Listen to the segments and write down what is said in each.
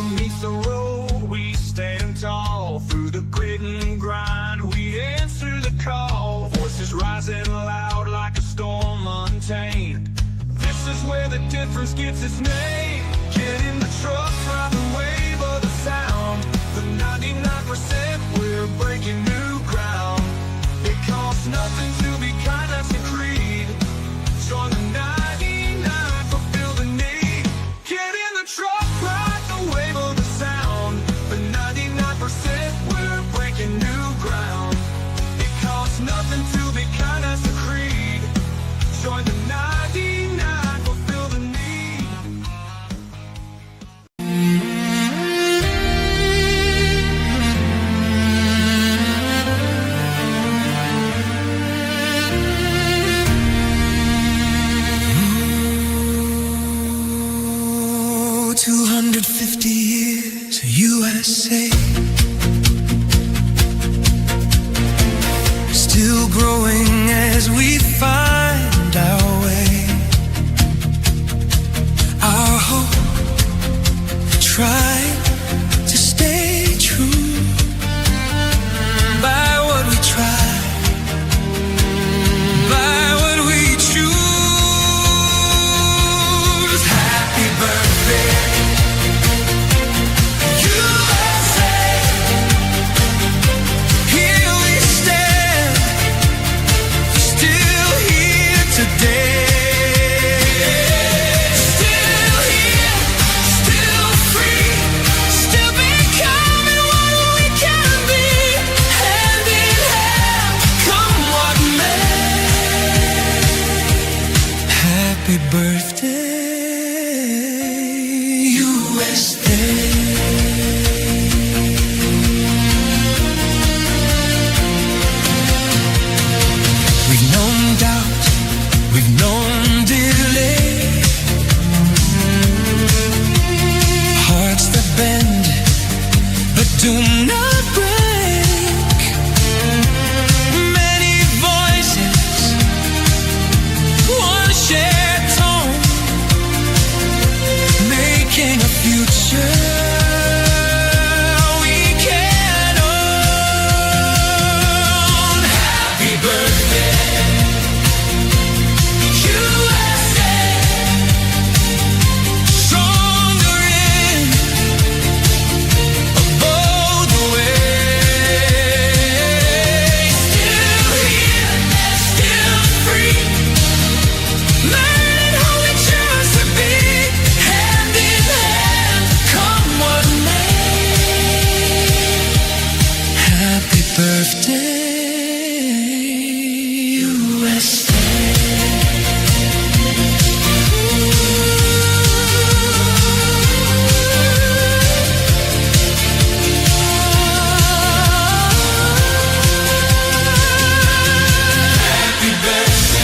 beneath the road, we stand tall. Through the grit and grind, we answer the call. Voices rising loud like a storm untamed. This is where the difference gets its name. Get in the truck, ride the wave of the sound. The 99%, we're breaking new ground. It costs nothing to be kind, that's the creed. Join the 99, fulfill the need. Get in the truck, ride the wave of the sound. The 99%, we're breaking new ground. It costs nothing to be kind, that's the creed. Join the 99, fulfill the need. Oh, 250 years, USA. Still growing as we find our way. Our hope, try to stay true by what we try, by what we choose. Happy birthday, USA. Here we stand, still here today. Still here, still free, still becoming what we can be. Hand in hand, come what may. Happy birthday, USA. We've known doubt, we've known delay, hearts that bend but do not break. Many voices, one shared tone, making a future we can own. Happy birthday, USA. Stronger in both ways. Still here, still free, learning who we choose to be. Hand in hand, come what may. Happy birthday, USA. Happy birthday.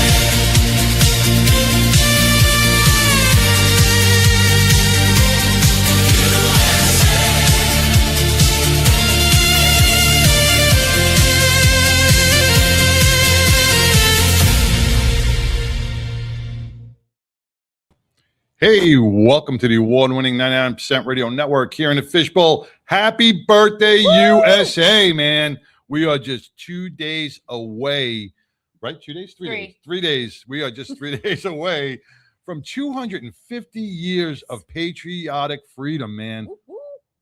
Hey, welcome to the award-winning 99% Radio Network here in the Fishbowl. Happy birthday, USA, man. We are just 2 days away, right? 2 days? 3 days. 3 days. We are just 3 days away from 250 years of patriotic freedom, man.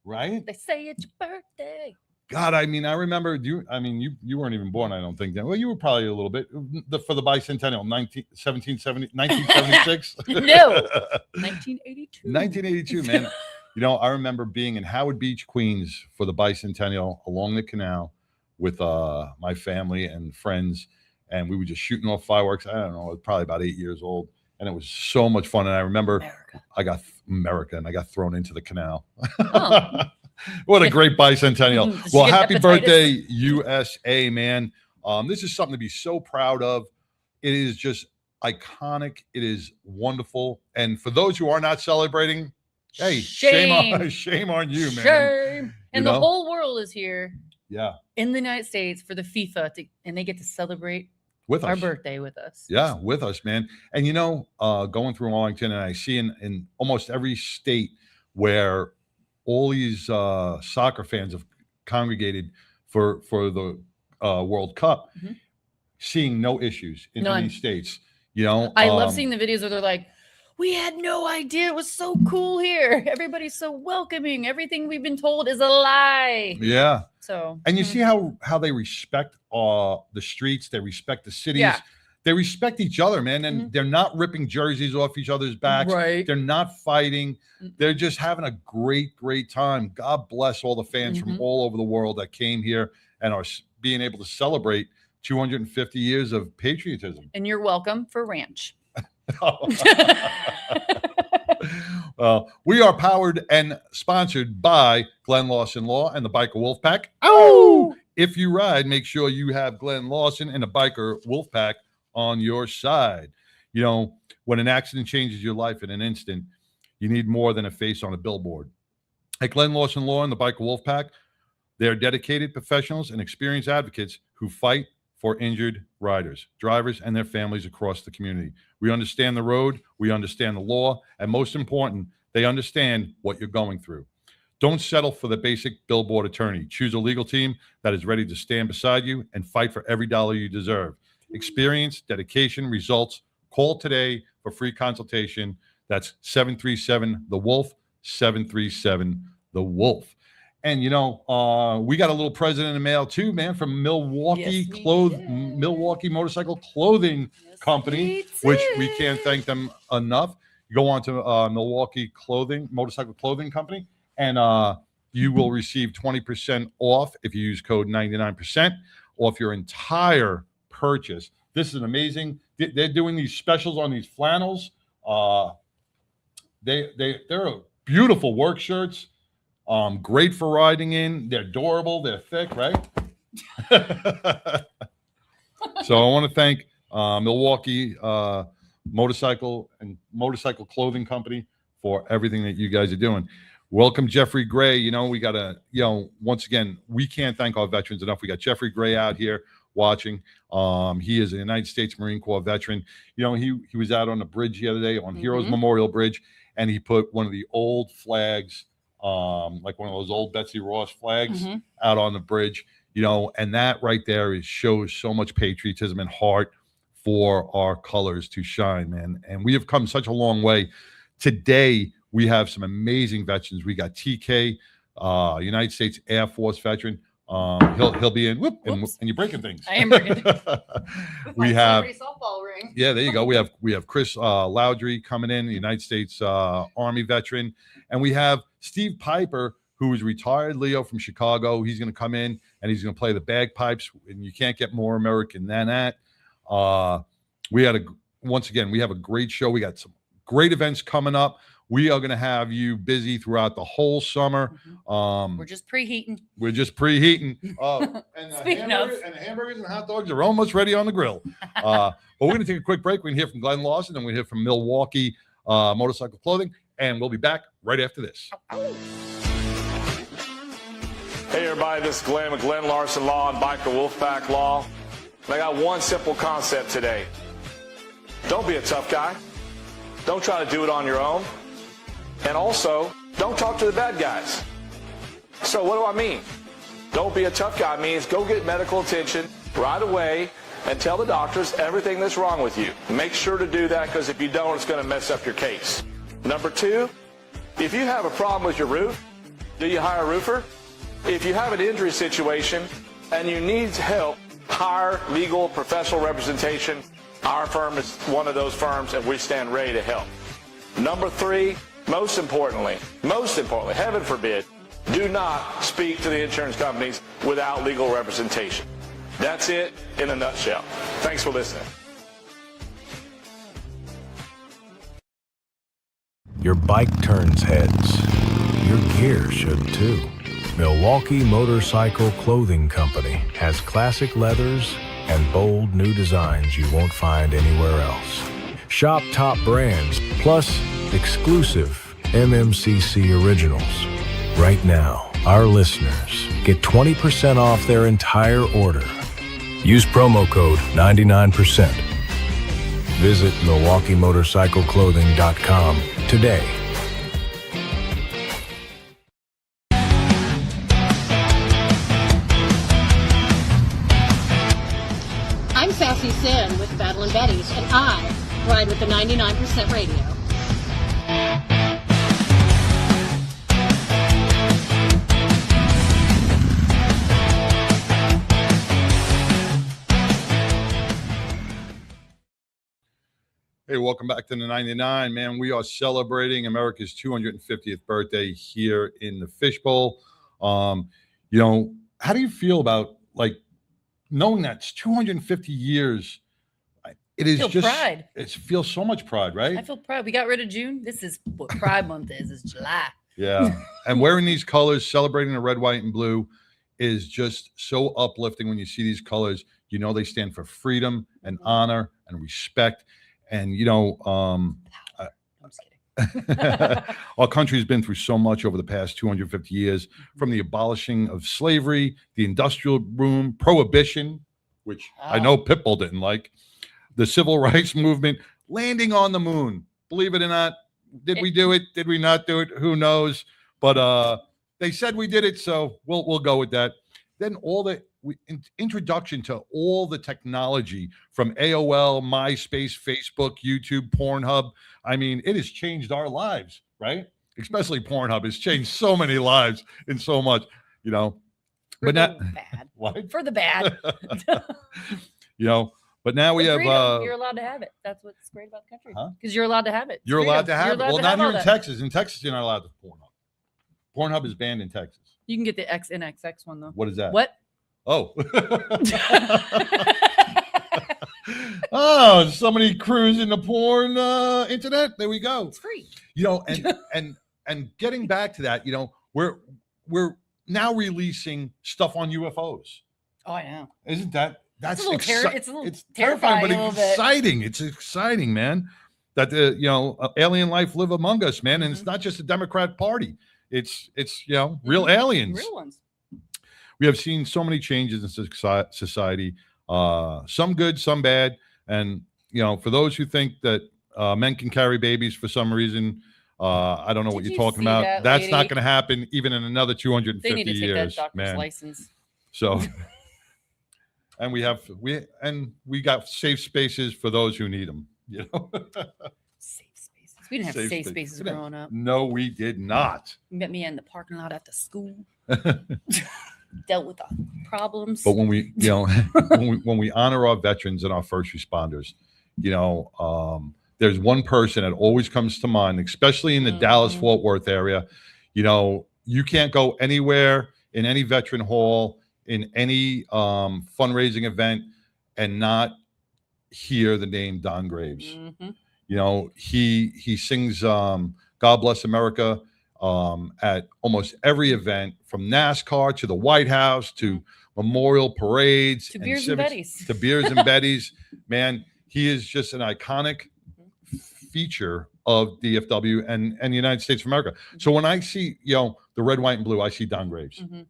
Right? They say it's your birthday. God, I mean, I remember you. I mean, you weren't even born, I don't think. Then. Well, you were probably a little bit for the bicentennial, 1976. No, 1982. 1982, man. You know, I remember being in Howard Beach, Queens for the bicentennial along the canal with my family and friends, and we were just shooting off fireworks. I don't know, I was probably about 8 years old, and it was so much fun. And I remember I got thrown into the canal. Oh. What a great bicentennial. Did Well, you get happy hepatitis? birthday, USA, man. This is something to be so proud of. It is just iconic. It is wonderful. And for those who are not celebrating, hey, shame on you, man. Shame. And You the know? whole world is here Yeah, in the United States for the FIFA, and they get to celebrate with us. our birthday with us. Yeah, with us, man. And you know, going through Arlington, and I see in almost every state where all these soccer fans have congregated for the World Cup, seeing no issues in None. any states. You know, I love seeing the videos where they're like, we had no idea it was so cool here. Everybody's so welcoming. Everything we've been told is a lie. Yeah. So, And you see how they respect the streets, they respect the cities, Yeah. they respect each other, man. And they're not ripping jerseys off each other's backs. Right. They're not fighting. They're just having a great time. God bless all the fans from all over the world that came here and are being able to celebrate 250 years of patriotism. And you're welcome for ranch. We are powered and sponsored by Glenn Lawson Law and the Biker Wolfpack. Oh! If you ride, make sure you have Glenn Lawson and the Biker Wolfpack on your side. You know, when an accident changes your life in an instant, you need more than a face on a billboard. At Glenn Lawson Law and the Biker Wolfpack, they're dedicated professionals and experienced advocates who fight for injured riders, drivers, and their families across the community. We understand the road, we understand the law, and most important, they understand what you're going through. Don't settle for the basic billboard attorney. Choose a legal team that is ready to stand beside you and fight for every dollar you deserve. Experience, dedication, results. Call today for free consultation. That's 737-THE-WOLF, 737-THE-WOLF. And, you know, we got a little present in the mail too, man, from Milwaukee Milwaukee Motorcycle Clothing Company, which we can't thank them enough. You go on to Milwaukee Motorcycle Clothing Company, and you will receive 20% off if you use code 99% off your entire purchase. This is amazing. They're doing these specials on these flannels. They're beautiful work shirts. Great for riding in. They're durable. They're thick, right? So I want to thank Milwaukee Motorcycle Clothing Company for everything that you guys are doing. Welcome, Jeffrey Gray. You know, we got to, once again, we can't thank our veterans enough. We got Jeffrey Gray out here watching. He is a United States Marine Corps veteran. You know, he was out on the bridge the other day on Heroes Memorial Bridge, and he put one of the old flags, like one of those old Betsy Ross flags out on the bridge, and that right there shows so much patriotism and heart for our colors to shine, man. And we have come such a long way. Today, we have some amazing veterans. We got TK, United States Air Force veteran. He'll be in, and you're breaking things. I am breaking things. We have softball ring. Yeah, there you go. We have Chris Loudry coming in, the United States Army veteran, and we have Steve Piper, who is retired Leo from Chicago. He's going to come in and he's going to play the bagpipes, and you can't get more American than that. We have a great show. We got some great events coming up. We are going to have you busy throughout the whole summer. We're just preheating. And the Speaking of. hamburgers and hot dogs are almost ready on the grill. But we're going to take a quick break. We're going to hear from Glenn Lawson, and we're going to hear from Milwaukee Motorcycle Clothing, and we'll be back right after this. Hey everybody, this is Glenn with Glenn Larson Law and Biker Wolfpack Law. And I got one simple concept today. Don't be a tough guy. Don't try to do it on your own. And also, don't talk to the bad guys. So what do I mean? Don't be a tough guy means go get medical attention right away and tell the doctors everything that's wrong with you. Make sure to do that, because if you don't, it's going to mess up your case. Number two, if you have a problem with your roof, do you hire a roofer? If you have an injury situation and you need help, hire legal professional representation. Our firm is one of those firms, and we stand ready to help. Number three, most importantly, heaven forbid, do not speak to the insurance companies without legal representation. That's it in a nutshell. Thanks for listening. Your bike turns heads. Your gear should too. Milwaukee Motorcycle Clothing Company has classic leathers and bold new designs you won't find anywhere else. Shop top brands plus exclusive MMCC originals. Right now, our listeners get 20% off their entire order. Use promo code 99%. Visit MilwaukeeMotorcycleClothing.com today. Tracy Sin with Battle and Betties, and I ride with the 99% Radio. Hey, welcome back to the 99, man. We are celebrating America's 250th birthday here in the Fishbowl. You know, how do you feel about like knowing that's 250 years? It is Feel just pride. It feels so much pride, right? I feel proud. We got rid of June. This is what Pride Month is. It's July. Yeah. And wearing these colors, celebrating the red, white, and blue is just so uplifting when you see these colors. You know, they stand for freedom and honor and respect. And, you know, I'm just kidding. our country's been through so much over the past 250 years, from the abolishing of slavery, the industrial boom, prohibition, which I know Pitbull didn't like, the civil rights movement, landing on the moon. Believe it or not, did we do it? Did we not do it? Who knows? But they said we did it, so we'll go with that. Then all the introduction to all the technology from AOL, MySpace, Facebook, YouTube, Pornhub. I mean, it has changed our lives, right? Especially Pornhub has changed so many lives and so much, you know. For But the not bad. what? For the bad. You know, but now we The have freedom, you're allowed to have it. That's what's great about the country. Huh? Because you're allowed to have it. you're Freedom. allowed to have You're it. allowed Well, to not have here all in that. Texas. In Texas, you're not allowed to Pornhub. Pornhub is banned in Texas. You can get the XNXX one though. What is that? What? Oh. Oh, somebody cruising the porn internet. There we go. It's free. You know, and getting back to that, you know, we're now releasing stuff on UFOs. Oh, I know. Isn't that that's It's a little it's a little it's terrifying, but a little bit. exciting. It's exciting, man. That the alien life live among us, man, and it's Mm-hmm. not just the Democrat Party. It's real aliens. Real ones. We have seen so many changes in society, some good, some bad. And, you know, for those who think that men can carry babies for some reason, I don't know what Did you're you talking see about. that That's not lady? going to happen even in another 250 They need to take that years, doctor's man. license. So, and we got safe spaces for those who need them, you know? Safe spaces. We didn't have Safe safe space. spaces We didn't. growing up. No, we did not. You met me in the parking lot at the school. Dealt with the problems. But when we, you know, when we honor our veterans and our first responders, you know, there's one person that always comes to mind, especially in the Dallas-Fort Worth area. You know, you can't go anywhere in any veteran hall, in any fundraising event, and not hear the name Don Graves. Mm-hmm. You know, he sings God Bless America at almost every event, from NASCAR to the White House to memorial parades To Beers and Betties. to Beers and Betties. Man, he is just an iconic feature of DFW and the United States of America. So when I see, you know, the red, white, and blue, I see Don Graves. Mm-hmm.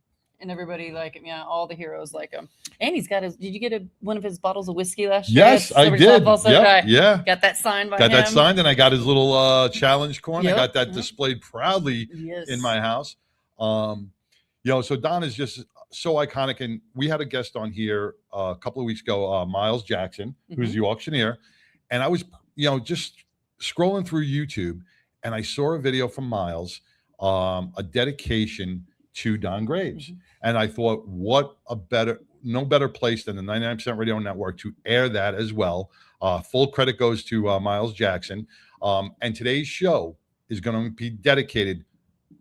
And everybody like him. Yeah, all the heroes like him. And he's got his. Did you get one of his bottles of whiskey last year? Yes, at I Celebrity did. Softball? So Yeah, did I. yeah. Got that signed by Got him. that signed, and I got his little challenge coin. Yep. I got that Mhm. displayed proudly Yes. in my house. You know, so Don is just so iconic. And we had a guest on here a couple of weeks ago, Miles Jackson, who's the auctioneer. And I was, you know, just scrolling through YouTube, and I saw a video from Miles, a dedication to Don Graves. And I thought, no better place than the 99% Radio Network to air that as well. Full credit goes to Miles Jackson. And today's show is going to be dedicated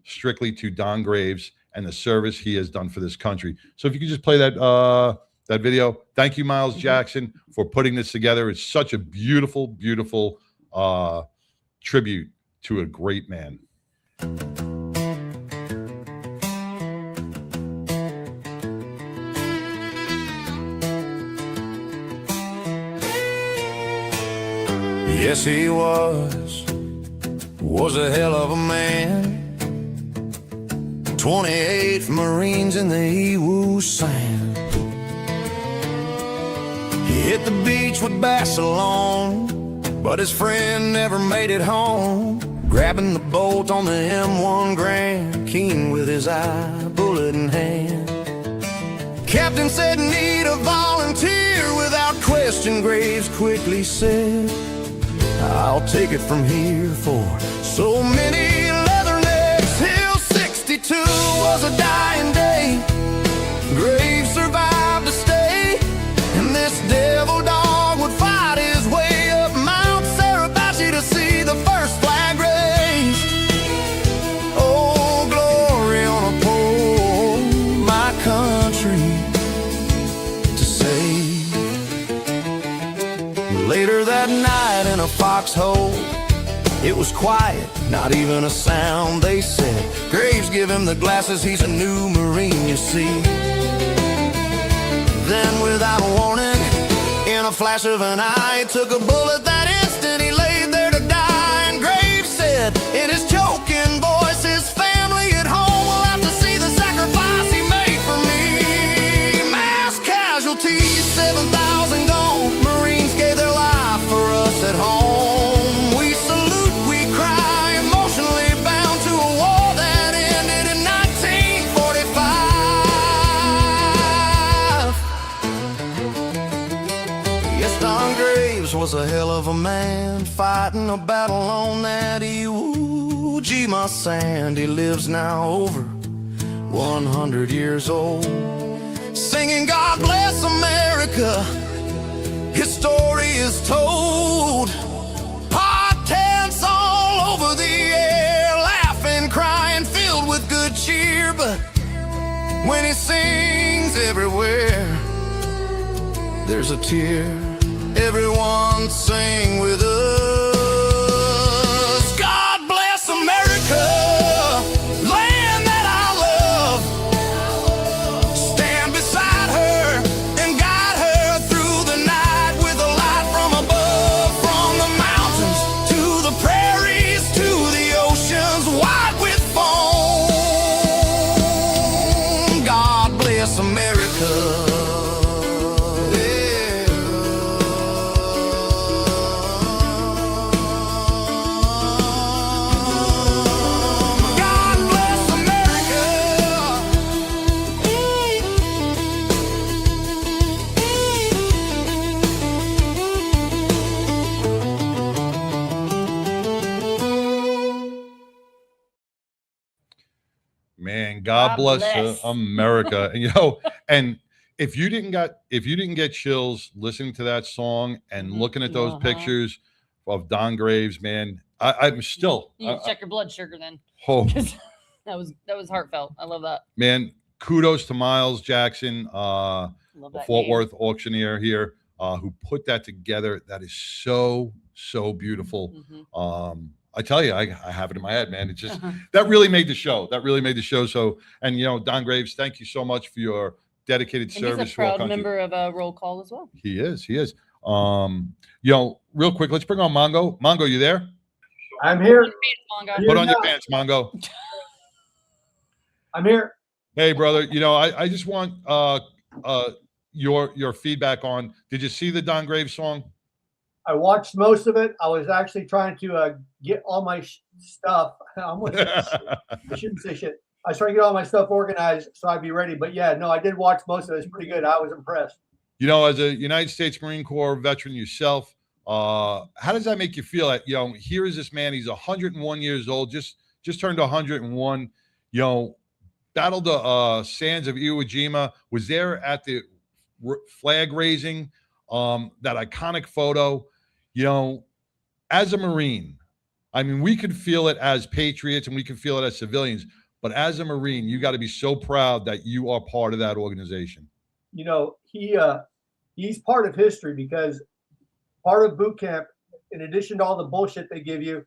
strictly to Don Graves and the service he has done for this country. So if you could just play that video. Thank you, Miles Jackson, for putting this together. It's such a beautiful, beautiful tribute to a great man. Yes, he was a hell of a man. 28th Marines in the Iwo sand. He hit the beach with Barcelona, but his friend never made it home. Grabbing the bolt on the M1 Grand, keen with his eye, bullet in hand. Captain said, need a volunteer without without question, Graves quickly said, I'll take it from here for so many leathernecks. Hill 62 was a dying day. Graves survived to stay, and this devil dog would fight his way up Mount Sarabashi to see the first flag raised. Oh, glory on a pole, my country to save. Later that night in a foxhole, it was quiet, not even a sound. They said, Graves, give him the glasses, he's a new Marine, you see. Then without warning, in a flash of an eye, took a bullet that instant, he laid there to die. And Graves said in his choking voice, his family at home will have to see the sacrifice he made for me. Mass casualties, 7,000 gone. Marines gave their life for us at home. We salute, we cry, emotionally bound to a war that ended in 1945. Yes, Don Graves was a hell of a man, fighting a battle on that Iwo Jima sand. He lives now over 100 years old, singing God Bless America. His story is told. Hot tents all over the air, laughing, crying, filled with good cheer. But when he sings everywhere, there's a tear. Everyone sing with us. God bless America, land that I love. Stand beside her and guide her through the night with a light from above. From the mountains to the prairies to the oceans white with foam. God bless America. God bless America. Man, God God bless, bless. America. And and if you didn't get chills listening to that song and Mhm. looking at those Uh-huh. pictures of Don Graves, man, I'm still You need to check your blood sugar then. oh 'Cause that was heartfelt. I love that. man, kudos to Miles Jackson, Love the that Fort name. Worth auctioneer here, who put that together. That is so beautiful. Mhm. I tell you, I have it in my head, man. It's just Uh-huh. that really made the show. That really made the show. So, and Don Graves, thank you so much for your dedicated And he's service a to our proud country. member of Roll Call as well. He is. Real quick, let's bring on Mongo. Mongo, you there? I'm here. Mongo. Put on your pants, Mongo. I'm here. Hey, brother. I just want your feedback on. Did you see the Don Graves song? I watched most of it. I was actually trying to get all my stuff. I shouldn't say shit. I was trying to get all my stuff organized so I'd be ready. But yeah, no, I did watch most of it. It's pretty good. I was impressed. As a United States Marine Corps veteran yourself, how does that make you feel? That here is this man. He's 101 years old. Just turned 101. Battled the sands of Iwo Jima. Was there at the flag raising. That iconic photo. As a Marine, I mean, we could feel it as patriots and we can feel it as civilians. But as a Marine, you got to be so proud that you are part of that organization. He's part of history because part of boot camp, in addition to all the bullshit they give you,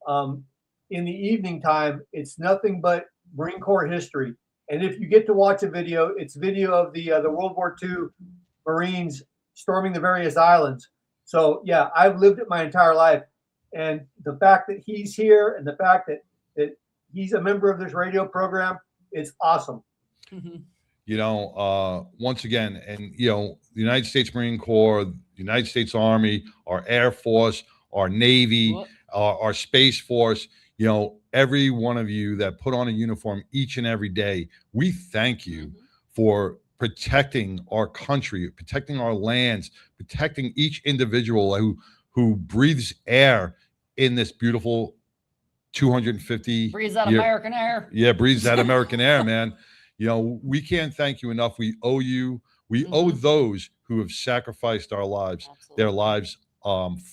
in the evening time, it's nothing but Marine Corps history. And if you get to watch a video, it's video of the World War II Marines storming the various islands. So yeah, I've lived it my entire life, and the fact that he's here and the fact that he's a member of this radio program, it's awesome. Once again, and the United States Marine Corps, the United States Army, our Air Force, our Navy, our Space Force, every one of you that put on a uniform each and every day, we thank you for protecting our country, protecting our lands, protecting each individual who breathes air in this beautiful 250 Breathes out year- American air. Yeah, breathes that American air, man. You know, we can't thank you enough. We owe you. We owe those who have sacrificed our lives, Absolutely. their lives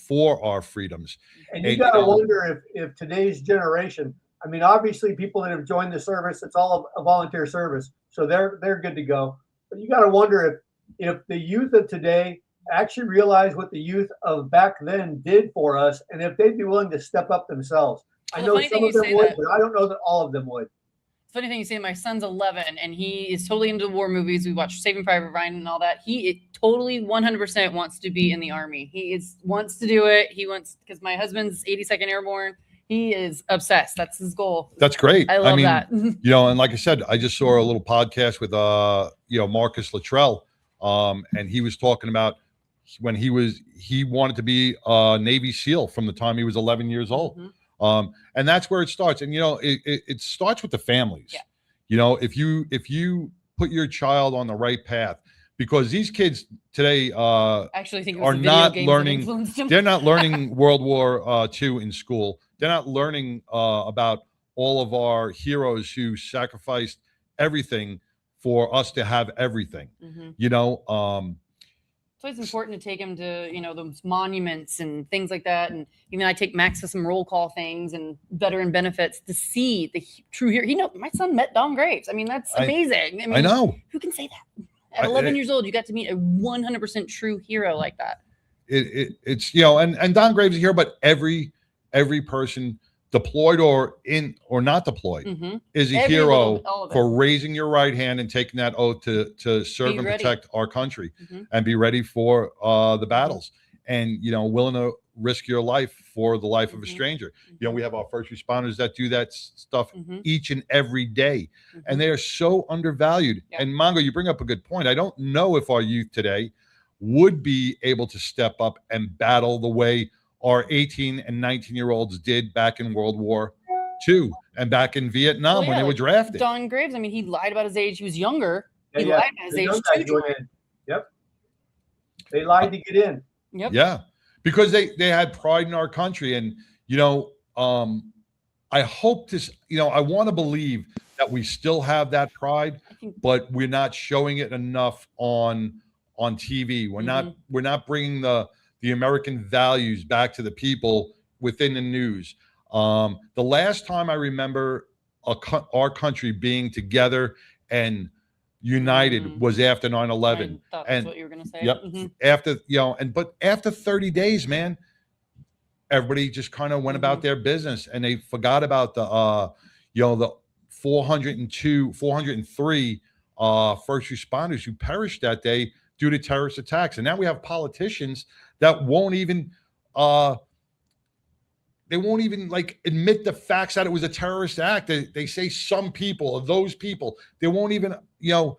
for our freedoms. And you And, got to you know- wonder if today's generation, I mean, obviously people that have joined the service, it's all a volunteer service, so they're good to go. But you got to wonder if the youth of today actually realize what the youth of back then did for us, and if they'd be willing to step up themselves. I Well, the know funny some thing of you them say would, that- but I don't know that all of them would. Funny thing you say, my son's 11 and he is totally into war movies. We watch Saving Private Ryan and all that. He totally 100% wants to be in the Army. Wants to do it. He wants, because my husband's 82nd Airborne. He is obsessed. That's his goal. That's great. I love mean, that. you know, and like I said, I just saw a little podcast with Marcus Luttrell, and he was talking about when he wanted to be a Navy SEAL from the time he was 11 years old. And that's where it starts. And you know, it starts with the families. Yeah. You know, if you put your child on the right path, because these kids today I actually think it was are the video not games that learning. influenced him. They're not learning World War II in school. They're not learning about all of our heroes who sacrificed everything for us to have everything. You know, So it's important to take him to, you know, those monuments and things like that. And even I take Max to some roll call things and veteran benefits to see the true hero. My son met Don Graves. I mean, that's amazing. I know. Who can say that? At 11 years old, you got to meet a 100% true hero like that. It's, you know, and Don Graves is here, but every person deployed or not deployed is a Every hero little- all of it. for raising your right hand and taking that oath to serve Be and ready. protect our country and be ready for the battles, and you know, willing to risk your life for the life of a stranger. You know, we have our first responders that do that stuff each and every day, and they are so undervalued. Yeah. And Mongo, you bring up a good point. I don't know if our youth today would be able to step up and battle the way our 18 and 19-year-olds did back in World War II and back in Vietnam Well, when yeah, they were like drafted. Don Graves, I mean, he lied about his age. He was younger. He Yeah, lied about his the age young too. guys joined in. Yep. They lied to get in. Yep. Yeah, because they had pride in our country, and you know, I hope this. You know, I want to believe that we still have that pride, but we're not showing it enough on TV. We're not bringing the American values back to the people within the news. The last time I remember our country being together and united was after 9/11. I thought that's And what you were going to say. yep, after, you know, but after 30 days, man, everybody just kind of went about their business and they forgot about the you know, the 403 first responders who perished that day due to terrorist attacks. And now we have politicians that won't even like admit the facts that it was a terrorist act. They say some people or those people, they won't even, you know,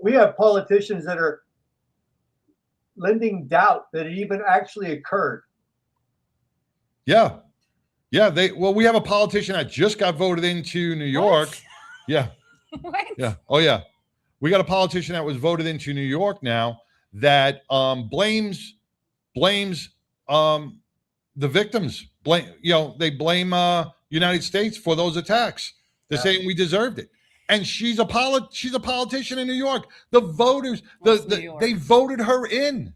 We have politicians that are lending doubt that it even actually occurred. yeah. We have a politician that just got voted into New York. What? Yeah. What? Yeah. Oh yeah. We got a politician that was voted into New York now that blames the victims. They blame United States for those attacks. They're saying we deserved it. And she's a politician in New York. The voters, What's New York? they voted her in.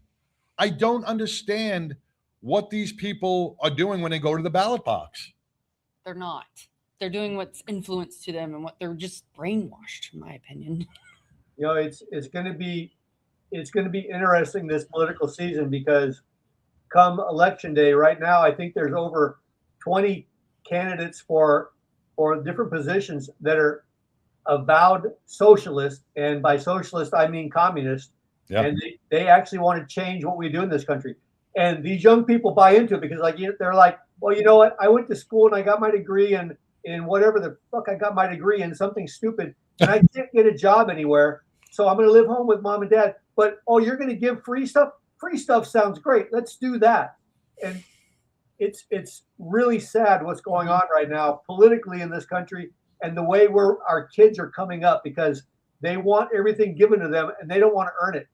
I don't understand what these people are doing when they go to the ballot box. They're not. They're doing what's influenced to them and what they're just brainwashed, in my opinion. You know, it's going to be interesting this political season because come election day, right now, I think there's over 20 candidates for different positions that are avowed socialist, and by socialist I mean communist. Yeah. And they actually want to change what we do in this country. And these young people buy into it because, like, they're like, well, you know what? I went to school and I got my degree in whatever the fuck I got my degree in, something stupid, and I can't get a job anywhere. So I'm going to live home with mom and dad. But oh, you're going to give free stuff? Free stuff sounds great. Let's do that. And it's really sad what's going on right now politically in this country and the way our kids are coming up, because They want everything given to them, and they don't want to earn it.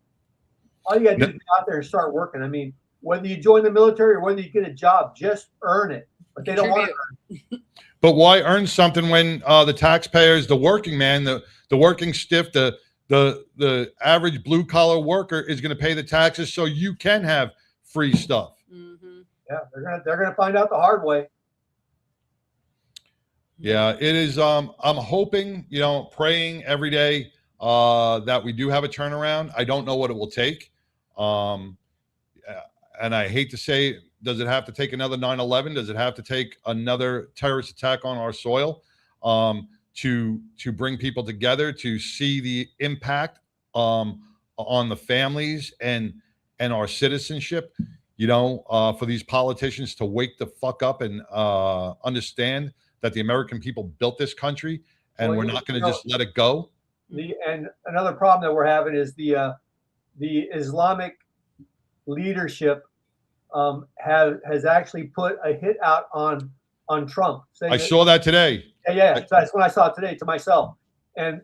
All you got to do is get out there and start working. I mean, whether you join the military or whether you get a job, just earn it. But they don't want to earn it. But why earn something when the taxpayers, the working man, the working stiff, the average blue collar worker is going to pay the taxes so you can have free stuff. Mm-hmm. Yeah, they're gonna find out the hard way. Yeah, it is. I'm hoping, praying every day that we do have a turnaround. I don't know what it will take. And I hate to say, does it have to take another 9/11? Does it have to take another terrorist attack on our soil to bring people together, to see the impact on the families and our citizenship? For these politicians to wake the fuck up and understand that the American people built this country, and Well, we're not going to just let it go. And another problem that we're having is the Islamic leadership has actually put a hit out on Trump. I saw that today. Yeah, that's what I saw today to myself. And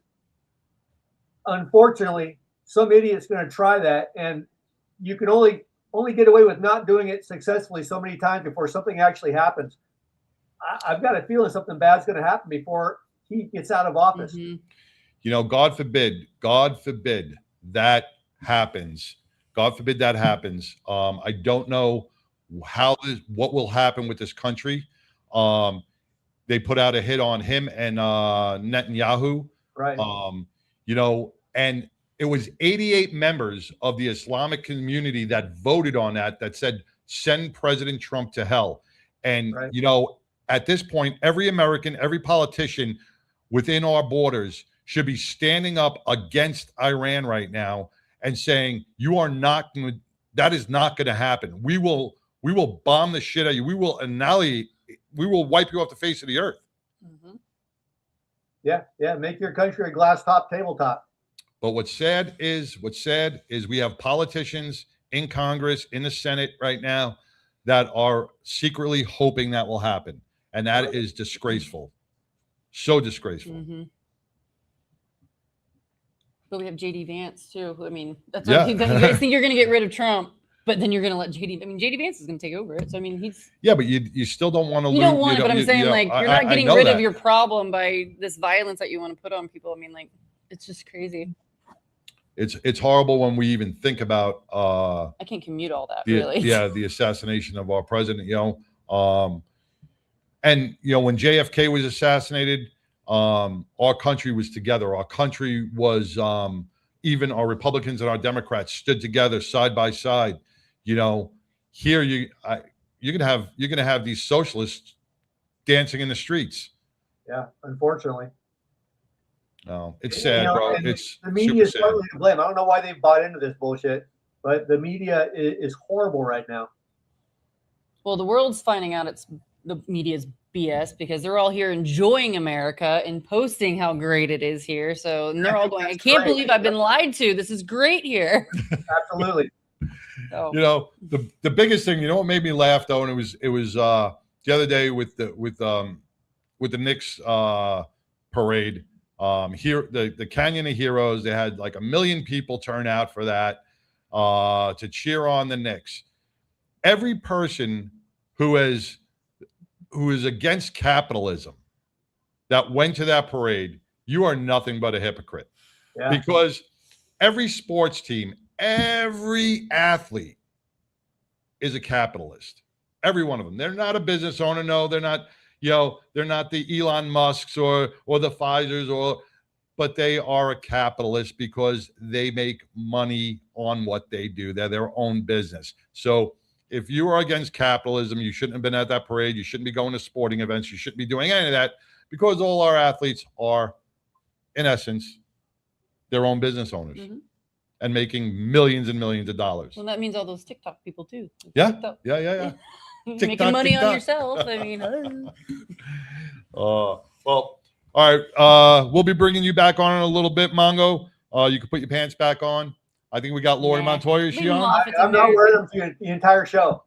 unfortunately, some idiot's going to try that, and you can only get away with not doing it successfully so many times before something actually happens. I've got a feeling something bad's going to happen before he gets out of office. Mm-hmm. God forbid that happens. God forbid that happens. I don't know what will happen with this country. They put out a hit on him and Netanyahu. Right. And it was 88 members of the Islamic community that voted on that said, send President Trump to hell. And, Right. At this point, every American, every politician within our borders should be standing up against Iran right now and saying, that is not going to happen. We will bomb the shit out of you. We will annihilate, we will wipe you off the face of the earth. Mm-hmm. Yeah. Make your country a glass top tabletop. But what's sad is we have politicians in Congress, in the Senate right now that are secretly hoping that will happen. And that is disgraceful. So disgraceful. Mm-hmm. But we have JD Vance too. I mean, that's Yeah. what you guys think you're going to get rid of Trump, but then you're going to let JD. I mean, JD Vance is going to take over it. So I mean, he's. Yeah, but you still don't want to. You don't want it, but I'm saying like you're not getting rid of your. your problem by this violence that you want to put on people. I mean, like it's just crazy. It's horrible when we even think about. I can't commute all that really. Yeah, the assassination of our president. And when JFK was assassinated, our country was together. Our country was even our Republicans and our Democrats stood together side by side. Here you're gonna have these socialists dancing in the streets. Yeah, unfortunately. No, it's sad, bro. And It's the media is super sad. partly to blame. I don't know why they bought into this bullshit, but the media is horrible right now. Well, the world's finding out the media's BS because they're all here enjoying America and posting how great it is here. So and they're all going, I can't believe I've been lied to. This is great here. Absolutely. So. The biggest thing, what made me laugh though, and it was the other day with the Knicks parade. Here the Canyon of Heroes, they had like 1 million people turn out for that to cheer on the Knicks. Every person who is against capitalism that went to that parade, you are nothing but a hypocrite. Yeah. Because every sports team, every athlete is a capitalist. Every one of them. They're not a business owner. No, they're not. They're not the Elon Musks or the Pfizers but they are a capitalist because they make money on what they do. They're their own business. So if you are against capitalism, you shouldn't have been at that parade. You shouldn't be going to sporting events. You shouldn't be doing any of that because all our athletes are, in essence, their own business owners and making millions and millions of dollars. Well, that means all those TikTok people too. Yeah. TikTok. Yeah. Making money on yourself. I mean, well, all right. We'll be bringing you back on in a little bit, Mongo. You can put your pants back on. I think we got Lori Montoya. Is she on? I'm not wearing them for the entire show.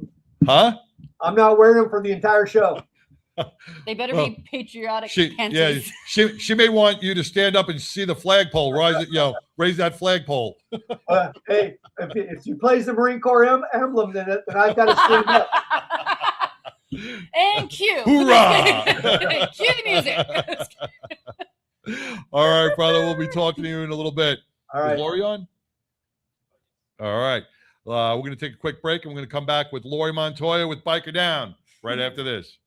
Huh? I'm not wearing them for the entire show. They better Well, be patriotic She, panties. yeah, she may want you to stand up and see the flagpole, raise that flagpole. Hey, if she plays the Marine Corps emblem, then I've got to stand up. And cue. Hoorah! Cue the music. All right, brother. We'll be talking to you in a little bit. All Is right. Lori on? All right. We're going to take a quick break, and we're going to come back with Lori Montoya with Biker Down right after this.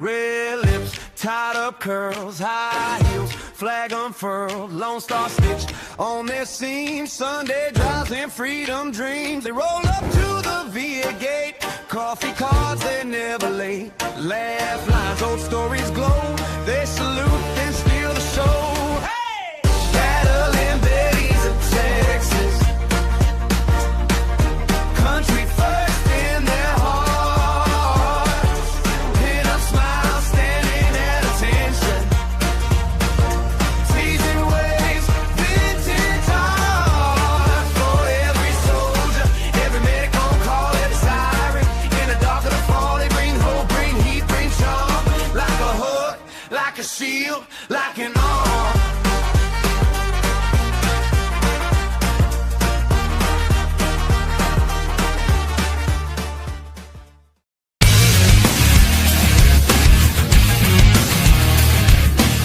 Red lips, tied up curls, high heels, flag unfurled, Lone Star Stitch on their seams, Sunday drives and freedom dreams. They roll up to the VA gate, coffee cards, they're never late. Laugh lines, old stories glow, they salute, then steal the show. Hey! Battling Betty's of Texas, country first in their hearts. Pin up smile, standing at attention. Teasing ways, vintage art. For every soldier, every medic on call, every siren. In the dark of the fall, they bring hope, bring heat, bring charm. Like a hook, like a shield, like an arm.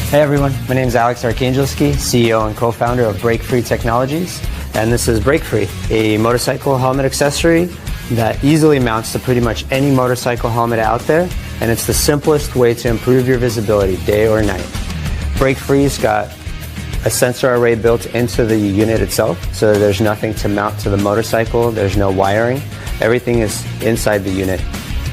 Hey everyone, my name is Alex Arkangelski, CEO and co-founder of Break Free Technologies, and this is Break Free, a motorcycle helmet accessory that easily mounts to pretty much any motorcycle helmet out there, and it's the simplest way to improve your visibility day or night. Break Free's got a sensor array built into the unit itself, so there's nothing to mount to the motorcycle, there's no wiring, everything is inside the unit.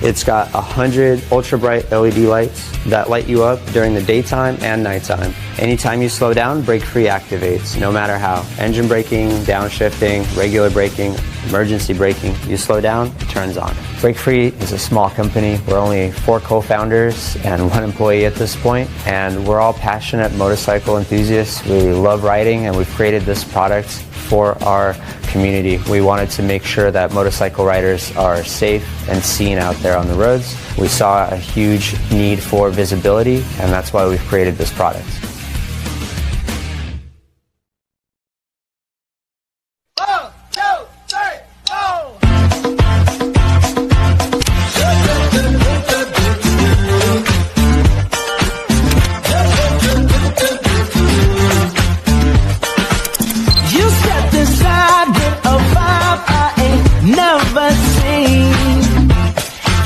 It's got 100 ultra bright LED lights that light you up during the daytime and nighttime. Anytime you slow down, Break Free activates, no matter how. Engine braking, downshifting, regular braking, emergency braking. You slow down, it turns on. Break Free is a small company. We're only 4 co-founders and 1 employee at this point, and we're all passionate motorcycle enthusiasts. We love riding, and we've created this product for our community. We wanted to make sure that motorcycle riders are safe and seen out there on the roads. We saw a huge need for visibility, and that's why we've created this product.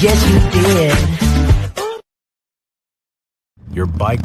Yes, you did. Your bike.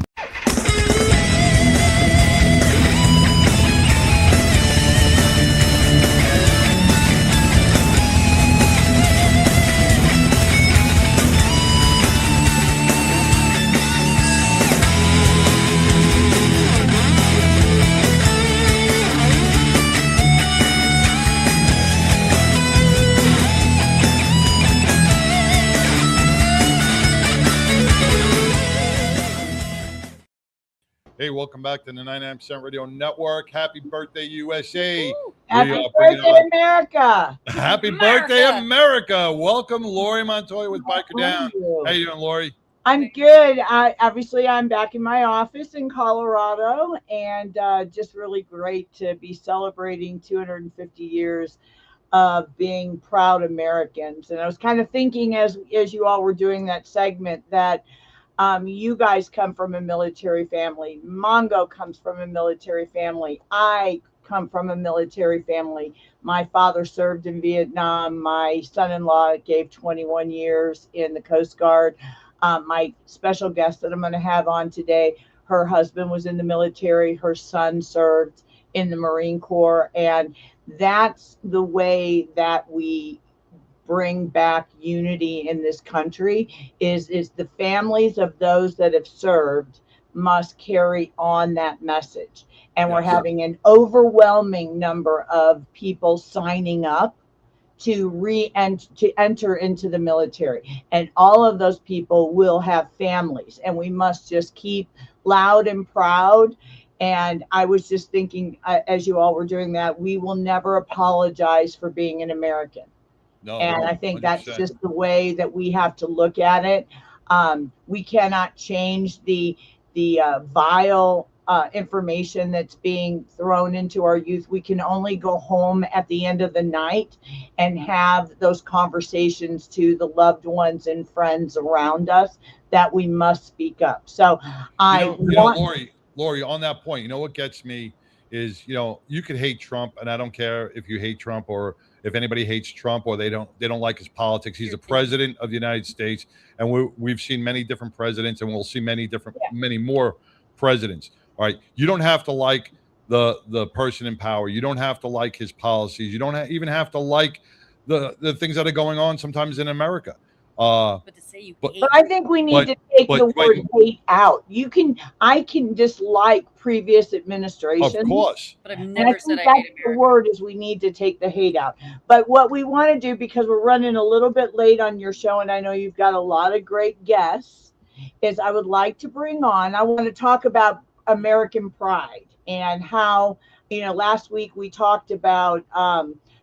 Hey, welcome back to the 99% Radio Network. Happy birthday, USA. Happy birthday, America. Happy birthday, America. Welcome, Lori Montoya with Biker Down. How you doing, Lori? I'm good. Obviously, I'm back in my office in Colorado, and just really great to be celebrating 250 years of being proud Americans. And I was kind of thinking as you all were doing that segment that you guys come from a military family. Mongo comes from a military family. I come from a military family. My father served in Vietnam. My son-in-law gave 21 years in the Coast Guard. My special guest that I'm going to have on today, her husband was in the military. Her son served in the Marine Corps. And that's the way that we bring back unity in this country is the families of those that have served must carry on that message. And we're having an overwhelming number of people signing up to enter into the military. And all of those people will have families, and we must just keep loud and proud. And I was just thinking, as you all were doing that, we will never apologize for being an American. No, And I think 100%. that's just the way that we have to look at it. We cannot change the vile information that's being thrown into our youth. We can only go home at the end of the night and have those conversations to the loved ones and friends around us that we must speak up. So Lori, on that point, you know what gets me is, you could hate Trump, and I don't care if you hate Trump or if anybody hates Trump or they don't like his politics. He's the president of the United States, and we've seen many different presidents, and we'll see many more presidents. All right, you don't have to like the person in power. You don't have to like his policies. You don't even have to like the things that are going on sometimes in America. But to say you hate, But I think we need to take the word hate out. I can dislike previous administrations. Of course. but I've And never I said think I that's hate the America. word is we need to take the hate out. But what we want to do, because we're running a little bit late on your show, and I know you've got a lot of great guests, is I would like to bring on, I want to talk about American pride and how, last week we talked about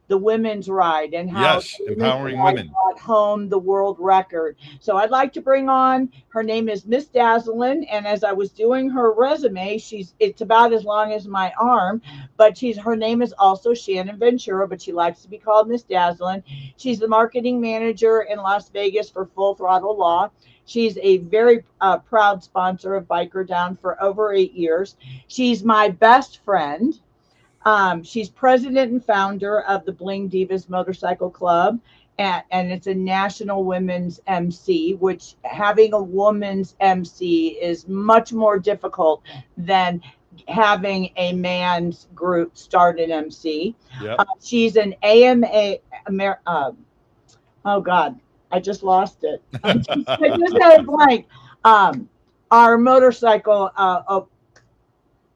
the women's ride and how Yes, empowering women. brought home the world record. So I'd like to bring on, her name is Miss Dazzlin, and as I was doing her resume, it's about as long as my arm, but her name is also Shannon Ventura, but she likes to be called Miss Dazzlin. She's the marketing manager in Las Vegas for Full Throttle Law. She's a very proud sponsor of Biker Down for over 8 years. She's my best friend. She's president and founder of the Bling Divas Motorcycle Club, and it's a national women's MC, which having a woman's MC is much more difficult than having a man's group start an MC. Yep. She's an AMA, oh God, I just lost it. I just had a blank. Our motorcycle,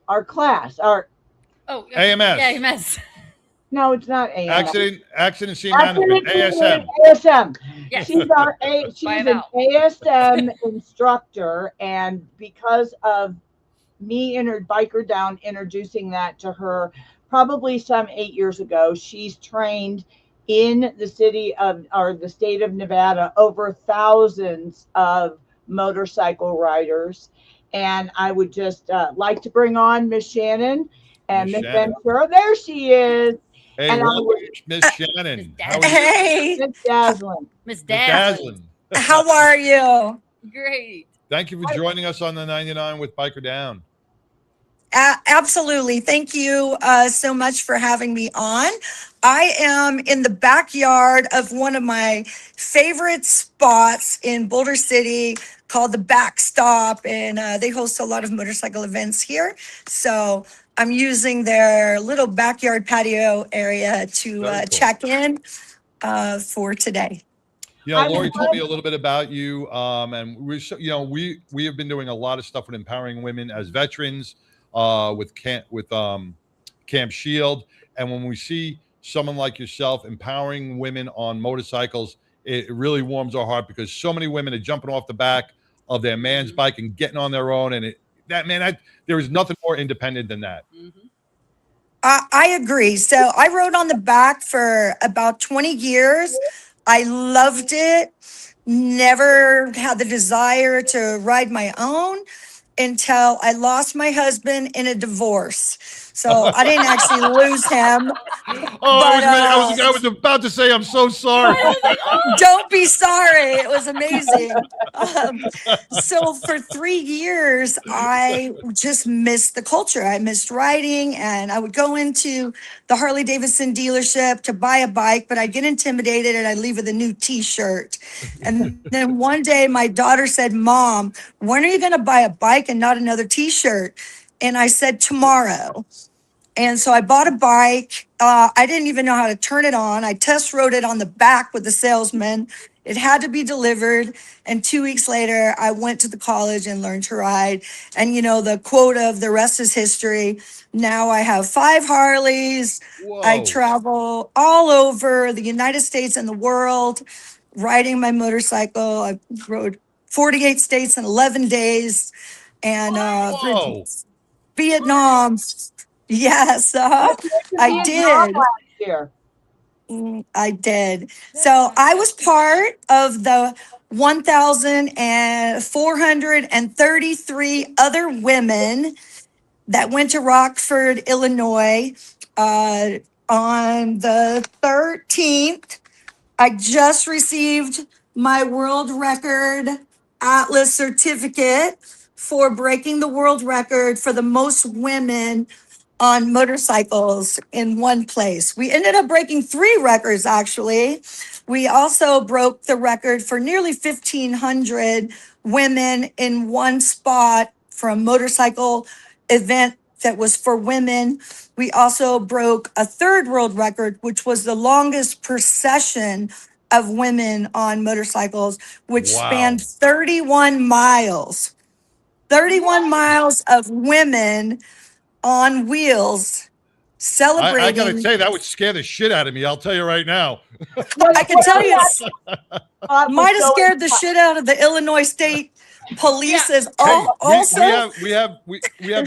our class, Oh, AMS. Yeah, AMS. no, it's not AMS. Accident scene management, ASM. ASM. Yes. She's Buy 'em an out. ASM instructor, and because of me Biker Down introducing that to her probably some 8 years ago, she's trained in the state of Nevada over thousands of motorcycle riders. And I would just like to bring on Miss Shannon and Miss Miss Shannon. Ventura. There she is. Hey, And I welcome, would- Miss Shannon. How are you? Hey, Miss Dazzlin. Miss Miss Dazzlin. Dazzlin. how are you? Great. Thank you for joining us on the 99 with Biker Down. Absolutely. Thank you so much for having me on. I am in the backyard of one of my favorite spots in Boulder City called the Backstop, and they host a lot of motorcycle events here. So I'm using their little backyard patio area to Very cool. check in for today. Lori told me a little bit about you, and we have been doing a lot of stuff with empowering women as veterans, with Camp Shield, and when we see someone like yourself empowering women on motorcycles, it really warms our heart because so many women are jumping off the back of their man's bike and getting on their own, and there is nothing more independent than that. Mm-hmm. I agree. So I rode on the back for about 20 years. I loved it. Never had the desire to ride my own until I lost my husband in a divorce. So I didn't actually lose him. Oh, But, I was about to say, I'm so sorry. Don't be sorry. It was amazing. So for 3 years, I just missed the culture. I missed riding, and I would go into the Harley Davidson dealership to buy a bike, but I'd get intimidated and I'd leave with a new t-shirt. And then one day my daughter said, Mom, when are you going to buy a bike and not another t-shirt? And I said, tomorrow. And so I bought a bike. I didn't even know how to turn it on. I test rode it on the back with the salesman. It had to be delivered. And 2 weeks later, I went to the college and learned to ride. And, you know, the quote of the rest is history. Now I have 5 Harleys. I Whoa. travel all over the United States and the world riding my motorcycle. I rode 48 states in 11 days. And Whoa. Vietnam. Yes, I did. Here. I did. So I was part of the 1,433 other women that went to Rockford, Illinois, on the 13th. I just received my world record Atlas certificate for breaking the world record for the most women on motorcycles in one place. We ended up breaking 3 records, actually. We also broke the record for nearly 1,500 women in one spot for a motorcycle event that was for women. We also broke a 3rd world record, which was the longest procession of women on motorcycles, which Wow. spanned 31 miles. 31 miles of women on wheels celebrating. I gotta say, that would scare the shit out of me. I'll tell you right now. I can tell you, might have scared the shit out of the Illinois State Police. Hey, Also, we have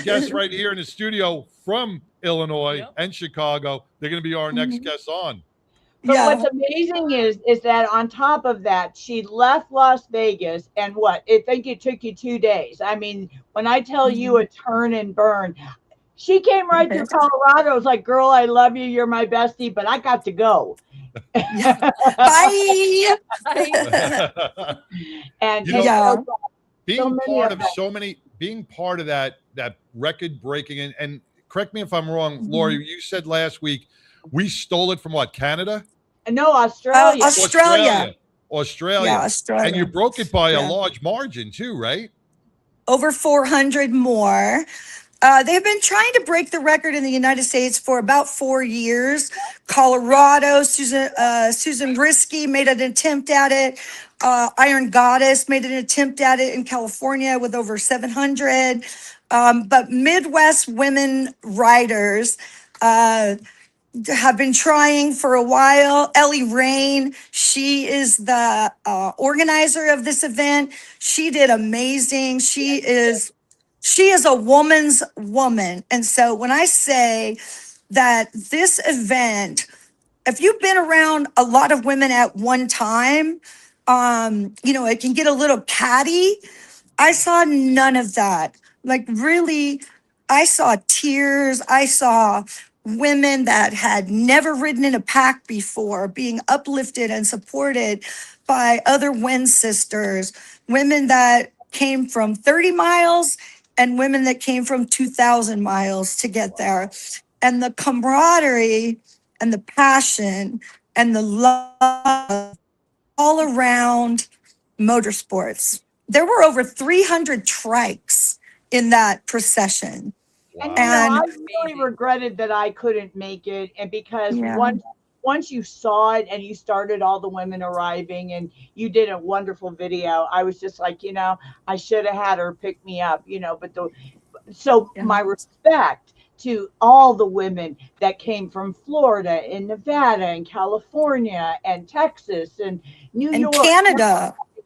guests right here in the studio from Illinois and Chicago. They're going to be our next guests on. But yeah. what's amazing is that on top of that, she left Las Vegas, and I think it took you 2 days. I mean, when I tell you a turn and burn, she came right through Colorado. It was like, girl, I love you. You're my bestie, but I got to go. Bye. And You know, Yeah. being part of that record breaking, and correct me if I'm wrong, Lori, you said last week we stole it from what, Canada? No, Australia. Australia. Australia. Yeah, Australia. And you broke it by Yeah. a large margin too, right? Over 400 more. They've been trying to break the record in the United States for about 4 years. Colorado, Susan Brisky made an attempt at it. Iron Goddess made an attempt at it in California with over 700. But Midwest women riders have been trying for a while. Ellie Rain, she is the organizer of this event. She did amazing. She is a woman's woman. And so when I say that this event, if you've been around a lot of women at one time, it can get a little catty. I saw none of that. Like, really, I saw tears. I saw women that had never ridden in a pack before being uplifted and supported by other Win sisters, women that came from 30 miles and women that came from 2,000 miles to get there. And the camaraderie and the passion and the love all around motorsports. There were over 300 trikes in that procession. And, And- I really regretted that I couldn't make it. And because Yeah. once you saw it and you started all the women arriving and you did a wonderful video, I was just like, I should have had her pick me up, my respect to all the women that came from Florida and Nevada and California and Texas and New York.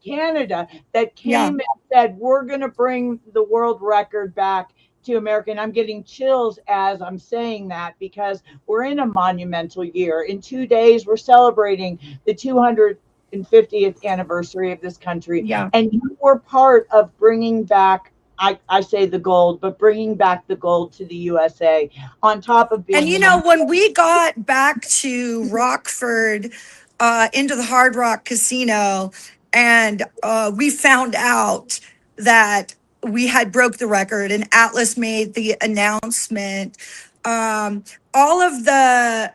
Canada that came and said, we're going to bring the world record back to America. And I'm getting chills as I'm saying that because we're in a monumental year. In 2 days, we're celebrating the 250th anniversary of this country. Yeah. And you were part of bringing back I say the gold, but bringing back the gold to the USA on top of being. And you know, when we got back to Rockford, into the Hard Rock Casino, and we found out that we had broke the record, and Atlas made the announcement. All of the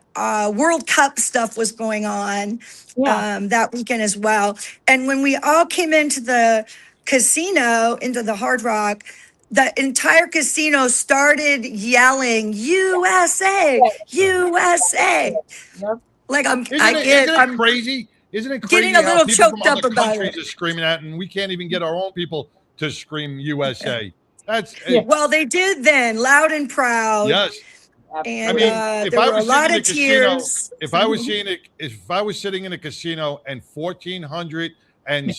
World Cup stuff was going on that weekend as well. And when we all came into the casino, into the Hard Rock, the entire casino started yelling USA, USA. Yep. Like Isn't it crazy? Isn't it crazy? getting a how little people from choked up other about countries it. are screaming at, and we can't even get our own people to scream USA. That's Well, they did then, loud and proud. yes. And I mean, if there I were a was lot sitting in of a casino, tears. if I was seeing it, if I was sitting in a casino and 1,400 and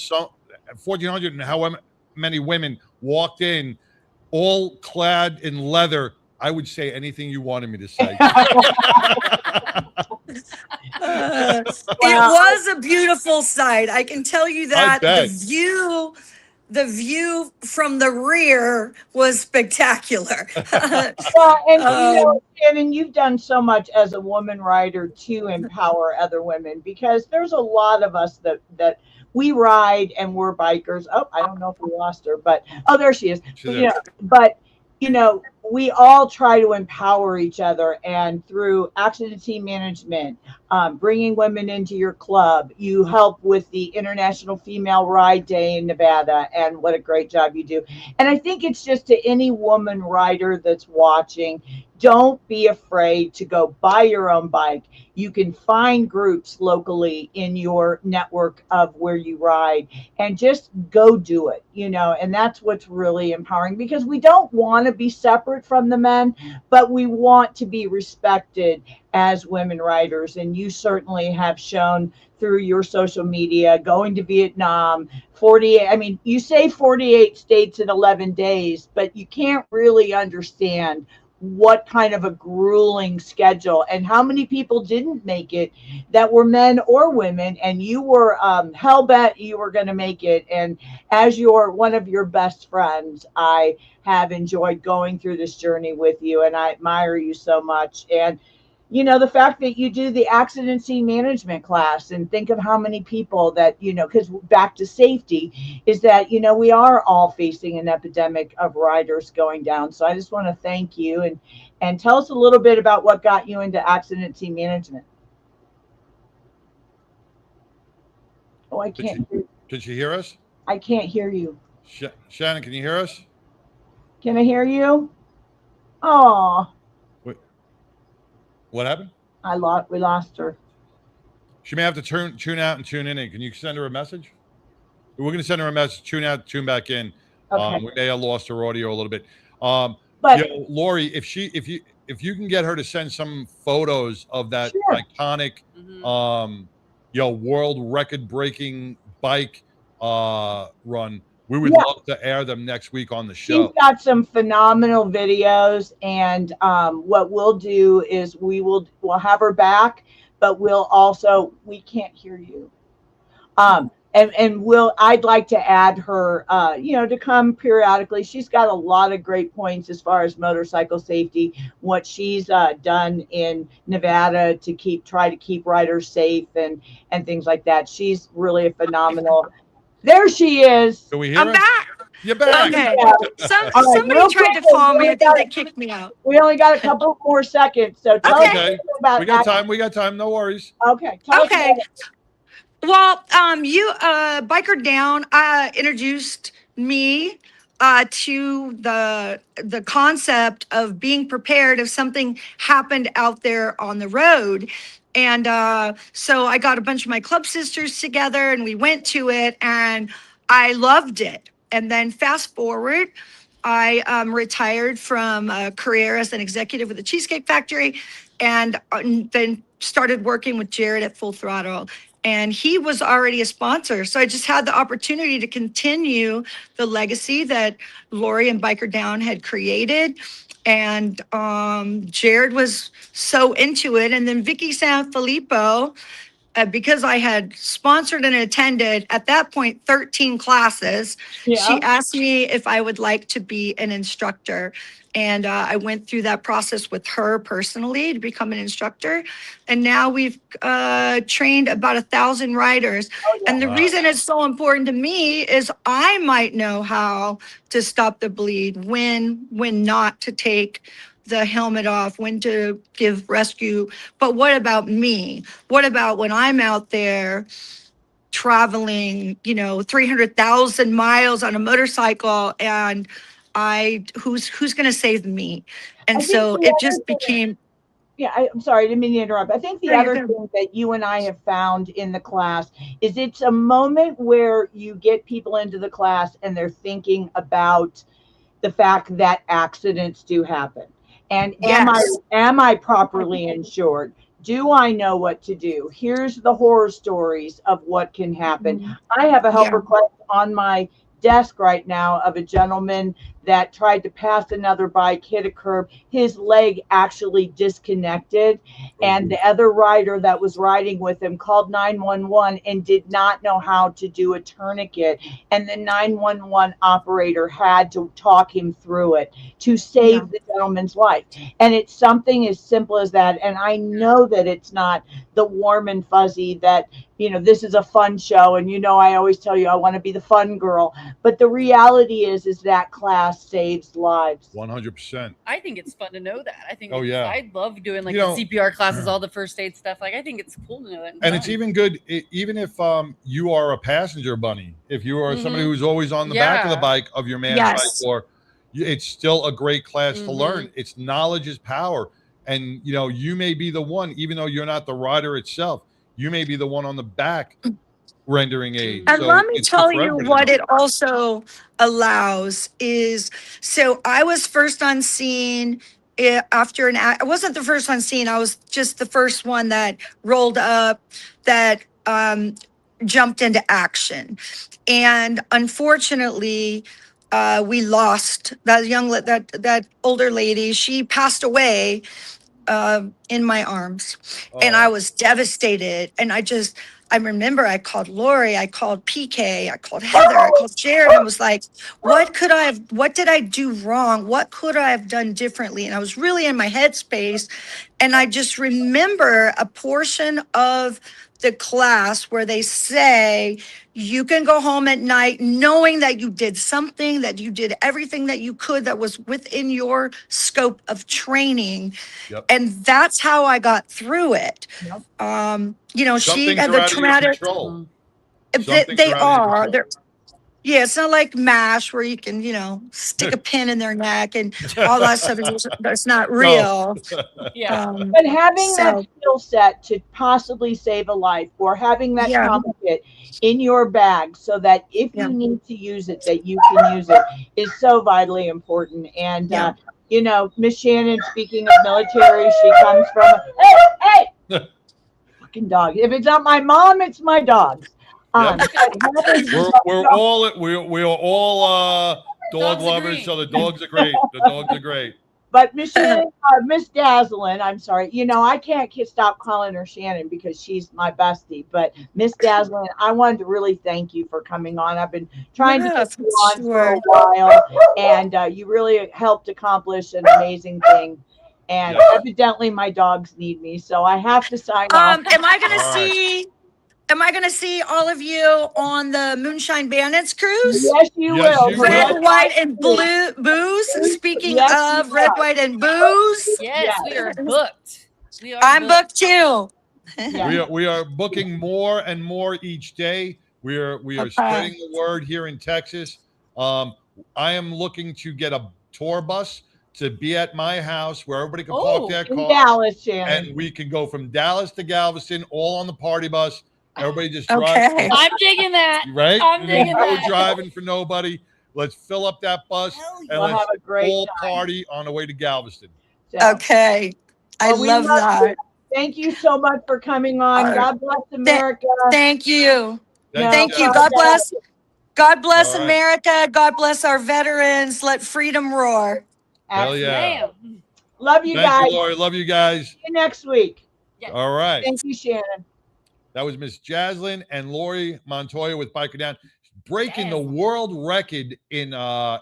however many women walked in, all clad in leather, I would say anything you wanted me to say. It was a beautiful sight. I can tell you that. bet. The view from the rear was spectacular. Well, and you know, Shannon, you've done so much as a woman rider to empower other women, because there's a lot of us that we ride and we're bikers. Oh, I don't know if we lost her, but there she is. She's But you know, we all try to empower each other, and through accident team management, bringing women into your club, you help with the International Female Ride Day in Nevada, and what a great job you do. And I think it's just to any woman rider that's watching, don't be afraid to go buy your own bike. You can find groups locally in your network of where you ride, and just go do it, you know. And that's what's really empowering, because we don't want to be separate from the men, but we want to be respected as women riders. And you certainly have shown through your social media, going to Vietnam, 48, I mean, you say 48 states in 11 days, but you can't really understand what kind of a grueling schedule, and how many people didn't make it that were men or women, and you were hell bent you were going to make it. And as one of your best friends, I have enjoyed going through this journey with you, and I admire you so much. And you know, the fact that you do the accident scene management class, and think of how many people that, you know, because back to safety is that, you know, we are all facing an epidemic of riders going down. So I just want to thank you, and tell us a little bit about what got you into accident scene management. Oh, I can't. Did you hear us? I can't hear you. Shannon, can you hear us? Can I hear you? Oh. What happened? We lost her. She may have to tune out and tune in. Can you send her a message? We're going to send her a message. Tune out, tune back in. Okay. We may have lost her audio a little bit. But you know, Lori, if you can get her to send some photos of that iconic, you know, world record breaking bike run, we would love to air them next week on the show. She's got some phenomenal videos, and what we'll do is we'll have her back, but we can't hear you. And I'd like to add her, you know, to come periodically. She's got a lot of great points as far as motorcycle safety, what she's done in Nevada to try to keep riders safe and things like that. She's really a phenomenal. There she is. Can we hear I'm her? back. You're back. Okay. Right, Somebody tried to call me. I think they kicked me out. We only got a couple more seconds, so tell us Okay. about We got that. time. We got time. No worries. Okay. Tell us Okay. about it. Well, Biker Down introduced me to the concept of being prepared if something happened out there on the road. And so I got a bunch of my club sisters together, and we went to it, and I loved it. And then fast forward, I retired from a career as an executive with the Cheesecake Factory, and then started working with Jared at Full Throttle. And he was already a sponsor. So I just had the opportunity to continue the legacy that Lori and Biker Down had created. And Jared was so into it. And then Vicky Sanfilippo because I had sponsored and attended at that point 13 classes, she asked me if I would like to be an instructor. And I went through that process with her personally to become an instructor. And now we've trained about 1,000 riders. And the reason it's so important to me is I might know how to stop the bleed, when not to take the helmet off, when to give rescue. But what about me? What about when I'm out there traveling, 300,000 miles on a motorcycle, and who's going to save me? And so it just became. Yeah, I'm sorry, I didn't mean to interrupt. I think the other thing that you and I have found in the class is it's a moment where you get people into the class and they're thinking about the fact that accidents do happen. And am I properly insured? Do I know what to do? Here's the horror stories of what can happen. I have a help request on my desk right now of a gentleman that tried to pass another bike, hit a curb. His leg actually disconnected, and the other rider that was riding with him called 911 and did not know how to do a tourniquet. And the 911 operator had to talk him through it to save the gentleman's life. And it's something as simple as that. And I know that it's not the warm and fuzzy that, this is a fun show. And, I always tell you, I want to be the fun girl. But the reality is that class saves lives. 100%. I think it's fun to know that. I think I love doing the CPR classes, all the first aid stuff. Like, I think it's cool to know that. And it's even good, even if you are a passenger bunny, if you are somebody who's always on the back of the bike of your man's bike, or it's still a great class to learn. It's knowledge is power. And, you may be the one, even though you're not the rider itself, you may be the one on the back rendering aid. And let me tell you what it also allows is, so I was first on scene after I wasn't the first on scene. I was just the first one that rolled up, that jumped into action. And unfortunately, we lost that older lady. She passed away in my arms, and I was devastated. And I remember I called Lori, I called PK, I called Heather, I called Jared, and was like, what did I do wrong? What could I have done differently? And I was really in my headspace. And I just remember a portion of the class where they say you can go home at night knowing that you did something, that you did everything that you could that was within your scope of training. And that's how I got through it. She had the traumatic. They are. It's not like MASH where you can, stick a pin in their neck and all that stuff. That's not real. But having that skill set to possibly save a life, or having that trauma kit in your bag so that if you need to use it, that you can use it, is so vitally important. And, Miss Shannon, speaking of military, she comes from, hey, fucking dog. If it's not my mom, it's my dog. We're all dog lovers, so the dogs are great. The dogs are great. But Miss Dazzlin, I'm sorry, I can't stop calling her Shannon because she's my bestie. But Miss Dazzlin, I wanted to really thank you for coming on. I've been trying to get you on for a while, and you really helped accomplish an amazing thing. And evidently, my dogs need me, so I have to sign off. Am I going to see all of you on the Moonshine Bandits cruise? Yes, you will. Red, white, and blue booze. Speaking of red, white, and booze. Yes, we are booked. I'm booked too. We are booking more and more each day. We are spreading the word here in Texas. I am looking to get a tour bus to be at my house where everybody can park their car. In Dallas, Shannon. And we can go from Dallas to Galveston, all on the party bus. Everybody just drives. I'm digging that. Right? I'm digging that. We're driving for nobody. Let's fill up that bus and let's have a great all time. party on the way to Galveston. Okay. I love that. Thank you so much for coming on. God bless America. Thank you. Thank you. God bless. God bless America. God bless our veterans. Let freedom roar. Hell yeah. Love you Thank guys. you, Lori. Love you guys. See you next week. All right. Thank you, Shannon. That was Miss Jaslyn and Lori Montoya with Biker Down, breaking the world record in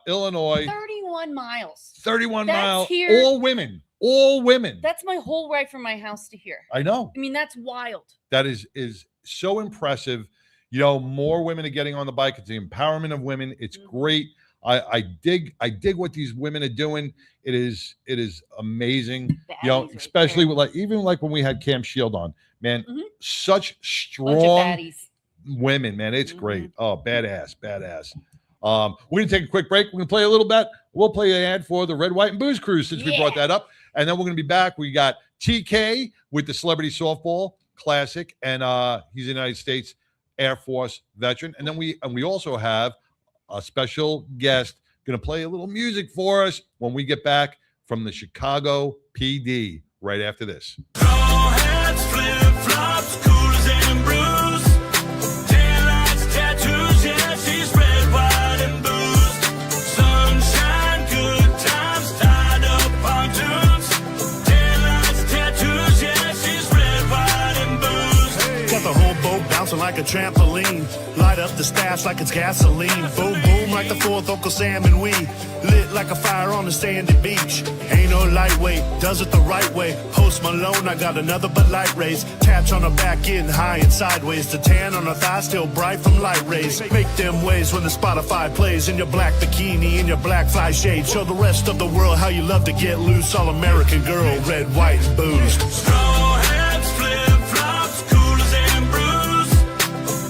Illinois. 31 miles. 31 That's miles. here. All women. All women. That's my whole ride from my house to here. I know. I mean, that's wild. That is so impressive. You know, more women are getting on the bike. It's the empowerment of women. It's great. I dig what these women are doing. It is amazing. You know, especially with even when we had Cam Shield on, man, such strong women, man. It's great. Oh, badass. We're gonna take a quick break. We're gonna play a little bit. We'll play an ad for the Red, White, and Booze Cruise since we brought that up, and then we're gonna be back. We got TK with the Celebrity Softball Classic, and he's a United States Air Force veteran, and then we also have a special guest going to play a little music for us when we get back from the Chicago PD right after this. Hats, flip-flops, coolers and brews. Taillights, tattoos, yeah, she's red, white, and booze. Sunshine, good times, tied up pontoons. Taillights, tattoos, yeah, she's red, white, and booze. Got the whole boat bouncing like a trampoline. Light up the stash like it's gasoline. Boom, boom like the 4th Uncle Sam and we. Lit like a fire on a sandy beach. Ain't no lightweight, does it the right way. Post Malone, I got another Bud Light race. Tatch on her back, getting high and sideways. The tan on her thigh, still bright from light rays. Make them waves when the Spotify plays. In your black bikini, in your black fly shade. Show the rest of the world how you love to get loose. All American girl, red, white, and booze. Straw hats, flip-flops, coolers and brews.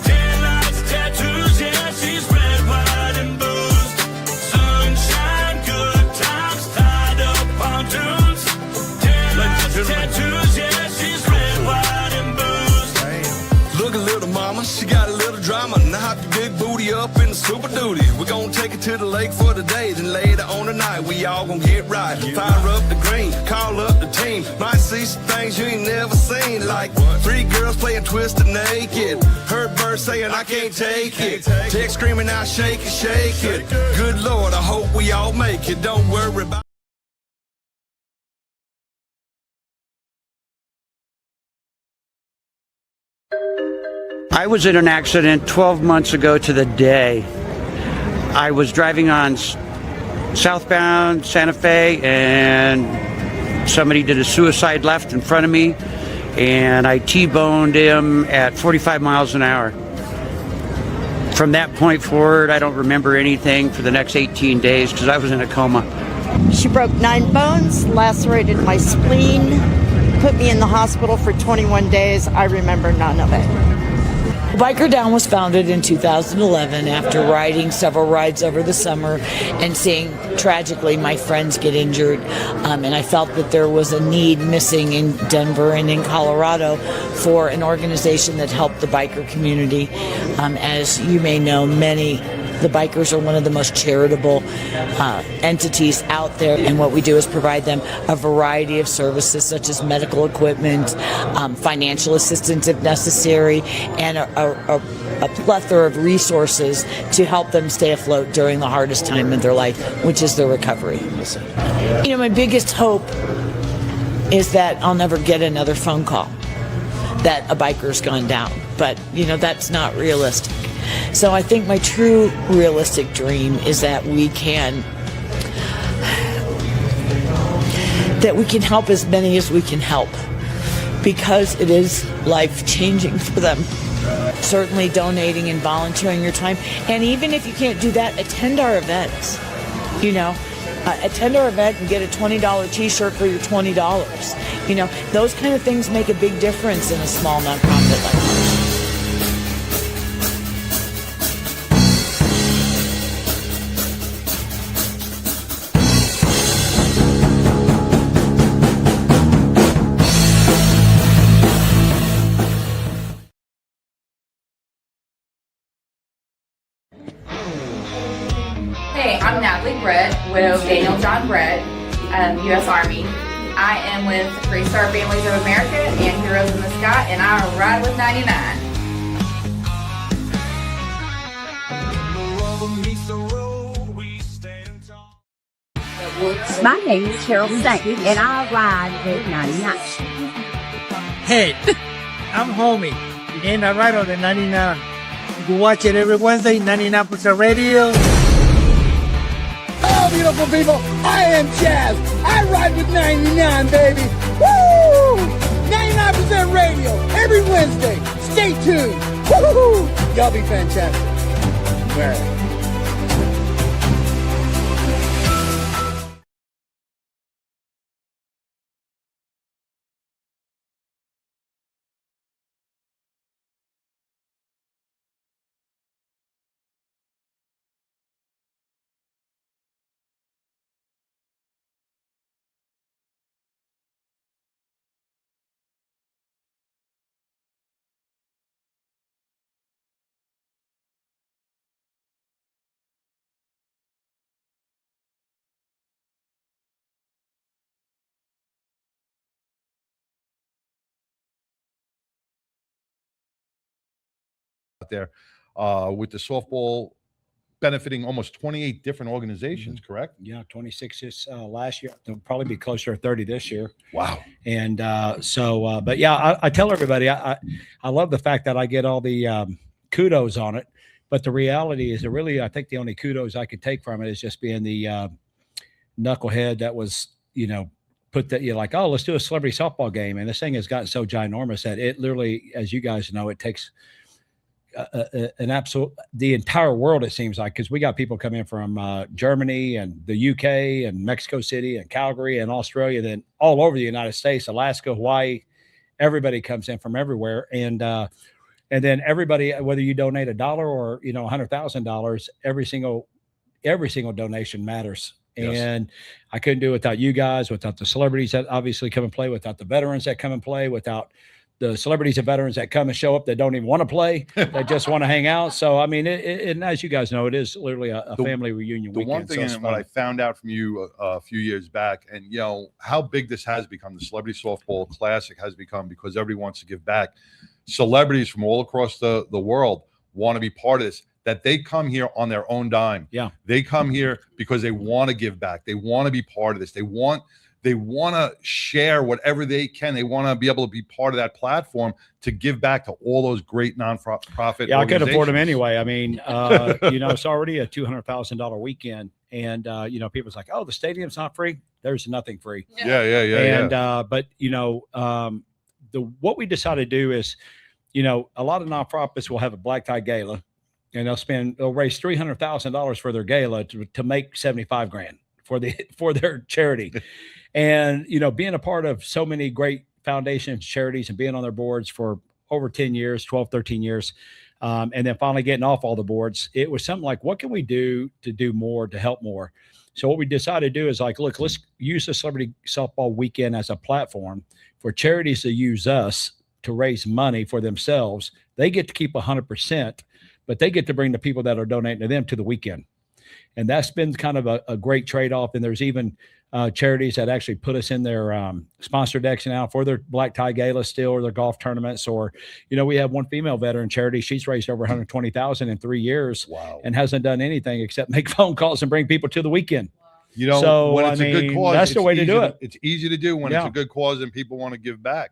Taillights, tattoos, yeah, she's red, white, and booze. Sunshine, good times, tied up pontoons. Taillights, tattoos, yeah, she's red, white, and booze. Look at little mama, she got a little drama. Now hop your big booty up in the Super Duty. We're gonna take it to the lake for the day, then later on the night we all gonna get right. Fire up the green, call up the team. Might see some things you ain't never seen, like 3 girls playing Twisted Naked. Heard birds saying I can't take it. Text screaming out shake it, shake it. Good Lord, I hope we all make it. Don't worry about. I was in an accident 12 months ago to the day. I was driving on southbound Santa Fe and somebody did a suicide left in front of me and I T-boned him at 45 miles an hour. From that point forward, I don't remember anything for the next 18 days because I was in a coma. She broke 9 bones, lacerated my spleen, put me in the hospital for 21 days. I remember none of it. Biker Down was founded in 2011 after riding several rides over the summer and seeing tragically my friends get injured. And I felt that there was a need missing in Denver and in Colorado for an organization that helped the biker community. As you may know, the bikers are one of the most charitable entities out there, and what we do is provide them a variety of services such as medical equipment, financial assistance if necessary, and a plethora of resources to help them stay afloat during the hardest time in their life, which is their recovery. You know, my biggest hope is that I'll never get another phone call that a biker's gone down, but you know, that's not realistic. So I think my true realistic dream is that we can help as many as we can help, because it is life-changing for them. Certainly donating and volunteering your time, and even if you can't do that, attend our events. You know, attend our event and get a $20 t-shirt for your $20. You know, those kind of things make a big difference in a small nonprofit like ours. Hey, I'm Natalie Brett with Daniel John Brett, U.S. Army. I am with Three Star Families of America and Heroes in the Sky, and I ride with 99. My name is Carol Stanky, and I ride with 99. Hey, I'm Homie, And I ride on the 99. You can watch it every Wednesday, 99% Radio. Hello, beautiful people. I am Chaz. I ride with 99, baby. Woo! 99% Radio every Wednesday. Stay tuned. Woo! Y'all be fantastic. Right. out there with the softball benefiting almost 28 different organizations, correct? Yeah, 26 is last year. There'll probably be closer to 30 this year. Wow. And but yeah, I tell everybody, I love the fact that I get all the kudos on it. But the reality is that really, I think the only kudos I could take from it is just being the knucklehead that was, put that you're like, oh, let's do a celebrity softball game. And this thing has gotten so ginormous that it literally, as you guys know, it takes an absolute, the entire world, it seems like, because we got people coming from Germany and the UK and Mexico City and Calgary and Australia, then all over the United States, Alaska, Hawaii, everybody comes in from everywhere. And then everybody, whether you donate $1 or, $100,000, every single donation matters. Yes. And I couldn't do it without you guys, without the celebrities that obviously come and play, without the veterans that come and play, without the celebrities and veterans that come and show up that don't even want to play, that just want to hang out. So, I mean, and as you guys know, it is literally a family reunion weekend. The one thing and what I found out from you a few years back, and, how big this has become, the Celebrity Softball Classic has become, because everybody wants to give back. Celebrities from all across the world want to be part of this, that they come here on their own dime. Yeah. They come here because they want to give back. They want to be part of this. They want to share whatever they can. They want to be able to be part of that platform to give back to all those great nonprofit. Yeah, I could afford them anyway. I mean, it's already a $200,000 weekend, and people's like, oh, the stadium's not free. There's nothing free. Yeah. And but what we decided to do is, a lot of nonprofits will have a black tie gala, and they'll raise $300,000 for their gala to make $75,000 for their charity. And, being a part of so many great foundations, charities, and being on their boards for over 10 years, 12, 13 years, and then finally getting off all the boards, it was something like, what can we do to do more, to help more? So what we decided to do is like, look, let's use the Celebrity Softball Weekend as a platform for charities to use us to raise money for themselves. They get to keep 100%, but they get to bring the people that are donating to them to the weekend. And that's been kind of a great trade-off. And there's even charities that actually put us in their sponsor decks now for their black tie gala still, or their golf tournaments. Or, we have one female veteran charity. She's raised over $120,000 in 3 years. Wow. And hasn't done anything except make phone calls and bring people to the weekend. When it's a good cause, that's the way to do it. It's easy to do when it's a good cause and people want to give back.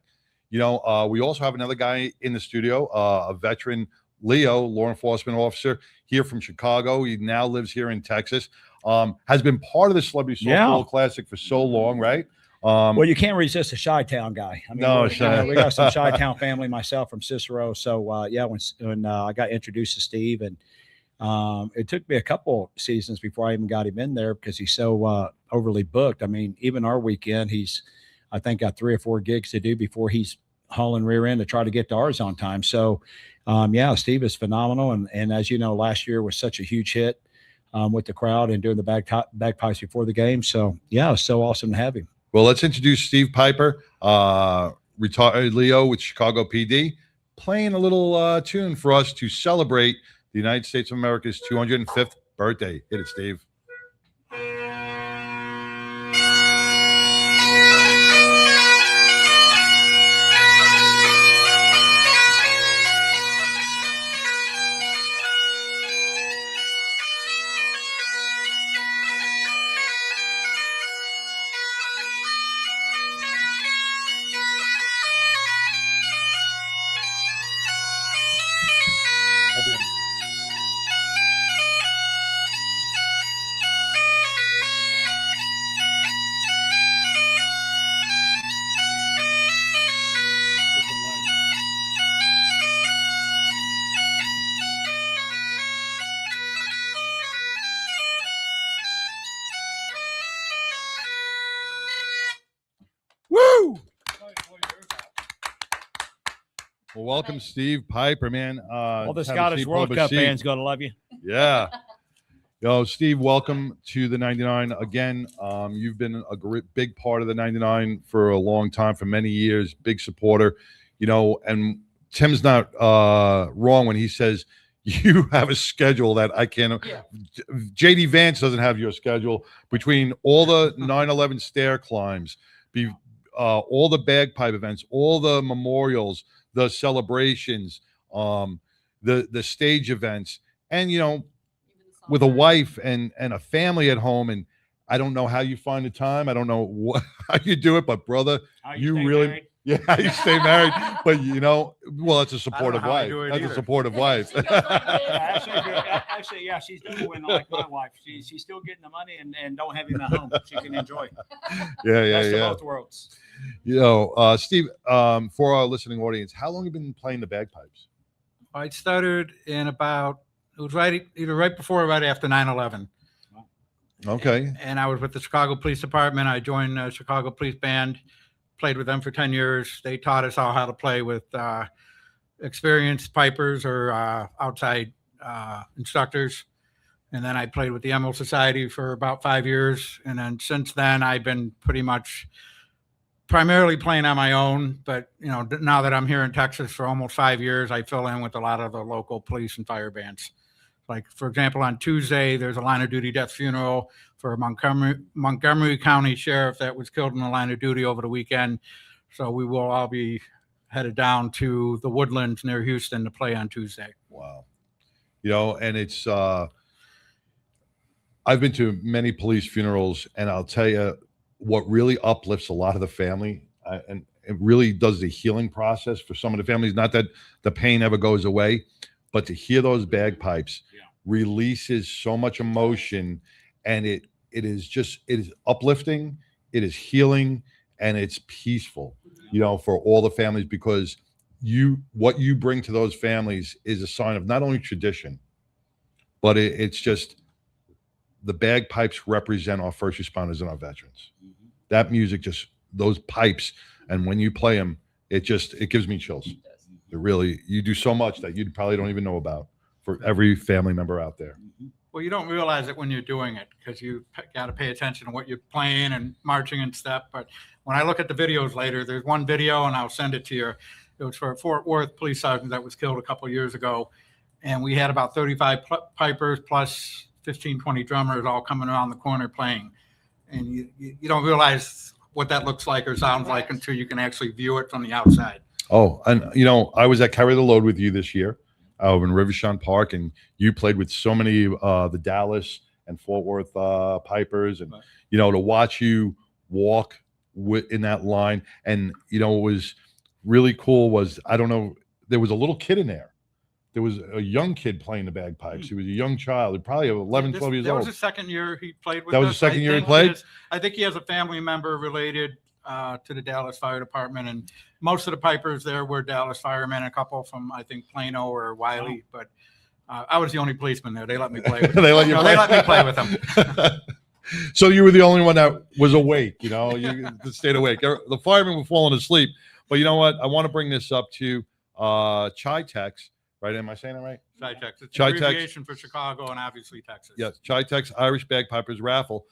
We also have another guy in the studio, a veteran, Leo, law enforcement officer here from Chicago. He now lives here in Texas. Has been part of the Celebrity Softball Classic for so long, right? Well, you can't resist a Chi-Town guy. I mean, we got some Chi-Town family, myself from Cicero. So, when I got introduced to Steve, and it took me a couple seasons before I even got him in there because he's so overly booked. I mean, even our weekend, he's, I think, got 3 or 4 gigs to do before he's hauling rear end to try to get to ours on time. So, Steve is phenomenal. And as you know, last year was such a huge hit with the crowd and doing the bagpipes before the game. So, it's so awesome to have him. Well, let's introduce Steve Piper, retired Leo with Chicago PD, playing a little tune for us to celebrate the United States of America's 205th birthday. Hit it, Steve. Well, welcome, Steve Piper, man. All the have a Scottish seat, pull World up a Cup seat. fans going to love you. Yeah. Yo, Steve, welcome to the 99 again. You've been a big part of the 99 for a long time, for many years, big supporter, and Tim's not wrong when he says you have a schedule that I can't. Yeah. JD Vance doesn't have your schedule between all the 9/11 stair climbs, all the bagpipe events, all the memorials, the celebrations, the stage events, and with a wife and a family at home. And I don't know how you find the time. I don't know how you do it, but brother, you really, married? yeah, you stay married. But well, it's a supportive how I wife. do it That's either. a supportive wife. Actually, yeah, she's doing like my wife. She's still getting the money and don't have him at home. She can enjoy. Best of both worlds. Steve, for our listening audience, how long have you been playing the bagpipes? I started in it was either right before or right after 9/11. Okay. And I was with the Chicago Police Department. I joined the Chicago Police Band, played with them for 10 years. They taught us all how to play with experienced pipers or outside instructors. And then I played with the Emerald Society for about 5 years. And then since then, I've been pretty much primarily playing on my own. But, now that I'm here in Texas for almost 5 years, I fill in with a lot of the local police and fire bands. Like, for example, on Tuesday, there's a line of duty death funeral for a Montgomery County sheriff that was killed in the line of duty over the weekend. So we will all be headed down to the Woodlands near Houston to play on Tuesday. Wow. And it's, I've been to many police funerals, and I'll tell you what really uplifts a lot of the family, and it really does the healing process for some of the families. Not that the pain ever goes away, but to hear those bagpipes releases so much emotion, and it is uplifting, it is healing, and it's peaceful, for all the families, because what you bring to those families is a sign of not only tradition, but it's just the bagpipes represent our first responders and our veterans. That music, just those pipes, and when you play them, it gives me chills. You do so much that you probably don't even know about for every family member out there. Well, you don't realize it when you're doing it because you got to pay attention to what you're playing and marching in step. But when I look at the videos later, there's one video, and I'll send it to you. It was for a Fort Worth police sergeant that was killed a couple of years ago. And we had about 35 pipers plus 15, 20 drummers all coming around the corner playing. And you don't realize what that looks like or sounds like until you can actually view it from the outside. Oh, and I was at Carry the Load with you this year over in Rivershon Park, and you played with so many the Dallas and Fort Worth pipers, and to watch you walk in that line, and what was really cool was, I don't know, there was a little kid in there. There was a young kid playing the bagpipes. He was a young child, probably 11, 12 years That old. was the second year he played with That was us. the second year he think played? I think he has a family member related to the Dallas Fire Department, and most of the pipers there were Dallas firemen, a couple from, I think, Plano or Wiley, but I was the only policeman there. They let me play with them. They let you No, play? they let me play with them. So you were the only one that was awake, you stayed awake. The firemen were falling asleep. But you know what? I want to bring this up to Chi-Tex, right? Am I saying that right? Chi-Tex. It's Chi-Tex. an abbreviation for Chicago and obviously Texas. Yes, Chi-Tex Irish Bagpipers raffle.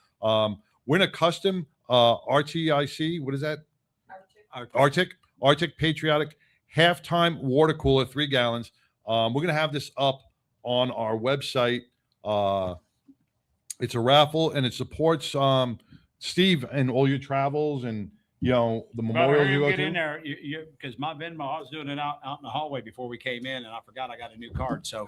Win a custom RTIC. What is that? Arctic Patriotic halftime water cooler, 3 gallons. We're going to have this up on our website. It's a raffle, and it supports Steve and all your travels and the memorial you go get to. in there, because my Venmo, I was doing it out in the hallway before we came in, and I forgot I got a new card. So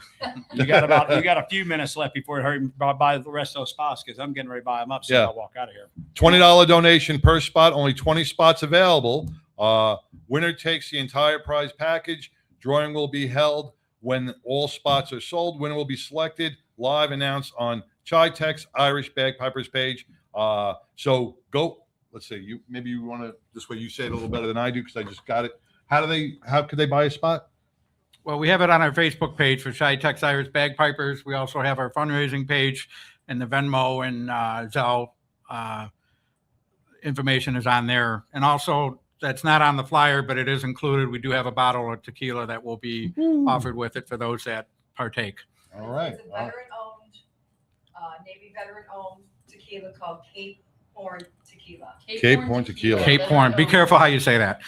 you got a few minutes left before you buy the rest of those spots, because I'm getting ready to buy them up. So I'll walk out of here. $20 donation per spot, only 20 spots available. Winner takes the entire prize package. Drawing will be held when all spots are sold. Winner will be selected, live announced on Chi-Tex Irish Bagpipers page. So go. Let's see. Maybe you want to, this way you say it a little better than I do, because I just got it. How could they buy a spot? Well, we have it on our Facebook page for Chi-Tex Irish Bagpipers. We also have our fundraising page, and the Venmo and Zelle information is on there. And also that's not on the flyer, but it is included. We do have a bottle of tequila that will be offered with it for those that partake. All right. It's a veteran-owned, Navy veteran-owned tequila called Cape Horn Tequila. Cape Horn Tequila. Cape Horn. Be careful how you say that.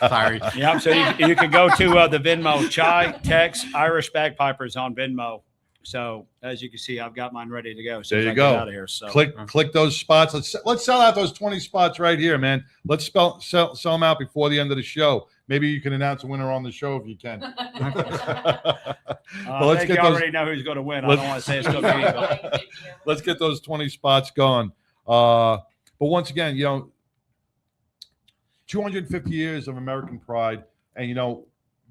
Sorry. Yeah, so you can go to the Venmo, Chai Tex Irish Bagpipers on Venmo. So as you can see, I've got mine ready to go. There you go. Out of here, so Click those spots. Let's sell out those 20 spots right here, man. Let's sell them out before the end of the show. Maybe you can announce a winner on the show if you can. But let's get those. Already know who's going to win. I don't want to say it's going to be. But let's get those 20 spots going. But once again, 250 years of American pride, and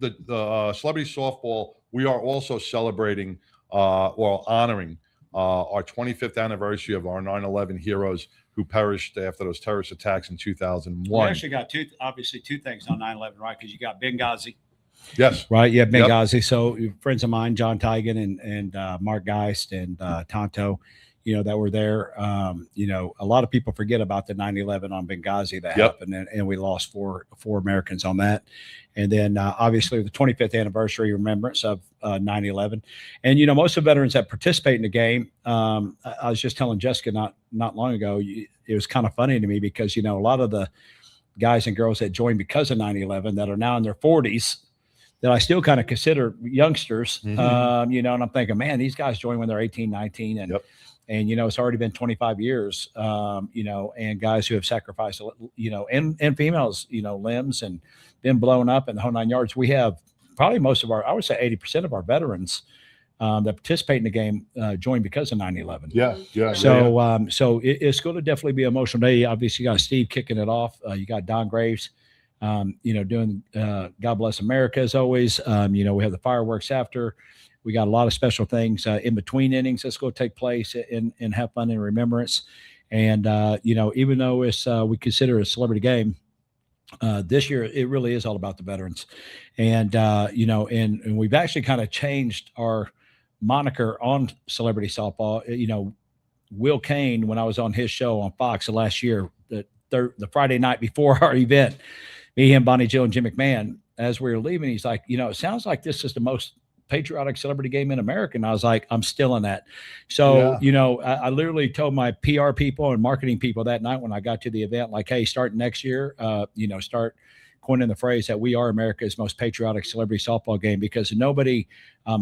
the celebrity softball. We are also celebrating or honoring our 25th anniversary of our 9/11 heroes who perished after those terrorist attacks in 2001. we actually got two things on 9/11, right? Because you got Benghazi. Yes. Right. Yeah, Benghazi. So friends of mine, John Tigan and Mark Geist and Tonto, that were there. A lot of people forget about the 9/11 on Benghazi that happened, and we lost four Americans on that. And then obviously the 25th anniversary remembrance of 9/11. And, most of the veterans that participate in the game, I was just telling Jessica not long ago, it was kind of funny to me because, a lot of the guys and girls that joined because of 9/11 that are now in their 40s, that I still kind of consider youngsters, and I'm thinking, man, these guys joined when they're 18, 19, and it's already been 25 years, and guys who have sacrificed, and females, limbs and been blown up in the whole 9 yards. We have probably most of I would say 80% of our veterans that participate in the game joined because of 9/11. Yeah. So it's going to definitely be an emotional day. Obviously, you got Steve kicking it off. You got Don Graves, doing God Bless America as always. We have the fireworks after. We got a lot of special things in between innings that's going to take place and have fun in remembrance. And, even though it's we consider it a celebrity game, this year it really is all about the veterans. And, and we've actually kind of changed our moniker on celebrity softball. Will Kane, when I was on his show on Fox last year, the Friday night before our event, me, him, Bonnie Jill, and Jim McMahon, as we were leaving, he's like, it sounds like this is the most patriotic celebrity game in America. And I was like, I'm still in that. So, I literally told my PR people and marketing people that night when I got to the event, like, hey, starting next year, start coining the phrase that we are America's most patriotic celebrity softball game, because nobody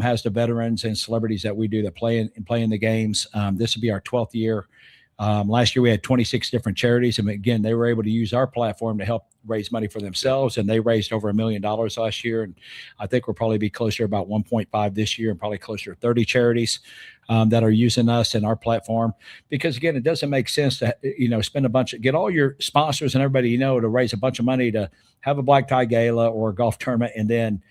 has the veterans and celebrities that we do that play in the games. This will be our 12th year. Last year we had 26 different charities, and again, they were able to use our platform to help raise money for themselves, and they raised over $1 million last year. And I think we'll probably be closer to about 1.5 this year, and probably closer to 30 charities that are using us and our platform. Because again, it doesn't make sense to spend get all your sponsors and everybody to raise a bunch of money to have a black tie gala or a golf tournament, and then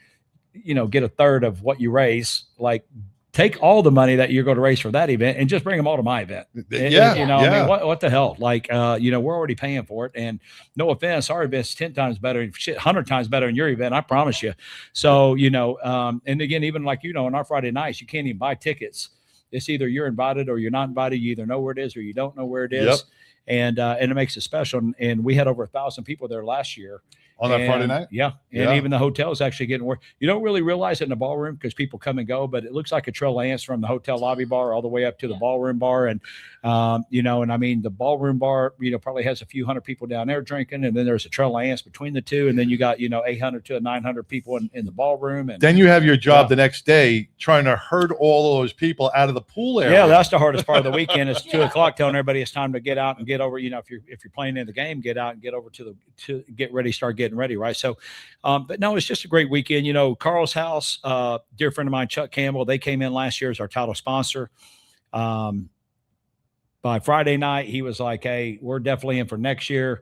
get a third of what you raise. Like, take all the money that you're going to raise for that event and just bring them all to my event. I mean, what the hell? Like, we're already paying for it. And no offense, our event's 10 times better, 100 times better than your event. I promise you. So, and again, even like, on our Friday nights, you can't even buy tickets. It's either you're invited or you're not invited. You either know where it is or you don't know where it is. And it makes it special. And we had over 1,000 people there last year. On that Friday night? Yeah. And even the hotel is actually getting work. You don't really realize it in the ballroom because people come and go, but it looks like a trail of ants from the hotel lobby bar all the way up to the ballroom bar. And, and I mean, the ballroom bar, probably has a few hundred people down there drinking. And then there's a trail of ants between the two. And then you got, 800 to 900 people in the ballroom. And then you have your job the next day trying to herd all those people out of the pool area. Yeah, that's the hardest part of the weekend. It's 2:00 telling everybody it's time to get out and get over. If you're playing in the game, get out and get over to get ready, start getting ready, right? So, but no, it's just a great weekend. Carl's House, dear friend of mine, Chuck Campbell, they came in last year as our title sponsor. By Friday night, he was like, hey, we're definitely in for next year.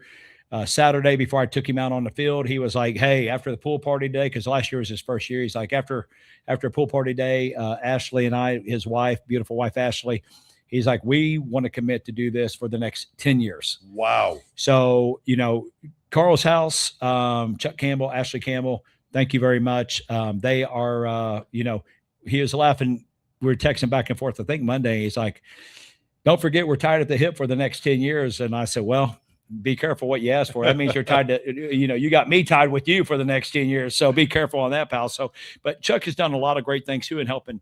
Saturday, before I took him out on the field, he was like, hey, after the pool party day, because last year was his first year, he's like, after pool party day, Ashley and I, his wife, beautiful wife, Ashley, he's like, we want to commit to do this for the next 10 years. Wow. So, Carl's House, Chuck Campbell, Ashley Campbell, thank you very much. They are, he was laughing. We were texting back and forth, I think Monday. He's like, don't forget, we're tied at the hip for the next 10 years. And I said, well, be careful what you ask for. That means you're tied to, you got me tied with you for the next 10 years. So be careful on that, pal. So, but Chuck has done a lot of great things too in helping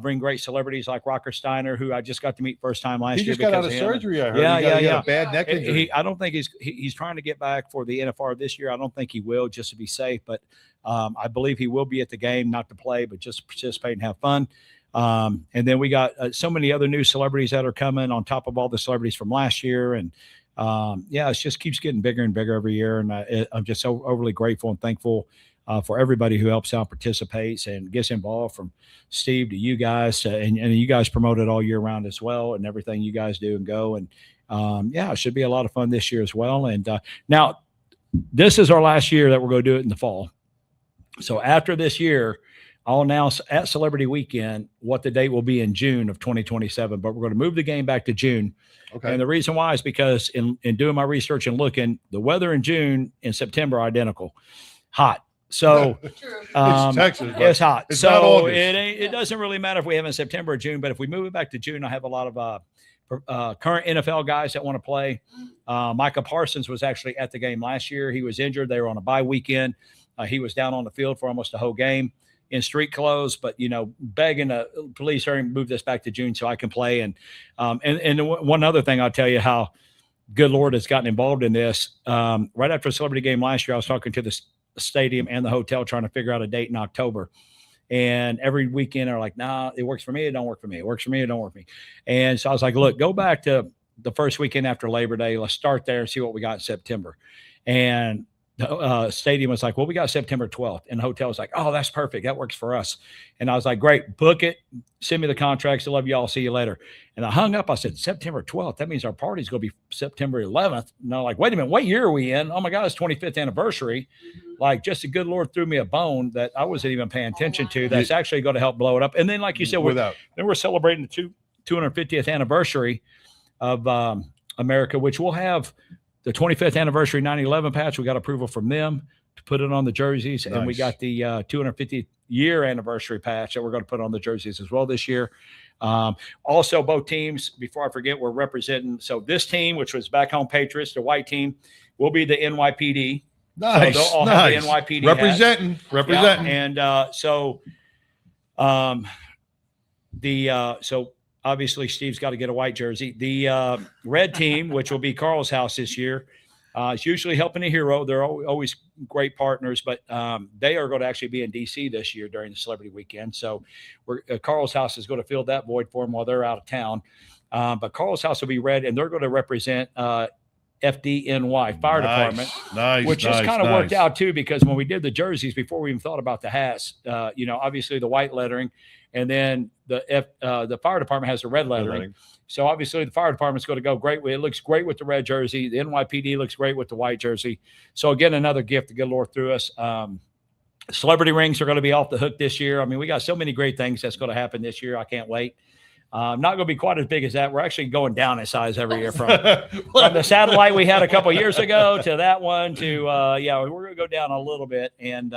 bring great celebrities like Rocker Steiner, who I just got to meet first time last year. He just got out of surgery, I heard. Yeah. He got a bad neck injury. I don't think he's trying to get back for the NFR this year. I don't think he will, just to be safe. But I believe he will be at the game, not to play, but just to participate and have fun. And then we got so many other new celebrities that are coming on top of all the celebrities from last year. And it just keeps getting bigger and bigger every year. And I'm just so overly grateful and thankful for everybody who helps out, participates, and gets involved, from Steve to you guys. And you guys promote it all year round as well, and everything you guys do and go. And it should be a lot of fun this year as well. And now this is our last year that we're going to do it in the fall. So after this year, I'll announce at Celebrity Weekend what the date will be in June of 2027, but we're going to move the game back to June. Okay. And the reason why is because in doing my research and looking, the weather in June and September are identical. Hot. So It's Texas. but it's hot. It's not So August. it doesn't really matter if we have in September or June, but if we move it back to June, I have a lot of current NFL guys that want to play. Micah Parsons was actually at the game last year. He was injured. They were on a bye weekend. He was down on the field for almost the whole game in street clothes, but begging the police hurry move this back to June so I can play. And one other thing, I'll tell you how good Lord has gotten involved in this. Right after a celebrity game last year, I was talking to the stadium and the hotel trying to figure out a date in October. And every weekend they're like, nah, it works for me. It don't work for me. It works for me. It don't work for me. And so I was like, look, go back to the first weekend after Labor Day. Let's start there and see what we got in September. And the stadium was like, well, we got September 12th. And the hotel was like, oh, that's perfect. That works for us. And I was like, great, book it. Send me the contracts. I love you all. See you later. And I hung up. I said, September 12th. That means our party's going to be September 11th. And I'm like, wait a minute, what year are we in? Oh my God, it's 25th anniversary. Like, just the good Lord threw me a bone that I wasn't even paying attention to. That's actually going to help blow it up. And then, like you said, we're celebrating the 250th anniversary of America, which we'll have the 25th anniversary 9/11 patch. We got approval from them to put it on the jerseys. And we Nice. got the 250th year anniversary patch that we're going to put on the jerseys as well this year. Also, both teams, before I forget, we're representing. So this team, which was Back Home Patriots, the white team, will be the NYPD. Nice. So they'll all nice. have the NYPD hats. Representing. Yeah, and so obviously Steve's got to get a white jersey. The red team, which will be Carl's house this year, is usually helping a hero. They're always great partners, but they are going to actually be in DC this year during the Celebrity Weekend. So Carl's house is going to fill that void for them while they're out of town. But Carl's house will be red, and they're going to represent FDNY Fire Department, which has kind of worked out too, because when we did the jerseys, before we even thought about the hats, obviously the white lettering, and then the fire department has the red lettering. So obviously the fire department's going to go great with it. Looks great with the red jersey. The NYPD looks great with the white jersey. So again, another gift the good Lord threw us. Celebrity rings are going to be off the hook this year. I mean, we got so many great things that's going to happen this year. I can't wait. Not going to be quite as big as that. We're actually going down in size every year from the satellite we had a couple of years ago to that one to, we're going to go down a little bit. And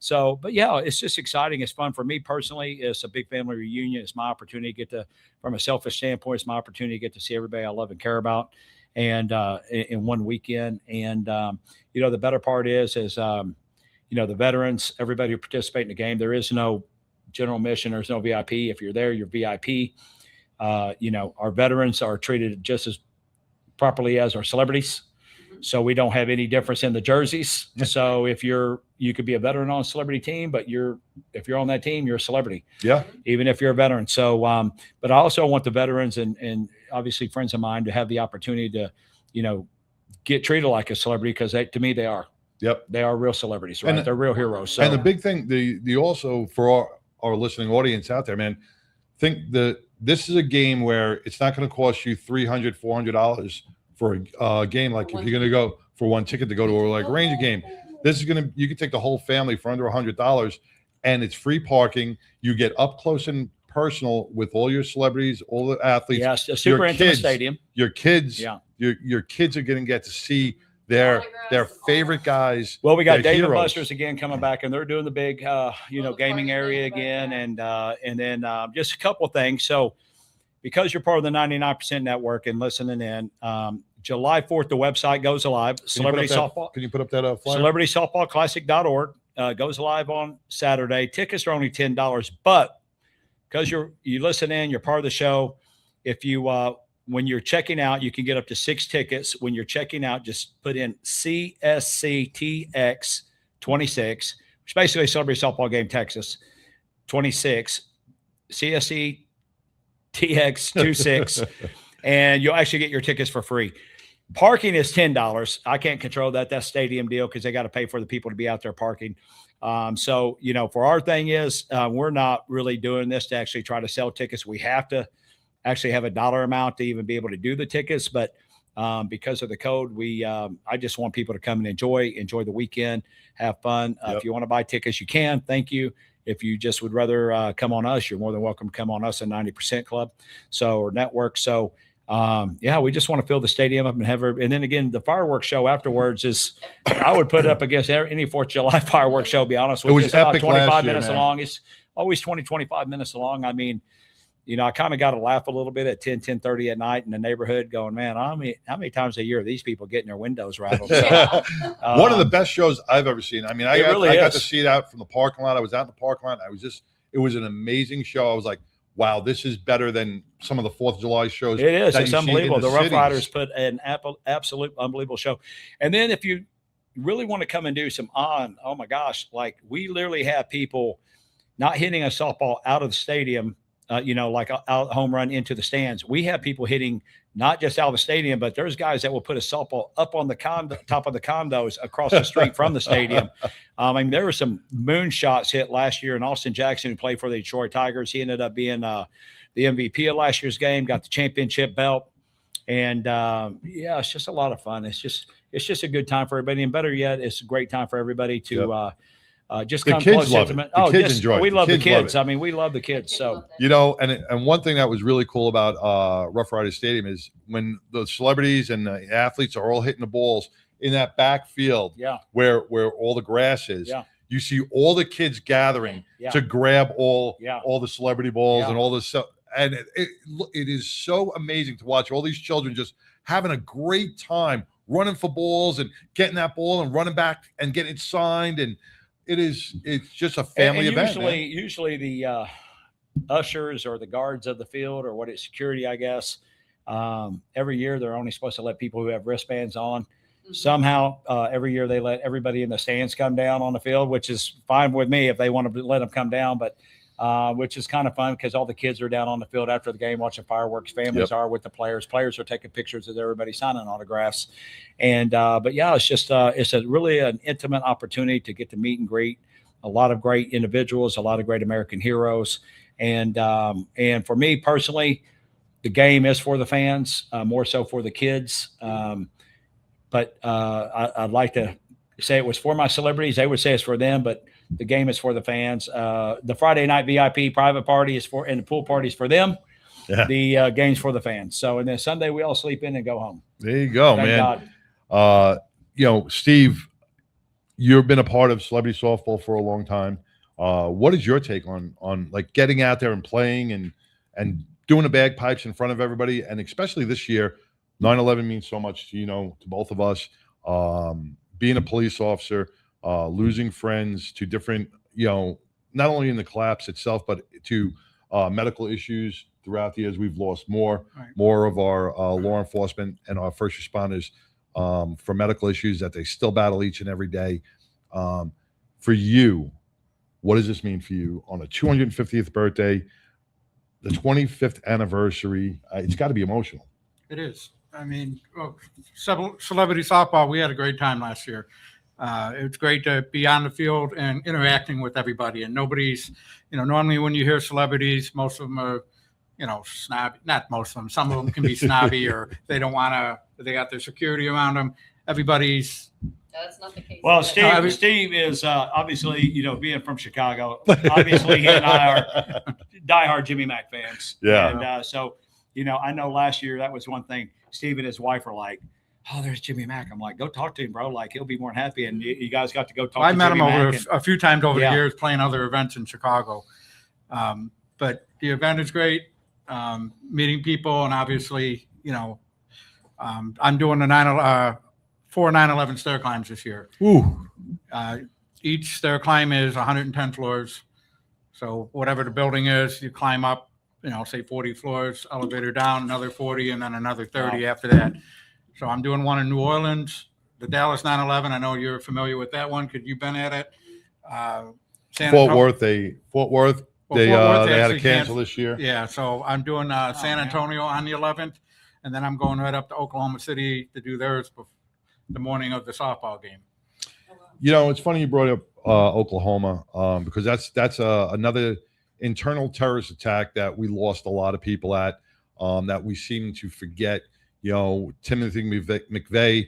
but yeah, it's just exciting. It's fun for me personally. It's a big family reunion. It's my opportunity to get to, from a selfish standpoint, it's my opportunity to get to see everybody I love and care about and in one weekend. And, the better part is the veterans, everybody who participate in the game, there is no general admission. There's no VIP. If you're there, you're VIP. Our veterans are treated just as properly as our celebrities. So we don't have any difference in the jerseys. So if you could be a veteran on a celebrity team, but if you're on that team, you're a celebrity. Yeah. Even if you're a veteran. So, but I also want the veterans and obviously friends of mine to have the opportunity to, get treated like a celebrity, because to me, they are. Yep. They are real celebrities, right? And they're real heroes. So. And the big thing, the also for our listening audience out there, man, think that this is a game where it's not going to cost you $300, $400 for a game. Like if you're going to go for one ticket to go to a Ranger game, this is you can take the whole family for under $100, and it's free parking. You get up close and personal with all your celebrities, all the athletes. Yes, a super intimate stadium. Your kids, yeah. Your kids are going to get to see their favorite guys. Well, we got their Dave and heroes. Buster's again coming back, and they're doing the big, gaming area again, and then just a couple of things. So, because you're part of the 99% network and listening in, July 4th, the website goes live. Celebrity Softball. Can you put up that flyer? CelebritySoftballClassic.org goes live on Saturday. Tickets are only $10, but because you listen in, you're part of the show. If you when you're checking out, you can get up to 6 tickets. When you're checking out, just put in CSCTX 26, which is basically Celebrity Softball Game Texas 26, CSCTX 26, and you'll actually get your tickets for free. Parking is $10. I can't control that. That's stadium deal because they got to pay for the people to be out there parking. So, for our thing is we're not really doing this to actually try to sell tickets. We have to actually have a dollar amount to even be able to do the tickets. But because of the code, I just want people to come and enjoy the weekend, have fun. If you want to buy tickets, you can. Thank you. If you just would rather come on us, you're more than welcome to come on us at 90% Club, or network. So, we just want to fill the stadium up and and then again, the fireworks show afterwards is, I would put it up against any 4th of July fireworks show, be honest with you. It was it's about epic 25 last year, minutes man. long. It's always 20-25 minutes long. I mean, I kind of got to laugh a little bit at 10:30 at night in the neighborhood going, man, how many times a year are these people getting their windows rattled? So, One of the best shows I've ever seen. I mean, I got to see it out from the parking lot. I was out in the parking lot. It was an amazing show. I was like, wow, this is better than some of the 4th of July shows. It is. that It's you see in unbelievable. The Rough cities. Riders put an absolute unbelievable show. And then if you really want to come and do some oh my gosh, like we literally have people not hitting a softball out of the stadium, like out home run into the stands. We have people hitting not just out of the stadium, but there's guys that will put a softball up on the top of the condos across the street from the stadium. I mean, there were some moonshots hit last year, and Austin Jackson, who played for the Detroit Tigers, he ended up being the MVP of last year's game, got the championship belt. And it's just a lot of fun. It's just a good time for everybody. And better yet, it's a great time for everybody to just The come kids close. love it. Intimate. The kids enjoy it. We The love the kids love kids. it. I mean, we love the kids. So, and one thing that was really cool about Rough Riders Stadium is when the celebrities and the athletes are all hitting the balls in that backfield where all the grass is. You see all the kids gathering to grab all the celebrity balls and all this stuff. And it is so amazing to watch all these children just having a great time running for balls and getting that ball and running back and getting it signed. And it's just a family event. Usually the ushers or the guards of the field, or what is security, I guess. Every year they're only supposed to let people who have wristbands on. Somehow every year they let everybody in the stands come down on the field, which is fine with me if they want to let them come down, but which is kind of fun because all the kids are down on the field after the game watching fireworks. Families are with the players. Players are taking pictures of everybody signing autographs. And but it's just it's really an intimate opportunity to get to meet and greet a lot of great individuals, a lot of great American heroes. And for me personally, the game is for the fans, more so for the kids. But I'd like to say it was for my celebrities. They would say it's for them, but the game is for the fans. The Friday night VIP private party is and the pool party is for them. Yeah. The game's for the fans. So, and then Sunday we all sleep in and go home. There you go, Thank man. God. Steve, you've been a part of celebrity softball for a long time. What is your take on like getting out there and playing and doing the bagpipes in front of everybody? And especially this year, 9/11 means so much to, to both of us. Being a police officer, losing friends to different, not only in the collapse itself, but to medical issues throughout the years. We've lost more of our law enforcement and our first responders for medical issues that they still battle each and every day. For you, what does this mean for you on a 250th birthday, the 25th anniversary? It's got to be emotional. It is. I mean, celebrity softball, we had a great time last year. It's great to be on the field and interacting with everybody. And nobody's, normally when you hear celebrities, most of them are, snobby. Not most of them. Some of them can be snobby or they don't want to, they got their security around them. Everybody's. That's not the case. Well, Steve is obviously, being from Chicago, obviously he and I are diehard Jimmy Mack fans. Yeah. And so, I know last year that was one thing. Steve and his wife were like, "Oh, there's Jimmy Mack." I'm like, "Go talk to him, bro. Like, he'll be more than happy." And you guys got to go talk. I to met Jimmy him over Mack a few times over the years playing other events in Chicago. But the event is great. Meeting people and obviously, I'm doing the 4 9/11 stair climbs this year. Ooh. Each stair climb is 110 floors. So whatever the building is, you climb up, say 40 floors, elevator down, another 40, and then another 30 after that. So I'm doing one in New Orleans, the Dallas 9/11. I know you're familiar with that one because you've been at it. Fort Worth, they had to actually cancel this year. Yeah, so I'm doing San Antonio on the 11th, and then I'm going right up to Oklahoma City to do theirs the morning of the softball game. It's funny you brought up Oklahoma because that's another internal terrorist attack that we lost a lot of people at, that we seem to forget. Timothy McVeigh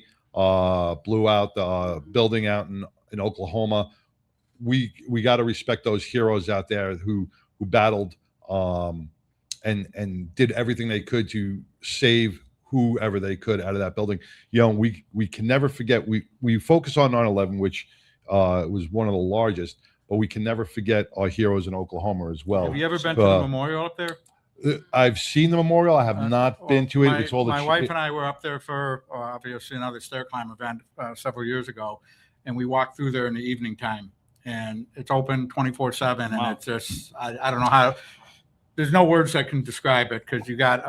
blew out the building out in Oklahoma. We got to respect those heroes out there who battled and did everything they could to save whoever they could out of that building. We can never forget. We focus on 9/11, which was one of the largest, but we can never forget our heroes in Oklahoma as well. Have you ever been to the memorial up there? I've seen the memorial. I have not been to it. It's all my wife and I were up there for obviously another stair climb event several years ago, and we walked through there in the evening time, and it's open 24/7, and it's just I don't know how. There's no words that can describe it because you got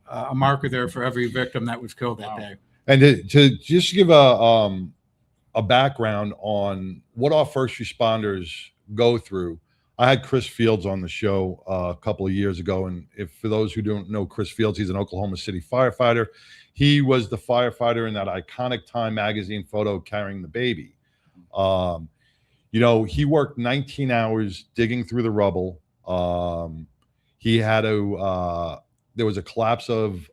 a marker there for every victim that was killed that day. And to just give a background on what our first responders go through, I had Chris Fields on the show a couple of years ago, and for those who don't know Chris Fields, he's an Oklahoma City firefighter. He was the firefighter in that iconic Time magazine photo carrying the baby. He worked 19 hours digging through the rubble. He had there was a collapse of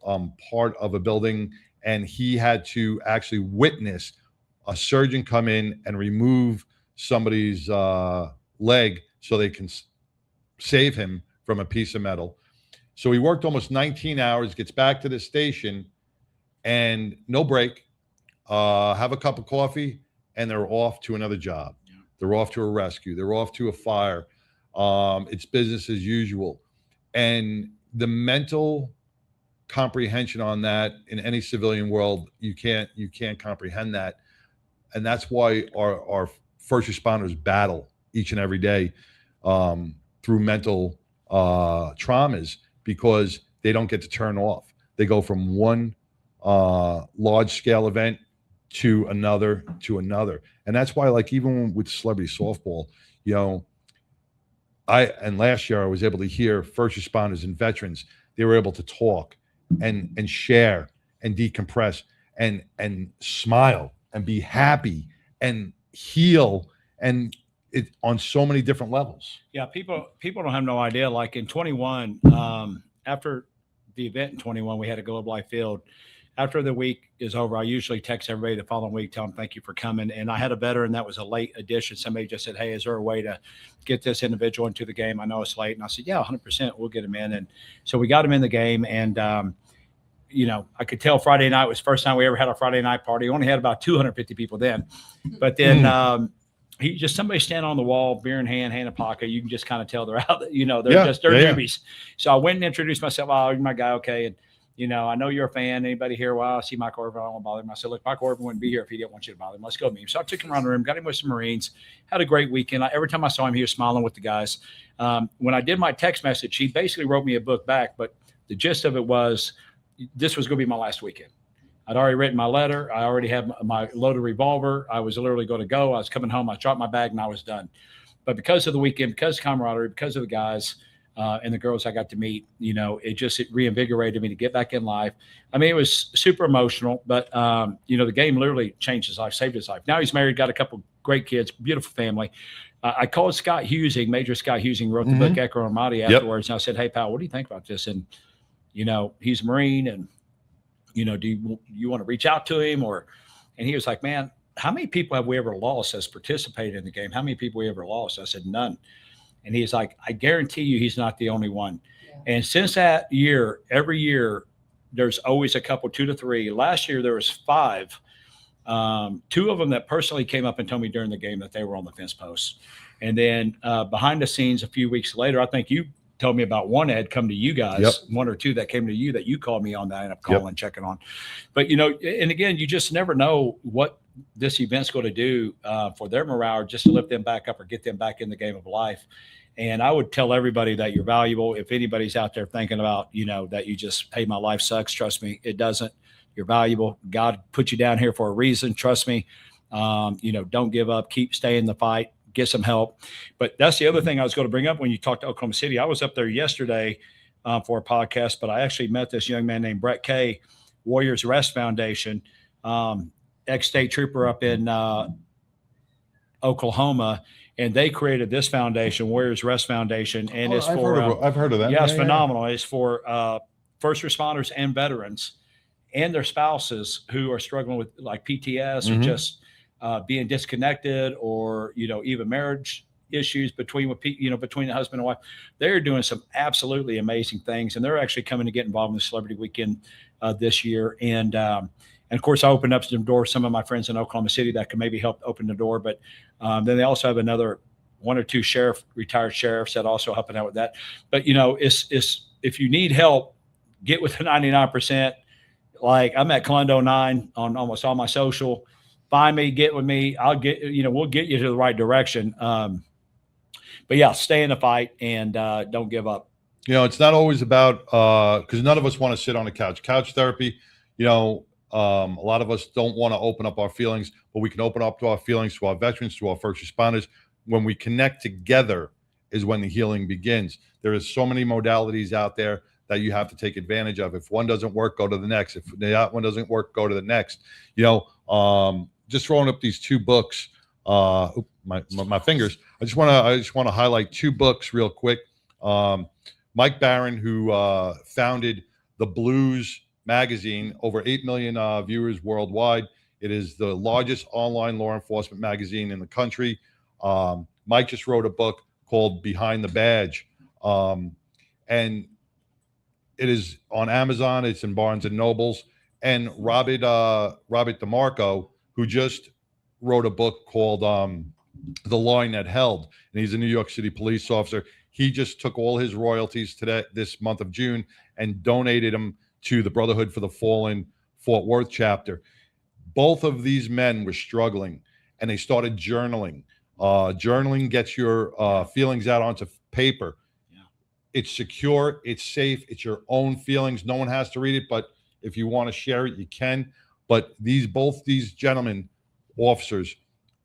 part of a building, and he had to actually witness a surgeon come in and remove somebody's leg so they can save him from a piece of metal. So he worked almost 19 hours, gets back to the station, and no break, have a cup of coffee, and they're off to another job. Yeah. They're off to a rescue. They're off to a fire. It's business as usual. And the mental comprehension on that in any civilian world, you can't comprehend that. And that's why our first responders battle each and every day through mental traumas, because they don't get to turn off. They go from one large scale event to another. And that's why, like, even with celebrity softball, last year I was able to hear first responders and veterans. They were able to talk and share and decompress and smile and be happy and heal, and it on so many different levels. Yeah, people don't have no idea. Like in 21, after the event in 21, we had a Globe Life Field. After the week is over, I usually text everybody the following week, tell them thank you for coming. And I had a veteran that was a late addition. Somebody just said, hey, is there a way to get this individual into the game? I know it's late. And I said, yeah, 100%. We'll get him in. And so we got him in the game. And, I could tell Friday night was the first time we ever had a Friday night party. We only had about 250 people then. But then somebody standing on the wall, beer in hand, hand in pocket. You can just kind of tell they're out, they're newbies. So I went and introduced myself. Oh, you're my guy. Okay. And, I know you're a fan. Anybody here? Well, I see Michael Irvin. I don't want to bother him. I said, look, Michael Irvin wouldn't be here if he didn't want you to bother him. Let's go meet him. So I took him around the room, got him with some Marines, had a great weekend. Every time I saw him, he was smiling with the guys. When I did my text message, he basically wrote me a book back, but the gist of it was this was going to be my last weekend. I'd already written my letter. I already had my loaded revolver. I was literally going to go. I was coming home. I dropped my bag and I was done. But because of the weekend, because of camaraderie, because of the guys, and the girls I got to meet, it reinvigorated me to get back in life. I mean, it was super emotional, but, the game literally changed his life, saved his life. Now he's married, got a couple great kids, beautiful family. I called Scott Husing, Major Scott Husing, wrote the book Echo Armati afterwards. And I said, hey, pal, what do you think about this? And, he's a Marine, and, do you want to reach out to him? And he was like, man, how many people have we ever lost that's participated in the game? How many people we ever lost? I said, none. And he's like, I guarantee you he's not the only one. Yeah. And since that year, every year, there's always a couple, 2 to 3. Last year, there was 5. 2 of them that personally came up and told me during the game that they were on the fence posts. And then behind the scenes, a few weeks later, I think you told me about one had come to you guys, Yep. one or two that came to you that you called me on that I ended up calling, checking on. But, you know, and again, you just never know what this event's going to do for their morale, just to lift them back up or get them back in the game of life. And I would tell everybody that you're valuable. If anybody's out there thinking about, you know, that you just, hey, my life sucks, trust me, it doesn't. You're valuable. God put you down here for a reason. Trust me. You know, don't give up. Keep staying in the fight. Get some help. But that's the other thing I was going to bring up when you talked to Oklahoma City. I was up there yesterday for a podcast, but I actually met this young man named Brett Kay, Warriors Rest Foundation, ex-state trooper up in Oklahoma. And they created this foundation, Warriors Rest Foundation, and it's for I've heard of that. Yeah, it's phenomenal. It's for first responders and veterans and their spouses who are struggling with like PTS or just being disconnected, or, you know, even marriage issues between between the husband and wife. They're doing some absolutely amazing things, and they're actually coming to get involved in the Celebrity Weekend this year. And of course, I opened up some doors. Some of my friends in Oklahoma City that can maybe help open the door. But then they also have another one or two retired sheriffs that also helping out with that. But, you know, it's if you need help, get with the 99%. Like, I'm at Clundo 9 on almost all my social. Find me, get with me. We'll get you to the right direction. But yeah, stay in the fight and don't give up. You know, it's not always about because none of us want to sit on a couch. Couch therapy, you know, a lot of us don't want to open up our feelings, but we can open up to our feelings, to our veterans, to our first responders. When we connect together is when the healing begins. There is so many modalities out there that you have to take advantage of. If one doesn't work, go to the next. If that one doesn't work, go to the next. You know, just throwing up these two books. My fingers. I just want to highlight two books real quick. Mike Barron, who founded the Blues magazine, over 8 million viewers worldwide. It is the largest online law enforcement magazine in the country. Mike just wrote a book called Behind the Badge, and it is on Amazon. It's in Barnes and Nobles. And Robert DeMarco, who just wrote a book called The Line That Held, and he's a New York City police officer. He just took all his royalties this month of June and donated them to the Brotherhood for the Fallen Fort Worth chapter. Both of these men were struggling, and they started journaling. Journaling gets your feelings out onto paper. It's secure, it's safe, it's your own feelings. No one has to read it, but if you want to share it, you can. But both these gentlemen, officers,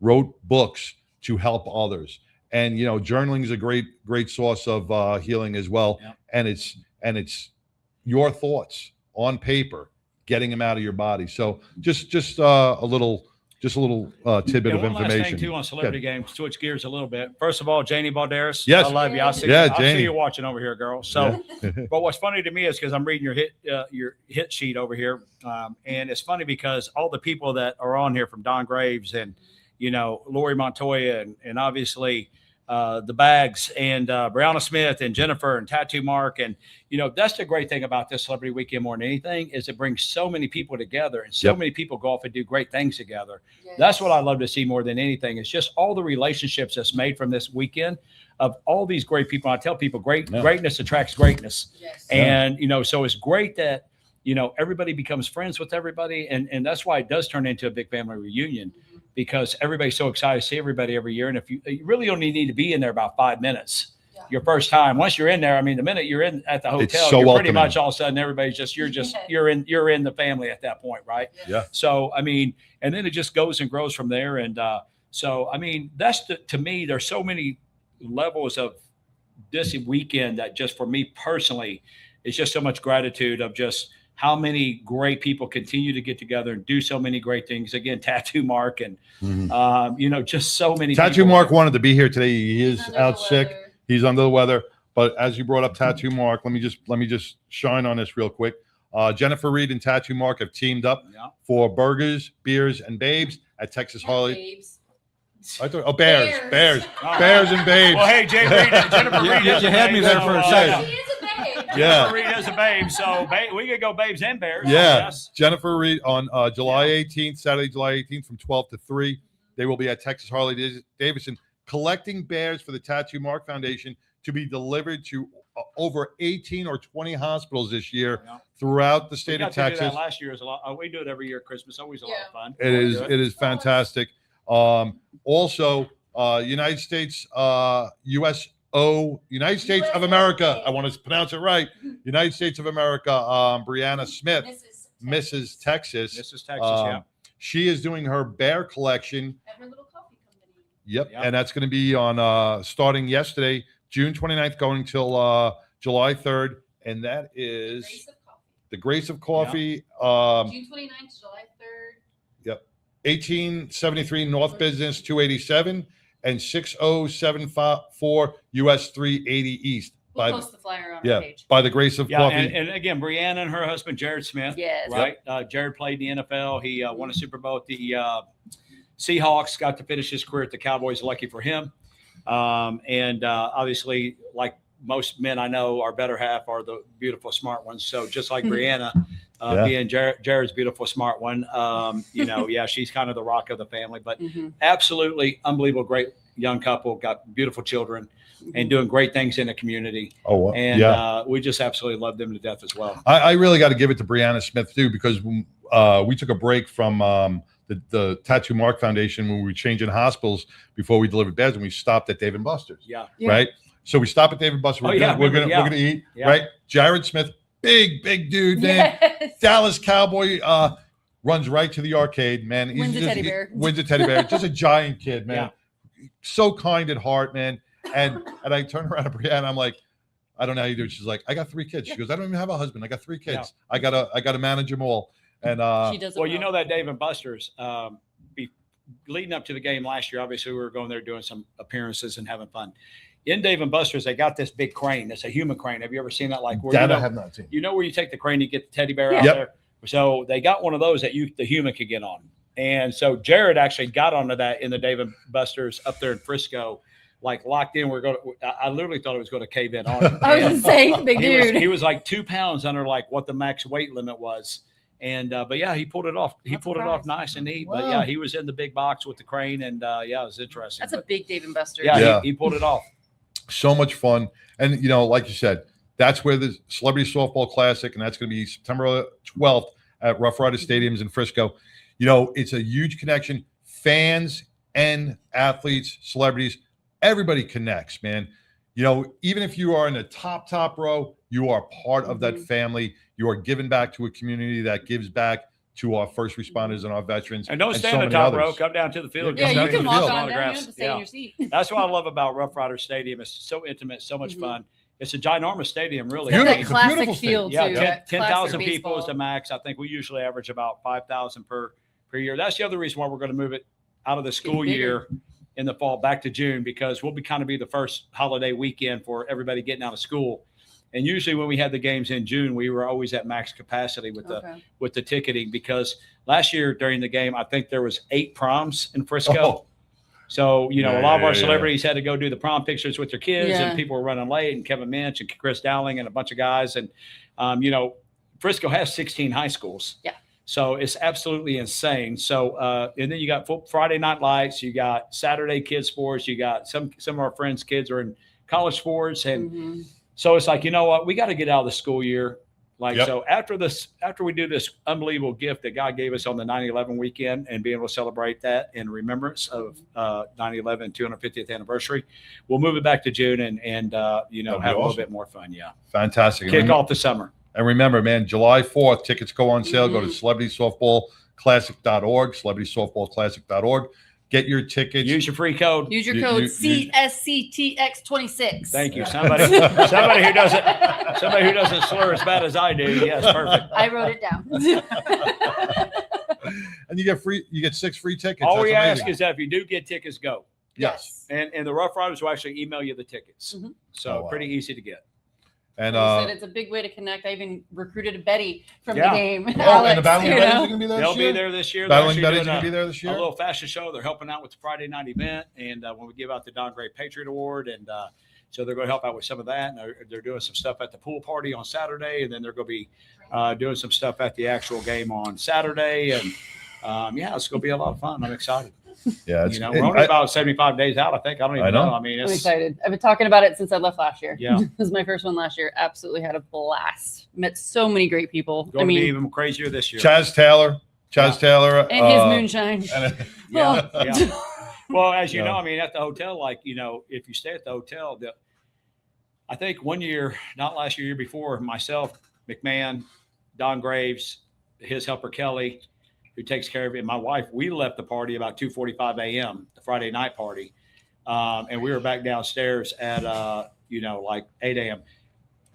wrote books to help others. And, you know, journaling is a great source of healing as well. Yeah. And it's your thoughts on paper, getting them out of your body. So just a little tidbit of One last information. thing too on Celebrity Game. Switch gears a little bit. First of all, Janie Balderas. Yes. I love you. I see Janie. you watching over here, girl. So, but what's funny to me is because I'm reading your hit sheet over here, and it's funny because all the people that are on here, from Don Graves and, you know, Lori Montoya and obviously the Bags and Brianna Smith and Jennifer and Tattoo Mark. And, you know, that's the great thing about this Celebrity Weekend more than anything, is it brings so many people together, and so many people go off and do great things together. Yes. That's what I love to see more than anything. It's just all the relationships that's made from this weekend of all these great people. I tell people greatness attracts greatness. Yes. And, you know, so it's great that, you know, everybody becomes friends with everybody. And that's why it does turn into a big family reunion, because everybody's so excited to see everybody every year. And if you really only need to be in there about 5 minutes, your first time. Once you're in there, I mean, the minute you're in at the hotel, so you're welcoming. pretty much all of a sudden everybody's just, you're in the family at that point. Right. Yeah. So, I mean, and then it just goes and grows from there. And so, I mean, that's to me, there's so many levels of this weekend that just for me personally, it's just so much gratitude of just how many great people continue to get together and do so many great things. Again, Tattoo Mark and, you know, just so many Tattoo people. Mark wanted to be here today. He is out sick. He's under the weather. But as you brought up Tattoo Mark, let me just shine on this real quick. Jennifer Reed and Tattoo Mark have teamed up for burgers, beers, and babes at Texas Harley. I thought, Bears and babes. Well, hey, Jennifer Reed. You had me there for a second. Yeah. Jennifer Reed is a babe, so we could go babes and bears. Yeah. Yes. Jennifer Reed on July 18th, Saturday, July 18th from 12 to 3. They will be at Texas Harley Davidson collecting bears for the Tattoo Mark Foundation to be delivered to over 18 or 20 hospitals this year throughout the We state got of to do Texas. that last year is a lot. We do it every year at Christmas. Always a lot of fun. It is fantastic. Also, United States of America. I want to pronounce it right. United States of America. Brianna Smith, Mrs. Texas. Mrs. Texas, yeah. She is doing her bear collection. At her little coffee company. Yep. And that's going to be on starting yesterday, June 29th, going till July 3rd. And that is the Grace of Coffee. June 29th to July 3rd. Yep. 1873 North Business 287 and 6074 US 380 East. We'll post the flyer on our page. By the Grace of Yeah, Coffee. and again, Brianna and her husband Jared Smith. Yes. Right. Jared played in the NFL. He won a Super Bowl at the Seahawks. Got to finish his career at the Cowboys. Lucky for him. And obviously, like most men I know, our better half are the beautiful, smart ones. So just like Brianna, being Jared's beautiful, smart one, she's kind of the rock of the family. But absolutely unbelievable, great young couple, got beautiful children, and doing great things in the community. Oh, wow. And we just absolutely love them to death as well. I really got to give it to Brianna Smith too, because we took a break from the Tattoo Mark Foundation when we were changing hospitals before we delivered beds, and we stopped at Dave & Buster's. Yeah. Right. So we stop at Dave & Buster's. We're gonna eat. Yeah. Right. Jared Smith, big dude, man. Yes. Dallas Cowboy, runs right to the arcade, man. Wins a teddy bear. Wins a teddy bear. Just a giant kid, man. So kind at heart, man. And I turn around to Brianna, I'm like, I don't know how you do it. She's like, I got 3 kids. She goes, I don't even have a husband. I got 3 kids. I gotta manage them all. And she does. Well, you know that Dave & Buster's, leading up to the game last year, obviously we were going there doing some appearances and having fun. In Dave & Buster's, they got this big crane. It's a human crane. Have you ever seen that? Like where That I have not seen. You know where you take the crane, you get the teddy bear out there. So they got one of those that the human could get on. And so Jared actually got onto that in the Dave & Buster's up there in Frisco, like locked in. I literally thought it was going to cave in on him. I was going to say, big dude. He was like 2 pounds under like what the max weight limit was. And but yeah, he pulled it off. He pulled it off nice and neat. But yeah, he was in the big box with the crane, and it was interesting. That's a big Dave & Buster's. Yeah, he pulled it off. So much fun. And like you said, that's where the Celebrity Softball Classic, and that's going to be September 12th at Rough Rider Stadiums in Frisco. It's a huge connection. Fans and athletes, celebrities, everybody connects, man. Even if you are in the top row, you are part of that family. You are giving back to a community that gives back to our first responders and our veterans. And don't stand so in the many top others. row. Come down to the field. Yeah, Come you down can to the walk field, on down. You don't autographs. have to stay in your seat. That's what I love about Rough Rider Stadium. It's so intimate, so much fun. It's a ginormous stadium, really. It's Beautiful. that classic Beautiful feel, Yeah, too. 10,000 people is the max. I think we usually average about 5,000 per year. That's the other reason why we're going to move it out of the school year in the fall back to June, because we'll be the first holiday weekend for everybody getting out of school. And usually when we had the games in June, we were always at max capacity with the ticketing, because last year during the game, I think there was 8 proms in Frisco. Oh. So, a lot of our celebrities had to go do the prom pictures with their kids, and people were running late, and Kevin Minch and Chris Dowling and a bunch of guys. And, Frisco has 16 high schools. Yeah. So it's absolutely insane. So, and then you got Friday Night Lights, you got Saturday kids sports, you got some of our friends' kids are in college sports. And so it's like, you know what, we got to get out of the school year. So after we do this unbelievable gift that God gave us on the 9/11 weekend and being able to celebrate that in remembrance of 9/11 250th anniversary, we'll move it back to June and have a little bit more fun. Yeah. Fantastic. Kick off the summer. And remember, man, July 4th, tickets go on sale. Go to celebritysoftballclassic.org, celebritysoftballclassic.org. Get your tickets. Use your free code. Use your code CSCTX26. Thank you. Somebody who doesn't slur as bad as I do. Yes, perfect. I wrote it down. And you get 6 free tickets. All That's we amazing. ask is that if you do get tickets, go. Yes. And the Rough Riders will actually email you the tickets. So pretty easy to get. And Like I said, it's a big way to connect. I even recruited a Betty from the game. Oh, Alex, and the Battling Betties are going to be there They'll this year? be there this year. Battling Betties are going to be there this year? A little fashion show. They're helping out with the Friday night event. And when we give out the Don Gray Patriot Award. And so they're going to help out with some of that. And they're doing some stuff at the pool party on Saturday. And then they're going to be doing some stuff at the actual game on Saturday. And it's going to be a lot of fun. I'm excited. Yeah, it's, You know, we're only about 75 days out, I think. I don't even know. I mean, I'm it's excited. I've been talking about it since I left last year. Yeah. This was my first one last year. Absolutely had a blast. Met so many great people. going to be even crazier this year. Chaz Taylor. and his moonshine. Yeah. Yeah. Well, as you know, I mean, at the hotel, like, you know, if you stay at the hotel, I think one year, not last year, year before, myself, McMahon, Don Graves, his helper Kelly, who takes care of it, and my wife, we left the party about 2:45 a.m., the Friday night party. And we were back downstairs at, you know, like 8 a.m.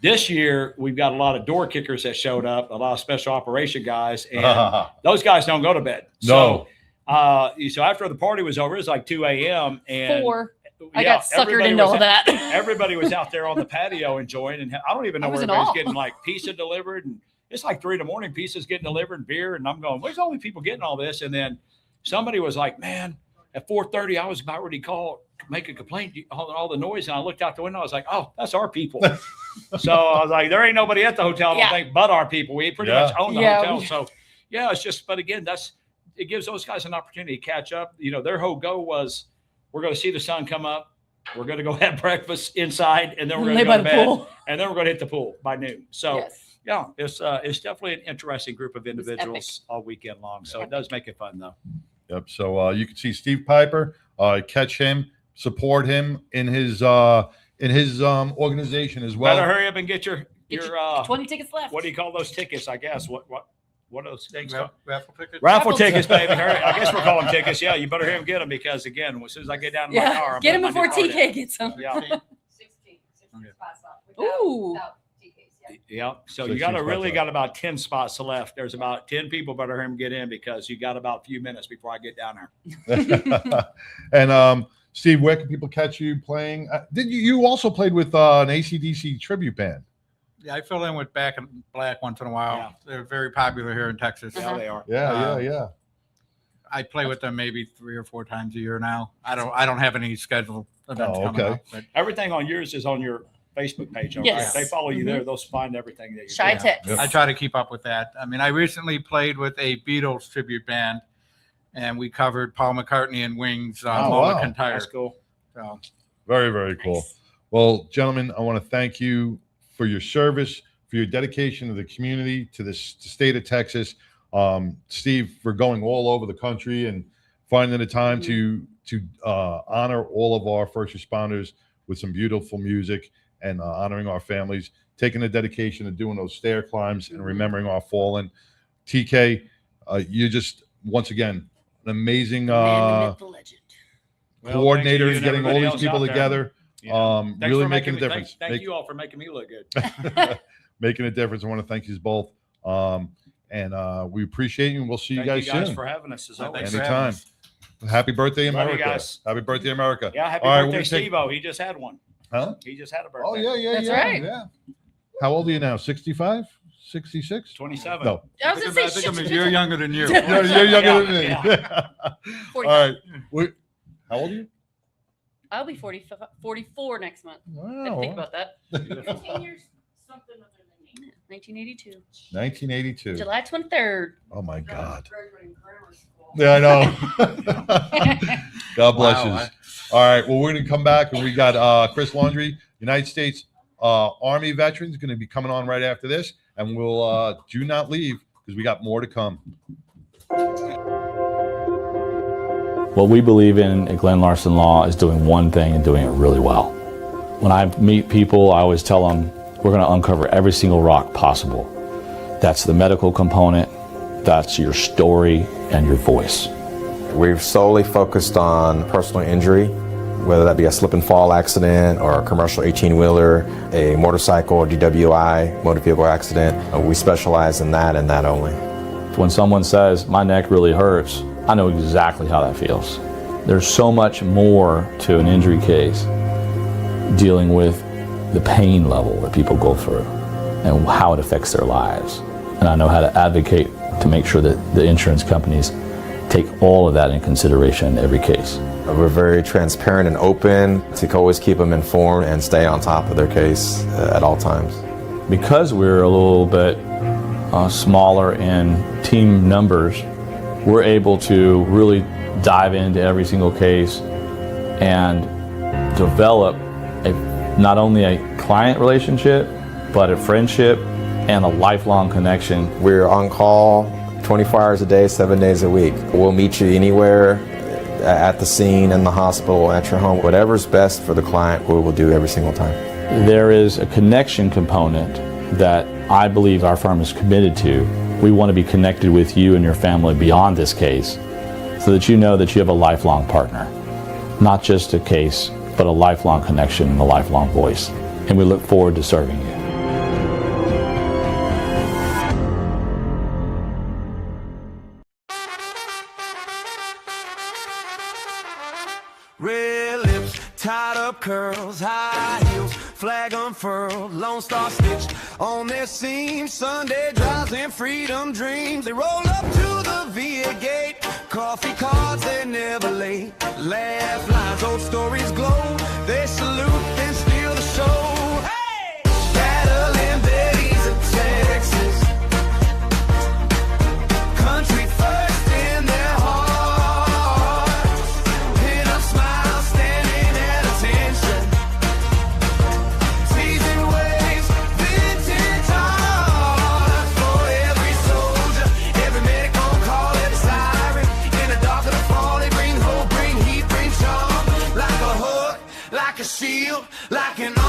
This year, we've got a lot of door kickers that showed up, a lot of special operation guys, and those guys don't go to bed. No. So after the party was over, it was like 2 a.m. and 4. I got suckered into all that. Everybody was out there on the patio enjoying, and I don't even know where everybody's getting like pizza delivered, and it's like 3 a.m. Pizza's getting delivered, and beer, and I'm going, where's all these people getting all this? And then somebody was like, man, at 4:30, I was about ready to call, make a complaint, all the noise, and I looked out the window. I was like, oh, that's our people. So I was like, there ain't nobody at the hotel, I don't think, but our people. We pretty much own the hotel. So yeah, it's just, but again, it gives those guys an opportunity to catch up. You know, their whole goal was, we're going to see the sun come up. We're going to go have breakfast inside, and then we're going to go to bed, and then we're going to hit the pool by noon. So yeah, it's definitely an interesting group of individuals all weekend long. So it does make it fun though. Yep. So you can see Steve Piper, catch him, support him in his organization as well. Better hurry up and get your 20 tickets left. What do you call those tickets? I guess what are those things? Raffle tickets. Raffle tickets, baby. Hurry. I guess we're calling tickets. Yeah, you better hurry and get them, because again, as soon as I get down to my car, get them before TK gets them. Yeah. 16 spots left. Ooh. Without TKs, Yeah. So 16 you got spots left. about 10 spots left. There's about 10 people better hurry and get in, because you got about a few minutes before I get down there. And Steve, where can people catch you playing? Did you also played with an AC/DC tribute band? Yeah, I fill in with Back in Black once in a while. Yeah. They're very popular here in Texas. Yeah, they are. Yeah. I play with them maybe 3 or 4 times a year now. I don't have any scheduled events coming up. But Everything on yours is on your Facebook page. Right? Yes. They follow you there. They'll find everything that you're Shy doing. tips. I try to keep up with that. I mean, I recently played with a Beatles tribute band, and we covered Paul McCartney and Wings on Lola Kintyre. That's cool. So, Very, very cool. Well, gentlemen, I want to thank you for your service, for your dedication to the community, to the state of Texas. Steve, for going all over the country and finding the time to honor all of our first responders with some beautiful music and honoring our families, taking the dedication of doing those stair climbs and remembering our fallen. TK, you're just, once again, an amazing coordinator, and getting all everybody these else people out there. together, Thanks really for making a difference. Thank you all for making me look good. Making a difference. I want to thank you both. And we appreciate you, and we'll see you Thank guys soon. you for having us. As always. Anytime. Happy birthday, Love you America. guys. Happy birthday, America. Yeah, happy All right, birthday, we're gonna take- Steve-O. He just had one. Huh? He just had a birthday. Oh, yeah. That's right. Yeah. How old are you now? 65? 66? 27. No. I was I think I'm a year younger than you. No, you're younger than me. Yeah. All right. How old are you? I'll be 44 next month. I had to Wow. think about that. 10 years, something other than me. 1982. 1982. July 23rd. Oh, my God. Graduating grammar school. Yeah, I know. God bless you. All right. Well, we're going to come back, and we got Chris Laundrie, United States Army veterans, going to be coming on right after this. And we'll do not leave, because we got more to come. What we believe in at Glenn Larson Law is doing one thing and doing it really well. When I meet people, I always tell them we're going to uncover every single rock possible. That's the medical component, that's your story, and your voice. We've solely focused on personal injury, whether that be a slip and fall accident or a commercial 18-wheeler, a motorcycle or DWI, motor vehicle accident. We specialize in that and that only. When someone says, my neck really hurts, I know exactly how that feels. There's so much more to an injury case dealing with the pain level that people go through and how it affects their lives. And I know how to advocate to make sure that the insurance companies take all of that in consideration in every case. We're very transparent and open to always keep them informed and stay on top of their case at all times. Because we're a little bit smaller in team numbers, we're able to really dive into every single case and develop not only a client relationship, but a friendship and a lifelong connection. We're on call 24 hours a day, 7 days a week. We'll meet you anywhere, at the scene, in the hospital, at your home. Whatever's best for the client, we will do every single time. There is a connection component that I believe our firm is committed to. We want to be connected with you and your family beyond this case so that you know that you have a lifelong partner. Not just a case, but a lifelong connection and a lifelong voice. And we look forward to serving you. Red lips, tied up curls, high heels, flag unfurled, Lone Star stitched on their seams. Sunday drives and freedom dreams. They roll up to the VA gate. Coffee cards, they're never late. Laugh lines, old stories glow. They salute, then steal the show. Hey! Battling Betty's of Texas. Country first in their hearts. Pin up smiles, standing at attention. Teasing waves, vintage art. For every soldier, every medic on call, every siren. In the dark of the fall, they bring hope, bring heat, bring charm. Like a hook, like a shield, like an arm.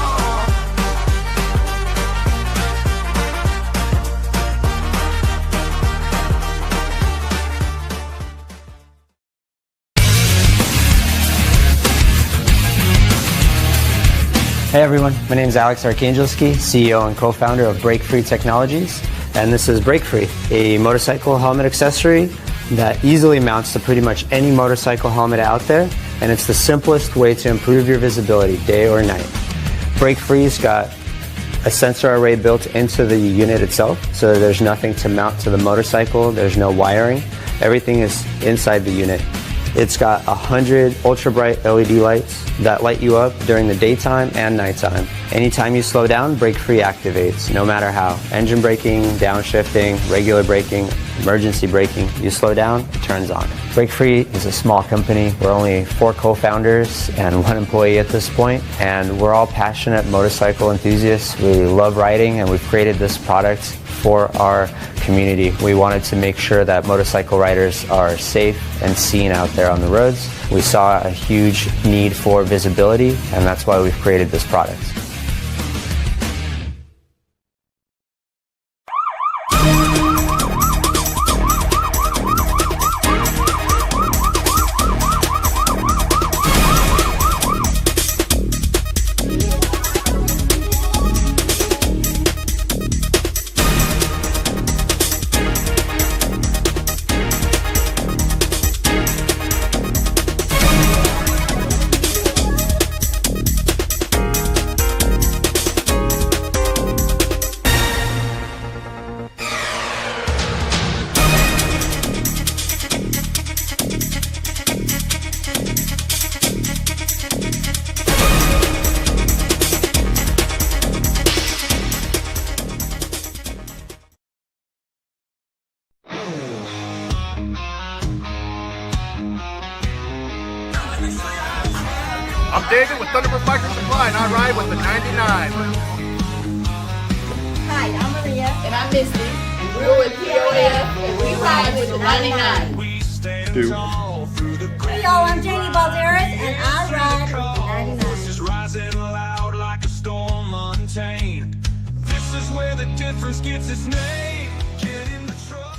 Hey everyone, my name is Alex Arkangelski, CEO and co-founder of Break Free Technologies, and this is Break Free, a motorcycle helmet accessory that easily mounts to pretty much any motorcycle helmet out there, and it's the simplest way to improve your visibility day or night. Break Free's got a sensor array built into the unit itself, so there's nothing to mount to the motorcycle, there's no wiring, everything is inside the unit. It's got 100 ultra bright LED lights that light you up during the daytime and nighttime. Anytime you slow down, Break Free activates, no matter how. Engine braking, downshifting, regular braking, emergency braking. You slow down, it turns on. Break Free is a small company. We're only 4 co-founders and 1 employee at this point, and we're all passionate motorcycle enthusiasts. We love riding, and we've created this product for our community. We wanted to make sure that motorcycle riders are safe and seen out there on the roads. We saw a huge need for visibility, and that's why we've created this product. I'm David with Thunderbird Biker Supply, and I ride with the 99. Hi, I'm Maria. And I'm Misty. And we're with POF, and we ride with the 99. Hey y'all, I'm Janie Balderas, and I ride with the 99. Voices rising loud like a storm untamed. This is where the difference gets its name. Get in the truck.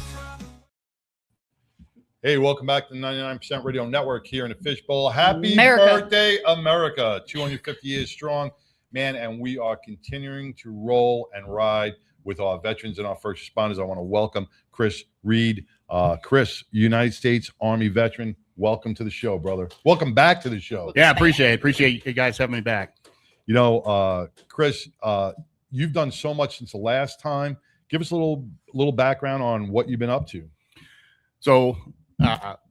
Hey, welcome back to the 99% Radio Network here in the Fishbowl. Happy America. birthday, America. 250 years strong, man, and we are continuing to roll and ride with our veterans and our first responders. I want to welcome Chris Reed. Chris, United States Army veteran, welcome to the show, brother. Welcome back to the show. Yeah, appreciate it. Appreciate you guys having me back. You know, Chris, you've done so much since the last time. Give us a little background on what you've been up to. So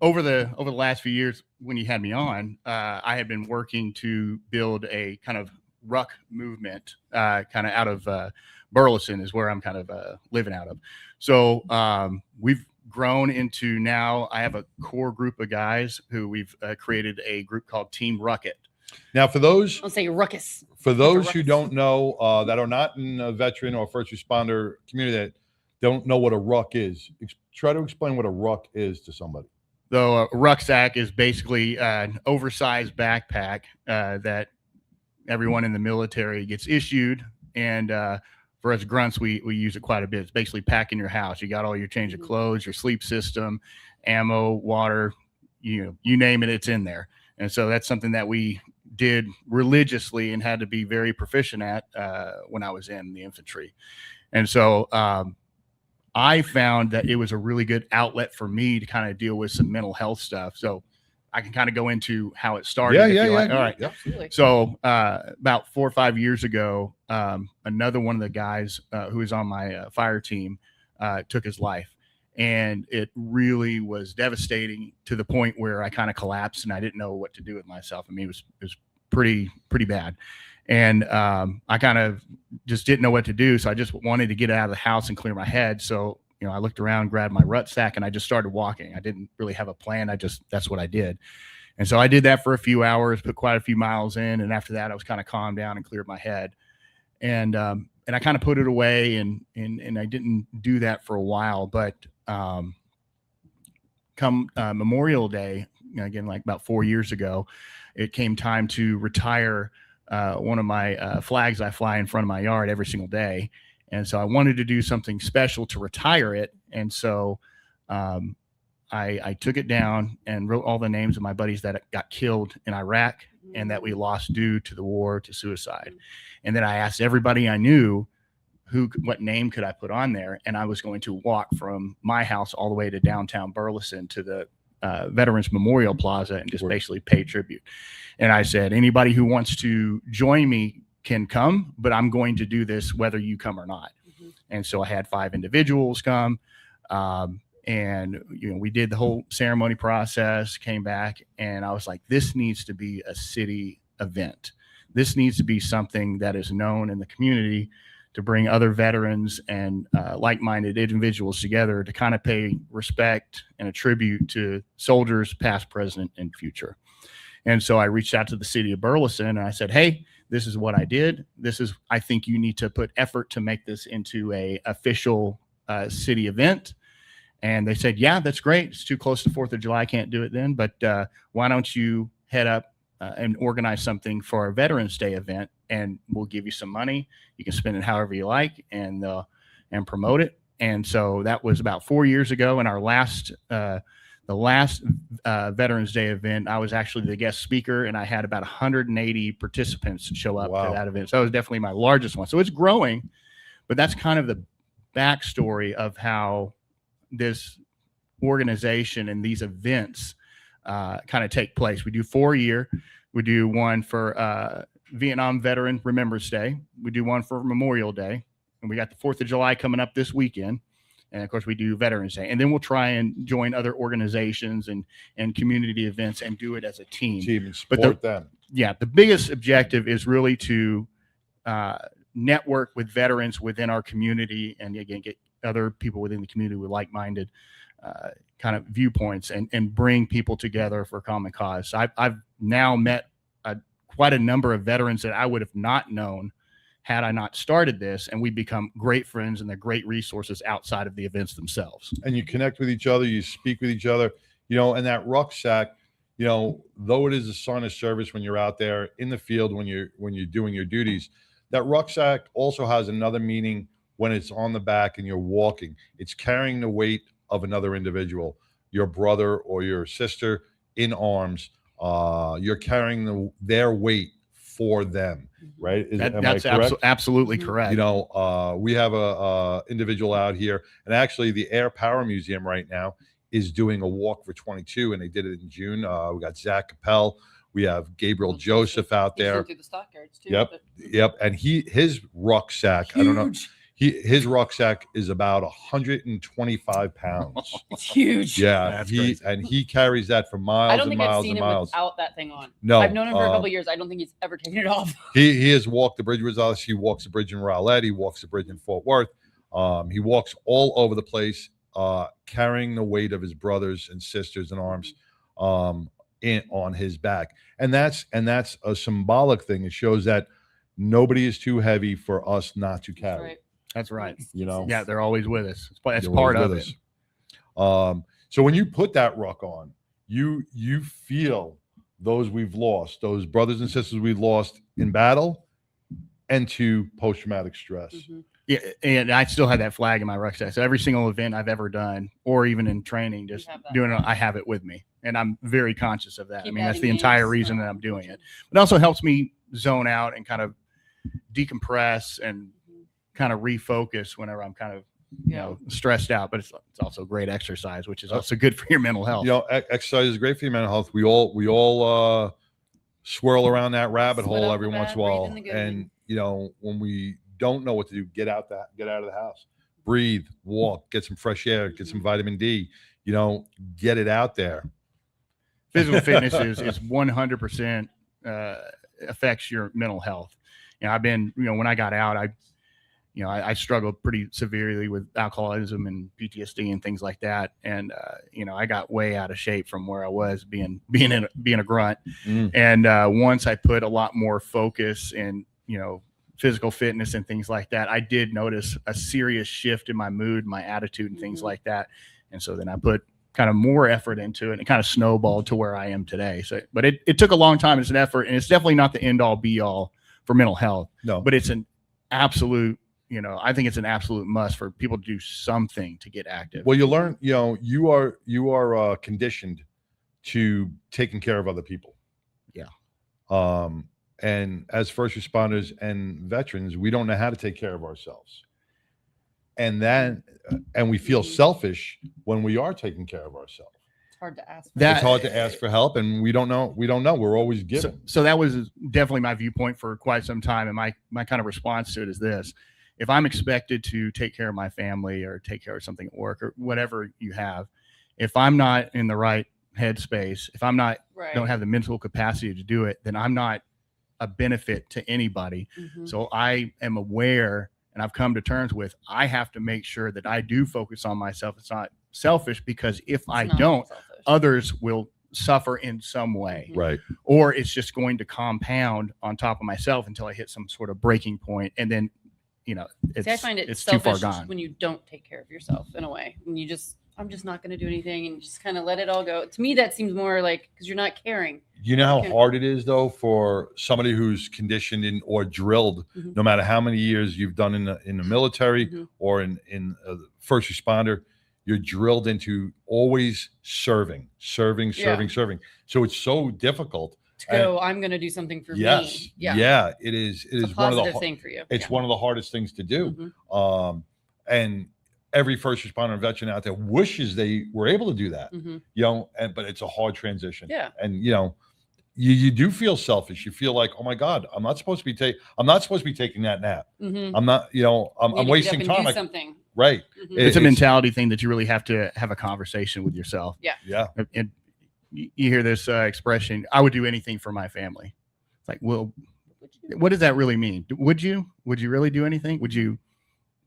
over the last few years, when you had me on, I had been working to build a kind of ruck movement, kind of out of Burleson is where I'm kind of living out of. So we've grown into now I have a core group of guys who we've created a group called Team Rucket. Now, for those Don't say ruckus. for those who don't know that are not in a veteran or first responder community that don't know what a ruck is, try to explain what a ruck is to somebody. So a rucksack is basically an oversized backpack that everyone in the military gets issued, and for us grunts, we use it quite a bit. It's basically packing your house. You got all your change of clothes, your sleep system, ammo, water, you name it, it's in there. And so that's something that we did religiously and had to be very proficient at when I was in the infantry. And so I found that it was a really good outlet for me to kind of deal with some mental health stuff. So I can kind of go into how it started. Yeah. All right. Yeah. Absolutely. So about 4 or 5 years ago, another one of the guys who was on my fire team took his life. And it really was devastating to the point where I kind of collapsed and I didn't know what to do with myself. I mean, it was pretty bad. And I kind of just didn't know what to do. So I just wanted to get out of the house and clear my head. So, I looked around, grabbed my rucksack, and I just started walking. I didn't really have a plan. That's what I did. And so I did that for a few hours, put quite a few miles in. And after that, I was kind of calmed down and cleared my head. And I kind of put it away and I didn't do that for a while, but come Memorial Day, again, like about 4 years ago, it came time to retire one of my flags I fly in front of my yard every single day. And so I wanted to do something special to retire it. And so I took it down and wrote all the names of my buddies that got killed in Iraq and that we lost due to the war, to suicide. And then I asked everybody I knew what name could I put on there. And I was going to walk from my house all the way to downtown Burleson to the Veterans Memorial Plaza and just basically pay tribute. And I said, anybody who wants to join me can come, but I'm going to do this whether you come or not. And so I had 5 individuals come, and we did the whole ceremony process, came back, and I was like, this needs to be a city event. This needs to be something that is known in the community to bring other veterans and like-minded individuals together to kind of pay respect and a tribute to soldiers past, present, and future. And so I reached out to the city of Burleson and I said, hey, this is what I did. I think you need to put effort to make this into a official city event. And they said, yeah, that's great. It's too close to 4th of July. I can't do it then. But why don't you head up and organize something for our Veterans Day event, and we'll give you some money. You can spend it however you like and promote it. And so that was about 4 years ago. And our the last Veterans Day event, I was actually the guest speaker, and I had about 180 participants show up to that event. So it was definitely my largest one. So it's growing, but that's kind of the backstory of how this organization and these events kind of take place. We do 4 a year. We do one for Vietnam Veteran Remembrance Day. We do one for Memorial Day, and we got the 4th of July coming up this weekend. And of course we do Veterans Day, and then we'll try and join other organizations and community events and do it as a team. And support them. Yeah. The biggest objective is really to network with veterans within our community, and again, get other people within the community with like-minded kind of viewpoints and bring people together for a common cause. So I've now met quite a number of veterans that I would have not known had I not started this, and we become great friends and they're great resources outside of the events themselves. And you connect with each other, you speak with each other, and that rucksack, though it is a sign of service when you're out there in the field, when you're doing your duties, that rucksack also has another meaning when it's on the back and you're walking. It's carrying the weight of another individual, your brother or your sister in arms. You're carrying their weight for them, right? That's absolutely correct. We have a individual out here, and actually the Air Power Museum right now is doing a walk for 22, and they did it in June. We got Zach Capel, we have Gabriel Joseph out there. Through the stockyards too. Yep. And his rucksack, Huge. I don't know. His rucksack is about 125 pounds. It's huge. Yeah, he carries that for miles I don't and think miles I've seen and him miles. without that thing on. No, I've known him for a couple of years. I don't think he's ever taken it off. He has walked the bridge with us. He walks the bridge in Rowlett. He walks the bridge in Fort Worth. He walks all over the place. carrying the weight of his brothers and sisters in arms on his back. And that's a symbolic thing. It shows that nobody is too heavy for us not to carry. That's right. You know, yeah, they're always with us. That's They're part always of with it. us. So when you put that ruck on, you feel those we've lost, those brothers and sisters we've lost in battle and to post-traumatic stress. Yeah, and I still have that flag in my rucksack. So every single event I've ever done, or even in training, just doing it, I have it with me, and I'm very conscious of that. I mean, that's the entire reason that I'm doing it. It also helps me zone out and kind of decompress and kind of refocus whenever I'm kind of stressed out. But it's also great exercise, which is also good for your mental health. You know, exercise is great for your mental health. We all swirl around that rabbit hole every once in a while, and you know, when we don't know what to do, get out of the house, breathe, walk, get some fresh air, get some vitamin D, you know, get it out there. Physical fitness is 100% affects your mental health. You know, I've been, you know, when I got out, I struggled pretty severely with alcoholism and PTSD and things like that. And, you know, I got way out of shape from where I was being a grunt. And once I put a lot more focus in, you know, physical fitness and things like that, I did notice a serious shift in my mood, my attitude, and things like that. And so then I put kind of more effort into it, and it kind of snowballed to where I am today. So, but it took a long time. It's an effort, and it's definitely not the end all be all for mental health. No, but it's an absolute, you know, I think it's an absolute must for people to do something to get active. Well, you learn, you know, you are conditioned to taking care of other people. Yeah. And as first responders and veterans, we don't know how to take care of ourselves. And we feel selfish when we are taking care of ourselves. It's hard to ask. It's hard to ask for help, and we don't know. We're always given. So that was definitely my viewpoint for quite some time. And my kind of response to it is this: if I'm expected to take care of my family or take care of something at work or whatever you have, if I'm not in the right headspace, if I'm not, don't have the mental capacity to do it, then I'm not a benefit to anybody. So I am aware, and I've come to terms with, I have to make sure that I do focus on myself. It's not selfish, because if I don't, others will suffer in some way. Right. Or it's just going to compound on top of myself until I hit some sort of breaking point. And then, you know, I find it's too far selfish gone. when you don't take care of yourself in a way. When you just, I'm just not going to do anything, and just kind of let it all go. To me, that seems more like, because you're not caring. You know how hard it is, though, for somebody who's conditioned in or drilled, no matter how many years you've done in the military or in first responder, you're drilled into always serving. So it's so difficult To go, I'm going to do something for me. Yeah, it is. It It's is a one of the positive thing for you. It's one of the hardest things to do. And every first responder and veteran out there wishes they were able to do that. You know, but it's a hard transition. Yeah. And you know, you do feel selfish. You feel like, oh my God, I'm not supposed to be taking that nap. I'm not, you know, I'm wasting time. Something. Right. It's a mentality thing that you really have to have a conversation with yourself. Yeah. And you hear this expression, I would do anything for my family. It's like, well, what does that really mean? Would you really do anything? Would you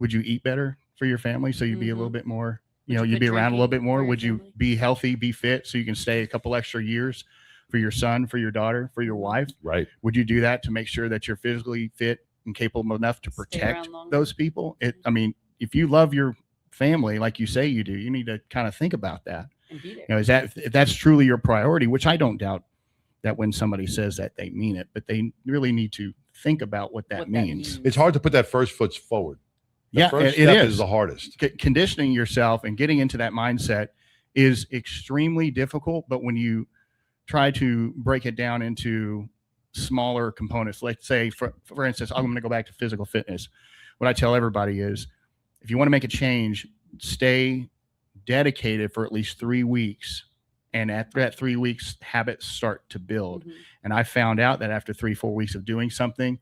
eat better for your family so you'd be a little bit more, you know, you'd be around a little bit more? Would you be healthy, be fit so you can stay a couple extra years for your son, for your daughter, for your wife? Right. Would you do that to make sure that you're physically fit and capable enough to protect those people? I mean, if you love your family like you say you do, you need to kind of think about that. You know, if that's truly your priority, which I don't doubt that when somebody says that, they mean it, but they really need to think about what that means. It's hard to put that first foot forward. Yeah, first it step is the hardest. Conditioning yourself and getting into that mindset is extremely difficult. But when you try to break it down into smaller components, let's say, for instance, I'm going to go back to physical fitness. What I tell everybody is, if you want to make a change, stay dedicated for at least 3 weeks. And after that 3 weeks, habits start to build. And I found out that after 3-4 weeks of doing something,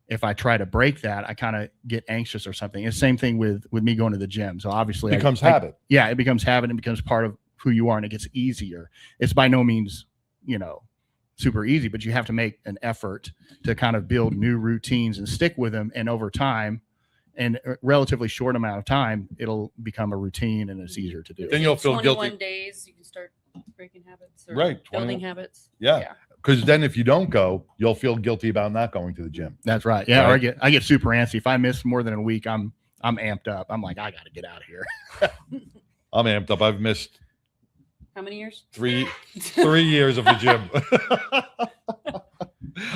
if I try to break that, I kind of get anxious or something. It's the same thing with me going to the gym. So obviously It becomes habit. Yeah, it becomes habit and becomes part of who you are, and it gets easier. It's by no means, you know, super easy, but you have to make an effort to kind of build new routines and stick with them. And over time, in a relatively short amount of time, it'll become a routine and it's easier to do. Then you'll feel 21 guilty. days, you can start breaking habits or Right, building 21 habits. Yeah. Because then if you don't go, you'll feel guilty about not going to the gym. That's right. Yeah. Right. Or I get super antsy. If I miss more than a week, I'm amped up. I'm like, I got to get out of here. I'm amped up. I've missed How many years? 3 years of the gym.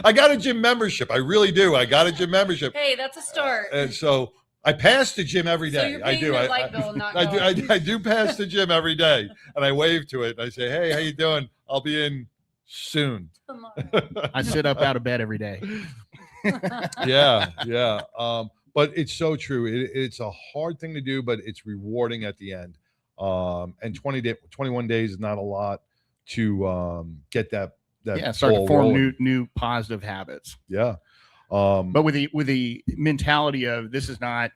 I got a gym membership. I really do. I got a gym membership. Hey, that's a start. And so I pass the gym every So day. you're I paying do. the light bill, not I going. do pass the gym every day, and I wave to it. And I say, "Hey, how you doing? I'll be in soon." I sit up out of bed every day. Yeah. But it's so true. It's a hard thing to do, but it's rewarding at the end. And 21 days is not a lot to get that start to ball form rolling. new positive habits. Yeah. But with the mentality of this is not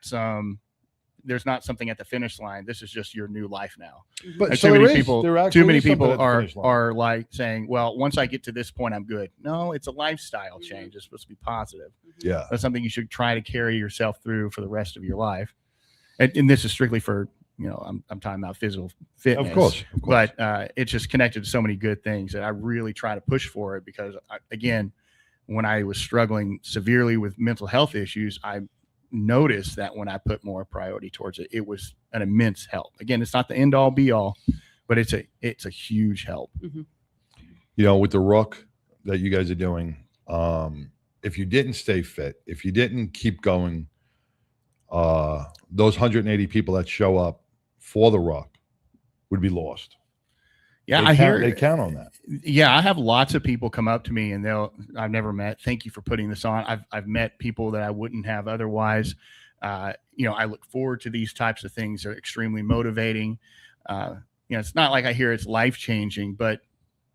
there's not something at the finish line. This is just your new life now. But And so too many there is- people, there actually too many is something people at the are finish line. are like saying, "Well, once I get to this point, I'm good." No, it's a lifestyle change. It's supposed to be positive. Yeah. That's something you should try to carry yourself through for the rest of your life. And this is strictly for, I'm talking about physical fitness. Of course. But it's just connected to so many good things that I really try to push for it because, again, when I was struggling severely with mental health issues, I noticed that when I put more priority towards it, it was an immense help. Again, it's not the end all be all, but it's a huge help. With the Rook that you guys are doing, if you didn't stay fit, if you didn't keep going, those 180 people that show up for the Rook would be lost. Yeah, They count on that. Yeah, I have lots of people come up to me and I've never met. Thank you for putting this on. I've met people that I wouldn't have otherwise. I look forward to these types of things. They're extremely motivating. It's not like I hear it's life changing, but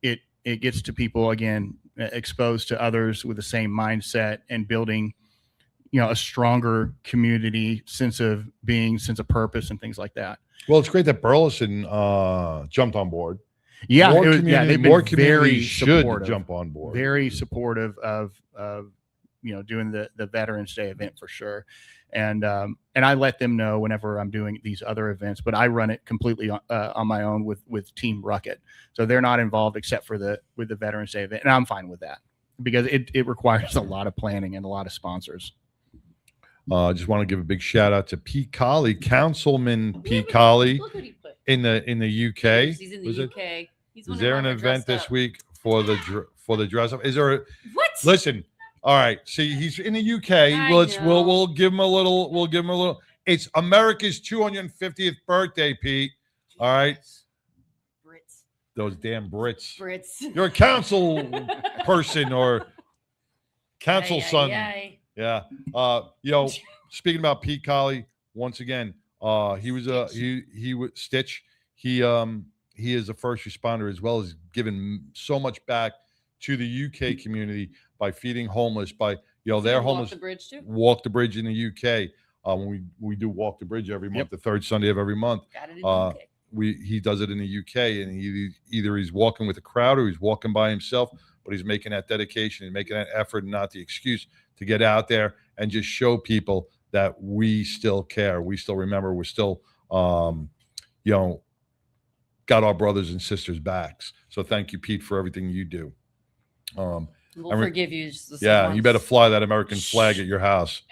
it gets to people again exposed to others with the same mindset and building, a stronger community sense of being, sense of purpose, and things like that. Well, it's great that Burleson jumped on board. Yeah, More they've community- been more very communities should supportive, jump on board. Very supportive of doing the Veterans Day event for sure, and I let them know whenever I'm doing these other events. But I run it completely on my own with Team Rucket, so they're not involved except for the Veterans Day event, and I'm fine with that because it requires a lot of planning and a lot of sponsors. I just want to give a big shout out to Pete Colley, Councilman Pete Colley in the UK. He's in the Was it? UK. He's Is one of there our an dressed event this up. week for the dress up? Is there a What? Listen, all right. See, he's in the UK. We'll give him a little. It's America's 250th birthday, Pete. All right. Brits. Those damn Brits. Brits. You're a council person or council son. Yeah. Speaking about Pete Colley, once again, he was Stitch. He is a first responder as well as giving so much back to the UK community by feeding homeless, by they're homeless. Walk the bridge too. Walk the Bridge in the UK. When we do Walk the Bridge every month, the third Sunday of every month. Got it in the UK. He does it in the UK, and either he's walking with a crowd or he's walking by himself, but he's making that dedication and making that effort and not the excuse to get out there and just show people that we still care. We still remember. We're still, got our brothers and sisters' backs. So thank you, Pete, for everything you do. We'll forgive you. Just the Yeah, once. you better fly that American flag at your house.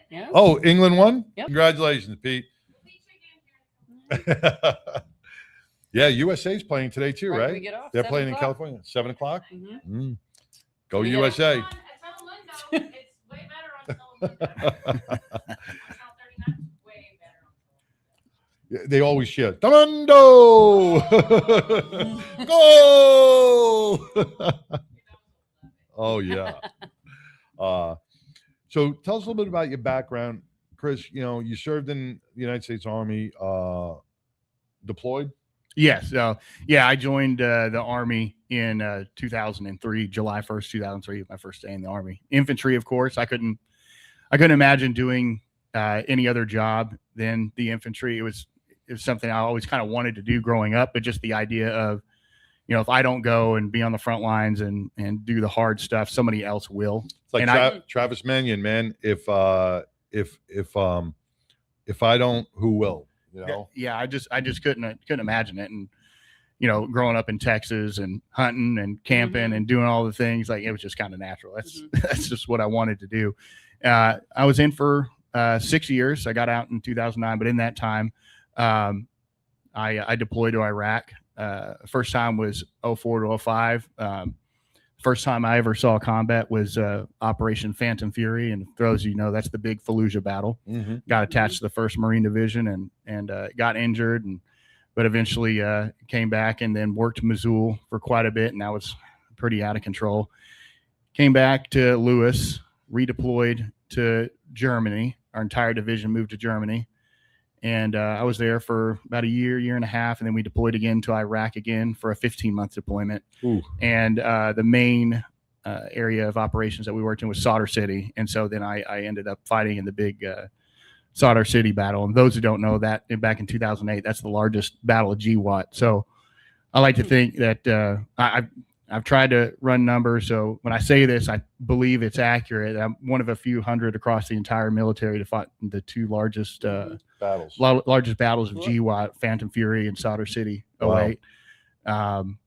Yeah. Oh, England won? Yep. Congratulations, Pete. Yeah, USA's playing today too, Right, right? we get off, They're 7 playing in o'clock. California. 7 o'clock? Mhm. Go We get USA. Yeah, they always cheer. Tamando! Goal! Oh, yeah. So tell us a little bit about your background. Chris, you served in the United States Army, deployed? Yes. I joined the Army in 2003, July 1st, 2003, my first day in the Army. Infantry, of course. I couldn't imagine doing any other job than the infantry. It was something I always kind of wanted to do growing up, but just the idea of, you know, if I don't go and be on the front lines and do the hard stuff, somebody else will. It's like And Travis Mannion, man. If I don't, who will? You know? Yeah, I just couldn't imagine it. And you know, growing up in Texas and hunting and camping and doing all the things, like it was just kind of natural. That's just what I wanted to do. I was in for 6 years. I got out in 2009, but in that time, I deployed to Iraq. First time was 04 to 05. First time I ever saw combat was Operation Phantom Fury, and for those of you know, that's the big Fallujah battle. Got attached to the 1st Marine Division and got injured, but eventually came back and then worked Mosul for quite a bit, and that was pretty out of control. Came back to Lewis, redeployed to Germany. Our entire division moved to Germany. And I was there for about a year and a half, and then we deployed again to Iraq again for a 15-month deployment. Ooh. And the main area of operations that we worked in was Sadr City, and so then I ended up fighting in the big Sadr City battle. And those who don't know that, back in 2008, that's the largest battle of GWAT. So I like to think that I've tried to run numbers. So when I say this, I believe it's accurate. I'm one of a few hundred across the entire military to fight the 2 largest largest battles of GWAT, Phantom Fury and Sadr City 08. And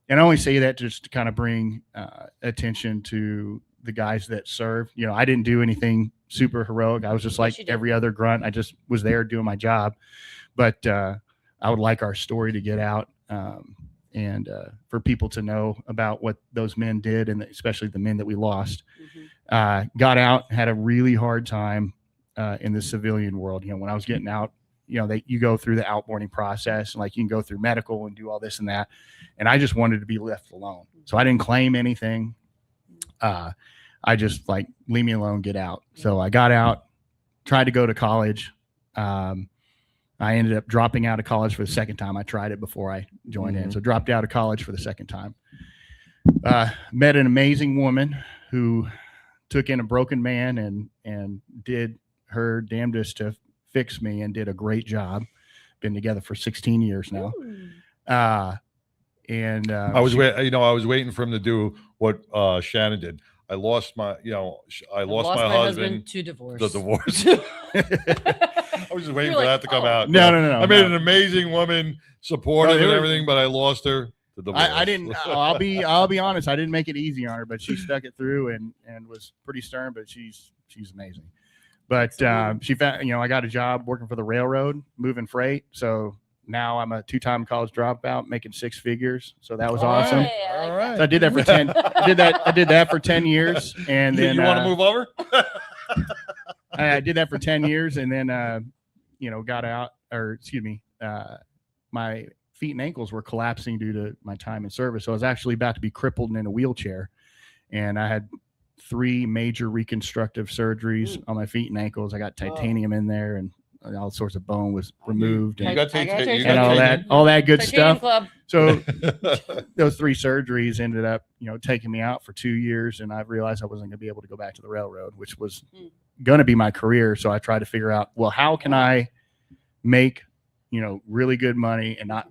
I only say that just to kind of bring attention to the guys that served. You know, I didn't do anything super heroic. I was just like every other grunt. I just was there doing my job. But I would like our story to get out and for people to know about what those men did, and especially the men that we lost. Got out, had a really hard time in the civilian world. You know, when I was getting out, you know, you go through the outboarding process, and like you can go through medical and do all this and that. And I just wanted to be left alone. So I didn't claim anything. I just like, leave me alone, get out. So I got out, tried to go to college. I ended up dropping out of college for the second time. I tried it before I joined in. So dropped out of college for the second time. Met an amazing woman who took in a broken man and did her damnedest to fix me, and did a great job. Been together for 16 years now. I was waiting for him to do what Shannon did. I lost my husband to divorce. The divorce. I was just waiting for that to come out. No. I made an amazing woman, supportive and everything, but I lost her to divorce. I didn't. I'll be honest. I didn't make it easy on her, but she stuck it through and was pretty stern. But she's amazing. But she found, I got a job working for the railroad, moving freight. So now I'm a 2-time college dropout, making 6 figures. So that was awesome. All right. So I did that for 10. I did that for 10 years, and then you want to move over? I did that for 10 years, and then got out. My feet and ankles were collapsing due to my time in service. So I was actually about to be crippled and in a wheelchair, and I had 3 major reconstructive surgeries on my feet and ankles. I got titanium in there, and all sorts of bone was removed, and all that good stuff. Club. So those 3 surgeries ended up, taking me out for 2 years, and I realized I wasn't going to be able to go back to the railroad, which was going to be my career. So I tried to figure out, well, how can I make, really good money and not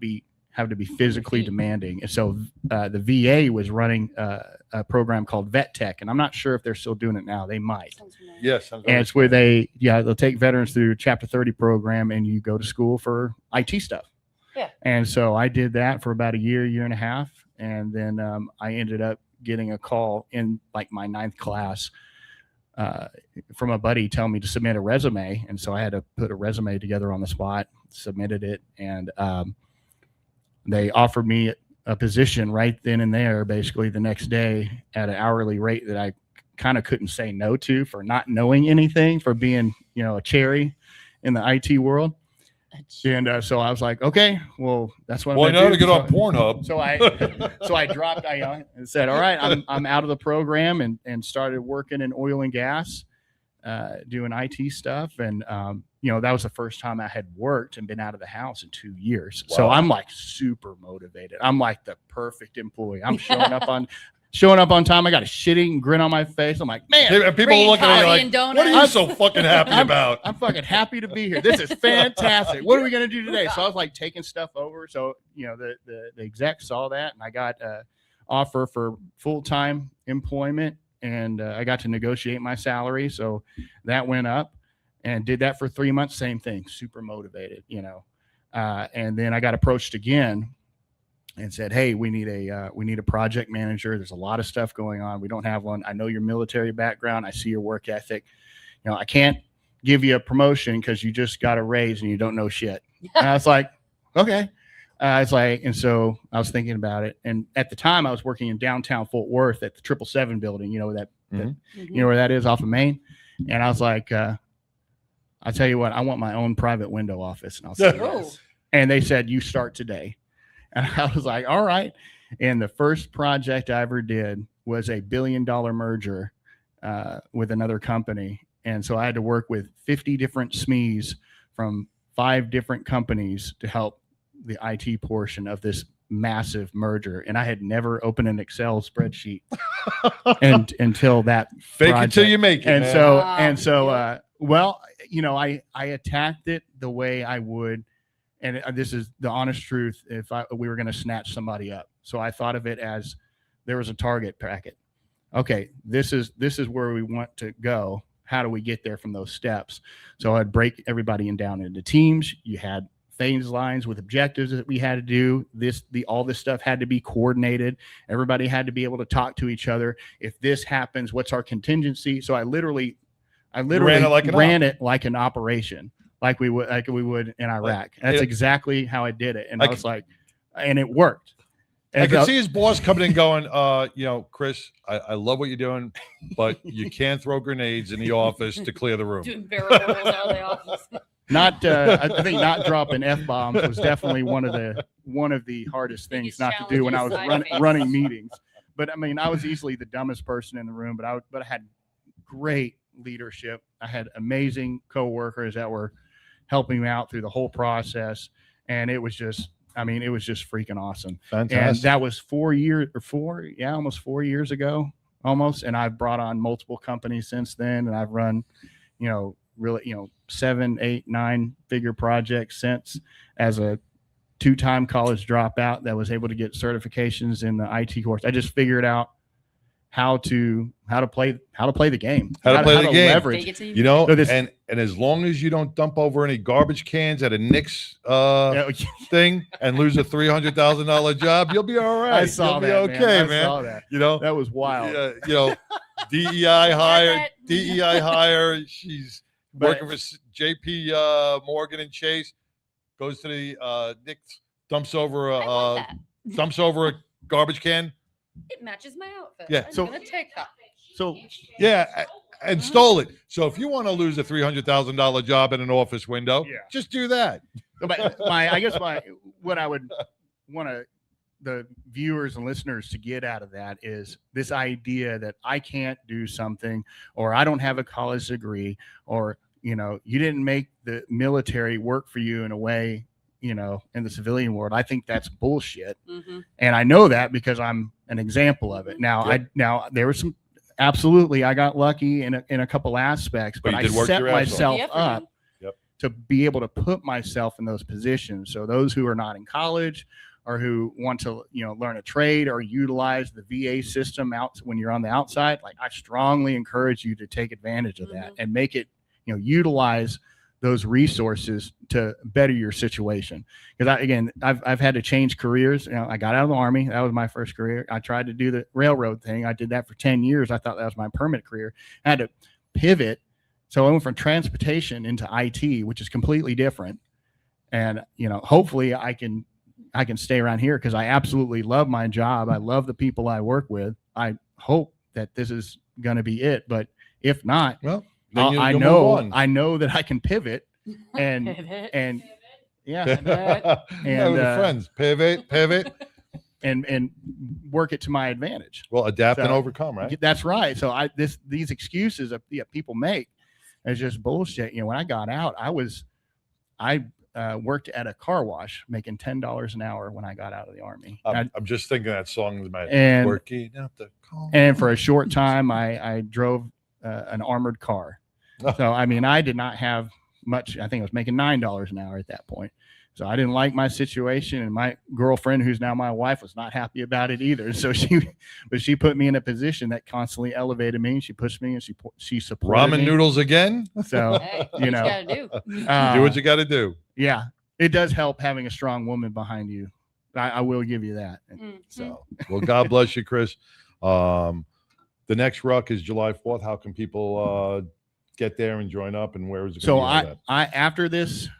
have to be physically demanding? And so the VA was running a program called Vet Tech, and I'm not sure if they're still doing it now. They might. Yes. And it's where they'll take veterans through Chapter 30 program, and you go to school for IT stuff. Yeah. And so I did that for about a year and a half. And then I ended up getting a call in like my 9th class from a buddy telling me to submit a resume. And so I had to put a resume together on the spot, submitted it, and they offered me a position right then and there, basically the next day, at an hourly rate that I kind of couldn't say no to, for not knowing anything, for being, a cherry in the IT world. And so I was like, okay, well, that's what I'm going to get on Pornhub. So I dropped, and said, all right, I'm out of the program, and started working in oil and gas, doing IT stuff. And, that was the first time I had worked and been out of the house in 2 years. Wow. So I'm like super motivated. I'm like the perfect employee. I'm showing up on showing up on time. I got a shitting grin on my face. I'm like, man, People are looking at you like, Donuts. what are you so fucking happy about? I'm fucking happy to be here. This is fantastic. What are we gonna do today? So I was like taking stuff over. So the exec saw that, and I got an offer for full-time employment, and I got to negotiate my salary. So that went up, and did that for 3 months. Same thing. Super motivated, and then I got approached again and said, hey, we need a project manager. There's a lot of stuff going on. We don't have one. I know your military background. I see your work ethic. I can't give you a promotion because you just got a raise and you don't know shit. And I was like, okay. And so I was thinking about it. And at the time I was working in downtown Fort Worth at the 777 building, where that is off of Main. And I was like, I tell you what, I want my own private window office. And I'll say yes. And they said, you start today. And I was like, all right. And the first project I ever did was a $1 billion merger with another company. And so I had to work with 50 different SMEs from 5 different companies to help the IT portion of this massive merger. And I had never opened an Excel spreadsheet until that Fake project. it till you make it. And man. I attacked it the way I would. And this is the honest truth. If we were going to snatch somebody up, so I thought of it as there was a target bracket. Okay, this is where we want to go. How do we get there from those steps? So I'd break everybody down into teams. You had phase lines with objectives that we had to do. All this stuff had to be coordinated. Everybody had to be able to talk to each other. If this happens, what's our contingency? So I literally ran it like an operation. Like we would in Iraq. That's exactly how I did it. And I was like, and it worked. And I could see his boss coming in going, Chris, I love what you're doing, but you can't throw grenades in the office to clear the room. Doing barrel rolls out of the office. I think not dropping F-bombs was definitely one of the hardest things not to do when I was running meetings. But I mean, I was easily the dumbest person in the room, but I had great leadership. I had amazing coworkers that were helping me out through the whole process. And it was just freaking awesome. Fantastic. And that was almost 4 years ago, almost. And I've brought on multiple companies since then. And I've run, really, 7, 8, 9 figure projects since, as a 2-time college dropout that was able to get certifications in the IT course. I just figured out how to play the game, how to leverage, and as long as you don't dump over any garbage cans at a Knicks thing and lose a $300,000 job, you'll be all right. I saw you'll that, be okay, man. I saw that. That was wild. DEI hire. She's working for JP Morgan and Chase. Goes to the Knicks, dumps over a garbage can. It matches my outfit. Yeah. I'm gonna take that. So and stole it. So if you want to lose a $300,000 job in an office window, just do that. What I would want the viewers and listeners to get out of that is this idea that I can't do something, or I don't have a college degree, or you didn't make the military work for you in a way, in the civilian world. I think that's bullshit. Mm-hmm. And I know that because I'm an example of it. Now, now there was absolutely, I got lucky in a couple aspects, but I set myself up to be able to put myself in those positions. So those who are not in college, or who want to, learn a trade or utilize the VA system out when you're on the outside, like I strongly encourage you to take advantage of that and make it, utilize those resources to better your situation. Because I've had to change careers. I got out of the Army. That was my first career. I tried to do the railroad thing. I did that for 10 years. I thought that was my permanent career. I had to pivot. So I went from transportation into IT, which is completely different. And, hopefully I can stay around here because I absolutely love my job. I love the people I work with. I hope that this is going to be it. But if not, well, I know that I can pivot and friends pivot and work it to my advantage. Well, adapt and overcome, right? That's right. So these excuses that people make is just bullshit. When I got out, worked at a car wash making $10 an hour when I got out of the Army. I'm just thinking that song in my And- working out the car. And for a short time, I drove an armored car. So, I mean, I did not have much. I think I was making $9 an hour at that point. So I didn't like my situation, and my girlfriend, who's now my wife, was not happy about it either. So she put me in a position that constantly elevated me, and she pushed me, and she supported Ramen me. noodles again. So Hey, you know, gotta do. Do what you got to do. Yeah, it does help having a strong woman behind you. I will give you that. So Well, God bless you, Chris. The next ruck is July 4th. How can people get there and join up, and where is it? So gonna be all I after this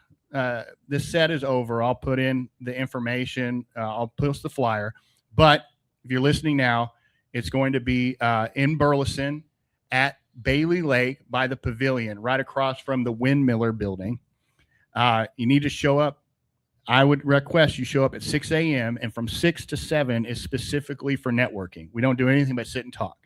this set is over, I'll put in the information. I'll post the flyer. But if you're listening now, it's going to be in Burleson at Bailey Lake by the pavilion, right across from the Windmiller building. You need to show up. I would request you show up at 6 a.m. and from 6 to 7 is specifically for networking. We don't do anything but sit and talk,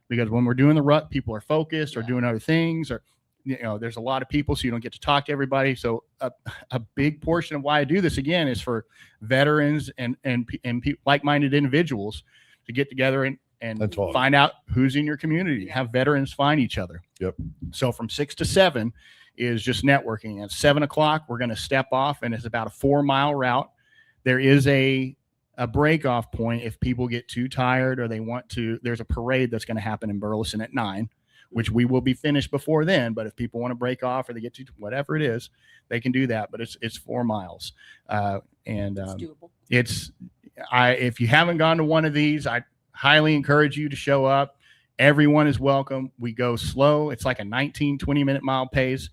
because when we're doing the ruck, people are focused or doing other things, or there's a lot of people, so you don't get to talk to everybody. So a big portion of why I do this again is for veterans and like-minded individuals to get together and find out who's in your community. Have veterans find each other. Yep. So from 6 to 7 is just networking. At 7 o'clock, we're going to step off, and it's about a 4-mile route. There is a break off point if people get too tired or they want to. There's a parade that's going to happen in Burleson at 9, which we will be finished before then. But if people want to break off or they get to whatever it is, they can do that. But it's 4 miles, and It's doable. If you haven't gone to one of these, I highly encourage you to show up. Everyone is welcome. We go slow. It's like a 20 minute mile pace.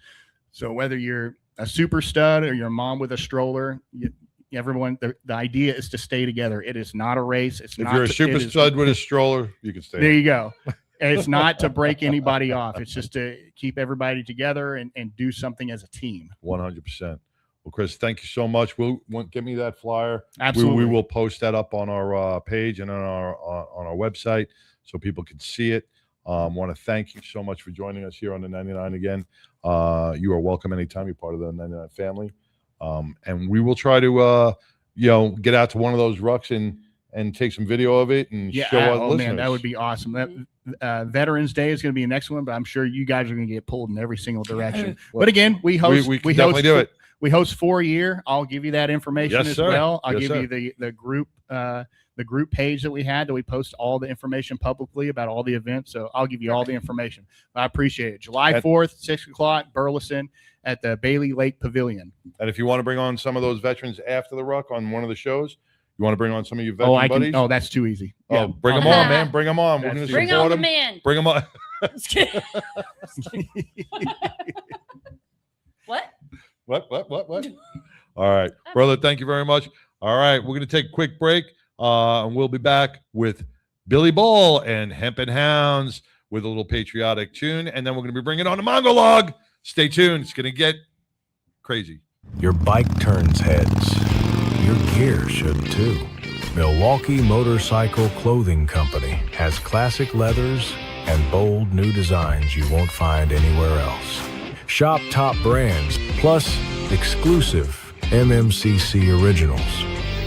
So whether you're a super stud or your mom with a stroller, everyone, the idea is to stay together. It is not a race. It's If not you're a to- super it is- stud with a stroller, you can stay. There you go. It's not to break anybody off. It's just to keep everybody together and do something as a team. 100%. Well, Chris, thank you so much. Give me that flyer. Absolutely. We will post that up on our page and on our website so people can see it. Want to thank you so much for joining us here on the 99 again. You are welcome anytime. You're part of the 99 family. And we will try to, get out to one of those rucks and take some video of it and show our listeners. Man, that would be awesome. That Veterans Day is going to be the next one, but I'm sure you guys are going to get pulled in every single direction. Well, but again, we host. we can definitely do it. We host 4 a year. I'll give you that information Yes, as sir. well. I'll Yes, give sir. you the group page that we had, that we post all the information publicly about all the events. So I'll give you all the information. I appreciate it. July 4th, 6 o'clock, Burleson at the Bailey Lake Pavilion. And if you want to bring on some of those veterans after the ruck on one of the shows, you want to bring on some of your veteran buddies? Oh, that's too easy. Oh, bring them on, man. Bring them on. We're going to Bring support on the them. man. Bring them on. Just kidding. Just kidding. What? What? All right, brother, thank you very much. All right, we're going to take a quick break, and we'll be back with Billy Ball and Hempin' Hounds with a little patriotic tune, and then we're going to be bringing on the Mongolog. Stay tuned. It's going to get crazy. Your bike turns heads. Your gear should too. Milwaukee Motorcycle Clothing Company has classic leathers and bold new designs you won't find anywhere else. Shop top brands plus exclusive MMCC originals.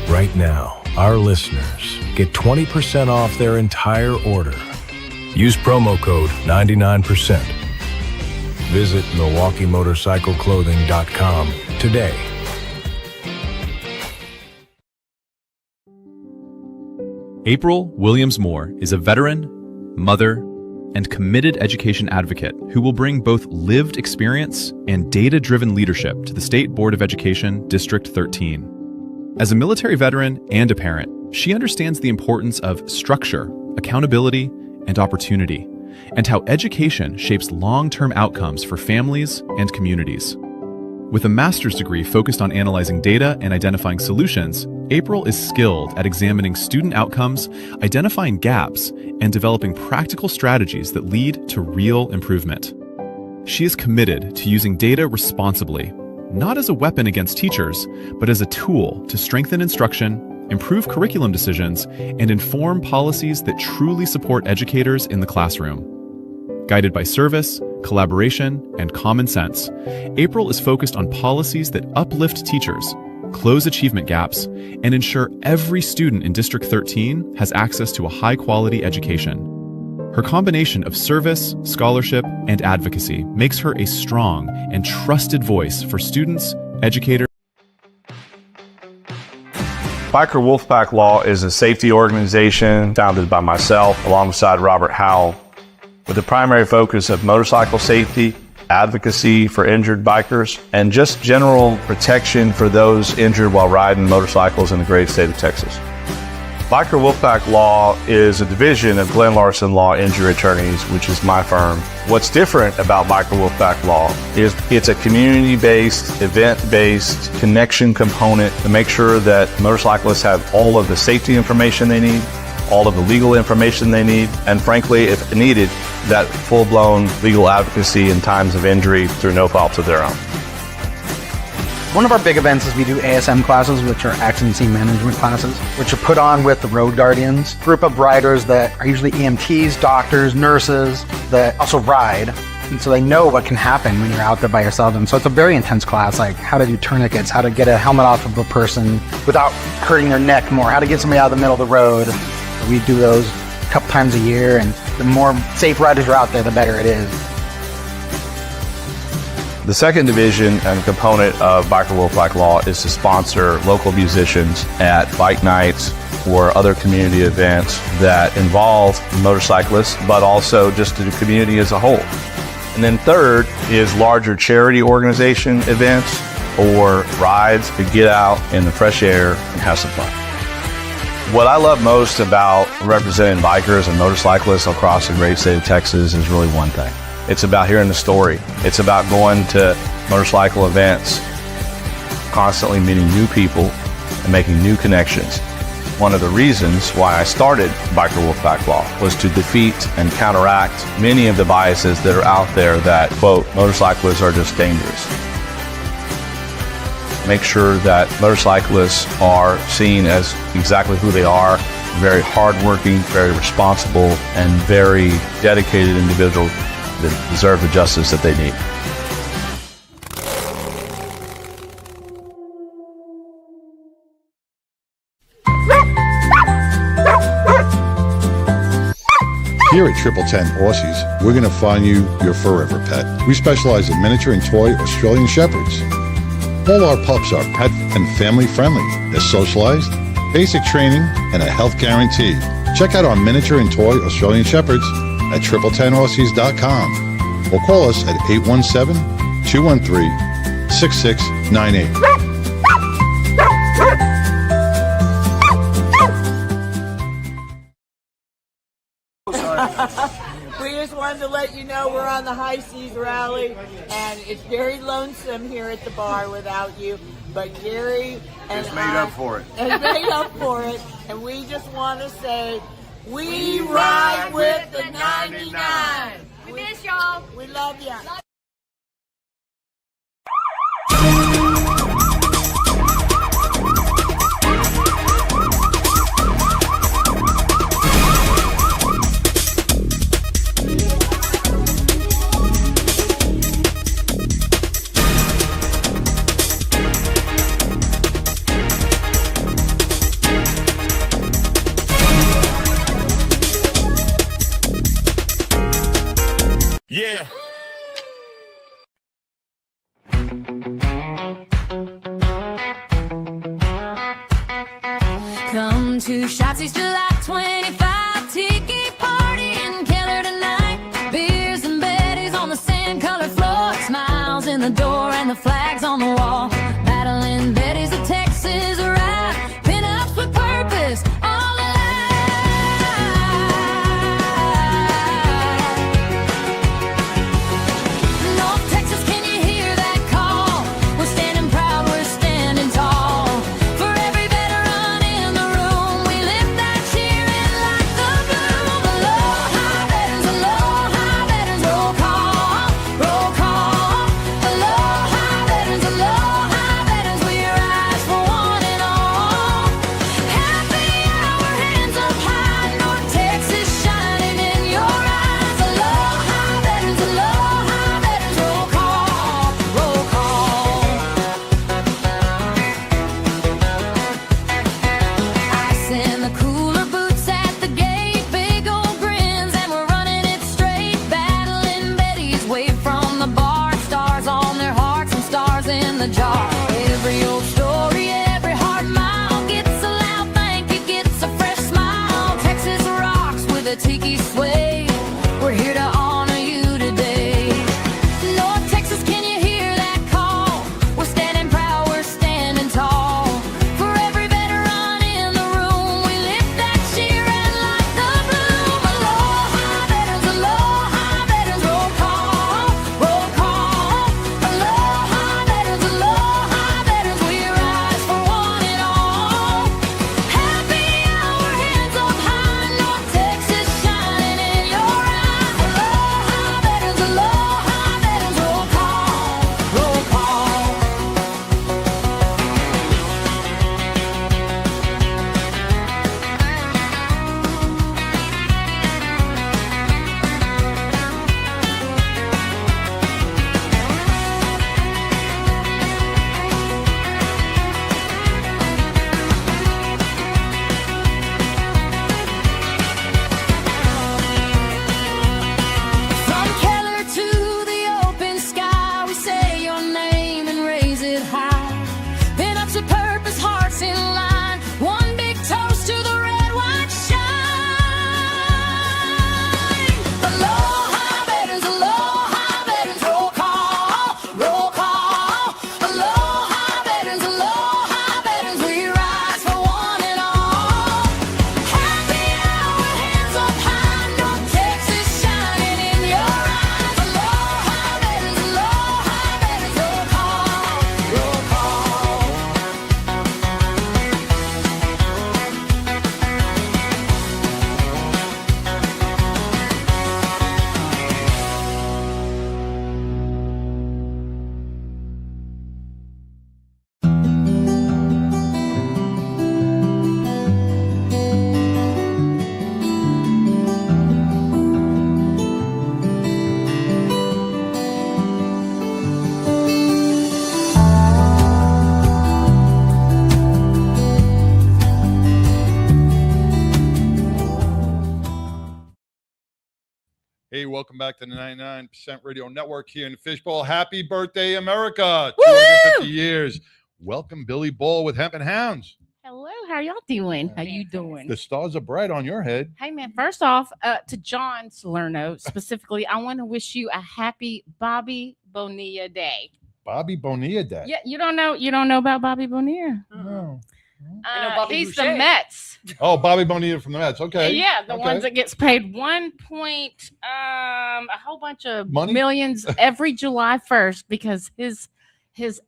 Right now, our listeners get 20% off their entire order. Use promo code 99%. Visit MilwaukeeMotorcycleClothing.com today. April Williams Moore is a veteran, mother, and committed education advocate who will bring both lived experience and data-driven leadership to the State Board of Education District 13. As a military veteran and a parent, she understands the importance of structure, accountability, and opportunity, and how education shapes long-term outcomes for families and communities. With a master's degree focused on analyzing data and identifying solutions, April is skilled at examining student outcomes, identifying gaps, and developing practical strategies that lead to real improvement. She is committed to using data responsibly, not as a weapon against teachers, but as a tool to strengthen instruction, improve curriculum decisions, and inform policies that truly support educators in the classroom. Guided by service, collaboration, and common sense, April is focused on policies that uplift teachers, close achievement gaps, and ensure every student in District 13 has access to a high-quality education. Her combination of service, scholarship, and advocacy makes her a strong and trusted voice for students, educators. Biker Wolfpack Law is a safety organization founded by myself alongside Robert Howell with the primary focus of motorcycle safety, advocacy for injured bikers, and just general protection for those injured while riding motorcycles in the great state of Texas. Biker Wolfpack Law is a division of Glenn Larson Law Injury Attorneys, which is my firm. What's different about Biker Wolfpack Law is it's a community-based, event-based connection component to make sure that motorcyclists have all of the safety information they need, all of the legal information they need, and frankly, if needed, that full-blown legal advocacy in times of injury through no fault of their own. One of our big events is we do ASM classes, which are accident scene management classes, which are put on with the Road Guardians, a group of riders that are usually EMTs, doctors, nurses that also ride. And so they know what can happen when you're out there by yourself. And so it's a very intense class, like how to do tourniquets, how to get a helmet off of a person without hurting their neck more, how to get somebody out of the middle of the road. We do those a couple times a year, and the more safe riders are out there, the better it is. The second division and component of Biker Wolfpack Law is to sponsor local musicians at bike nights or other community events that involve motorcyclists, but also just the community as a whole. And then third is larger charity organization events or rides to get out in the fresh air and have some fun. What I love most about representing bikers and motorcyclists across the great state of Texas is really one thing. It's about hearing the story. It's about going to motorcycle events, constantly meeting new people and making new connections. One of the reasons why I started Biker Wolfpack Law was to defeat and counteract many of the biases that are out there that, quote, motorcyclists are just dangerous. Make sure that motorcyclists are seen as exactly who they are, very hardworking, very responsible, and very dedicated individuals that deserve the justice that they need. Here at Triple Ten Aussies, we're going to find you your forever pet. We specialize in miniature and toy Australian Shepherds. All our pups are pet and family friendly. They're socialized, basic training, and a health guarantee. Check out our miniature and toy Australian Shepherds at TripleTenAussies.com or call us at 817-213-6698. We just wanted to let you know we're on the High Seas Rally, and it's very lonesome here at the bar without you. But Gary and It's made up for it. Has made up for it, and we just want to say, we ride with the 99. We miss y'all. We love you. Yeah. Come to Shotzi's July 25 tiki party in Keller tonight. Beers and Betty's on the sand-colored floor. Smiles in the door and the flags on the wall. Battling Betty's a Texas ride. Pin-ups with purpose. All North Texas, can you hear that call? We're standing proud, we're standing tall. For every veteran in the room, we lift that cheer in like Hey, welcome back to the 99% Radio Network here in the Fishbowl. Happy birthday, America! 250 years. Welcome, Billy Bull with Hemp and Hounds. Hello, how y'all doing? How you doing? The stars are bright on your head. Hey man, first off, to John Salerno specifically, I want to wish you a happy Bobby Bonilla Day. Bobby Bonilla Day. Yeah, you don't know about Bobby Bonilla? No. I know Bobby He's Boucher. the Mets. Oh, Bobby Bonilla from the Mets. Okay. Yeah, the Okay. ones that gets paid a whole bunch of Money? millions every July 1st because his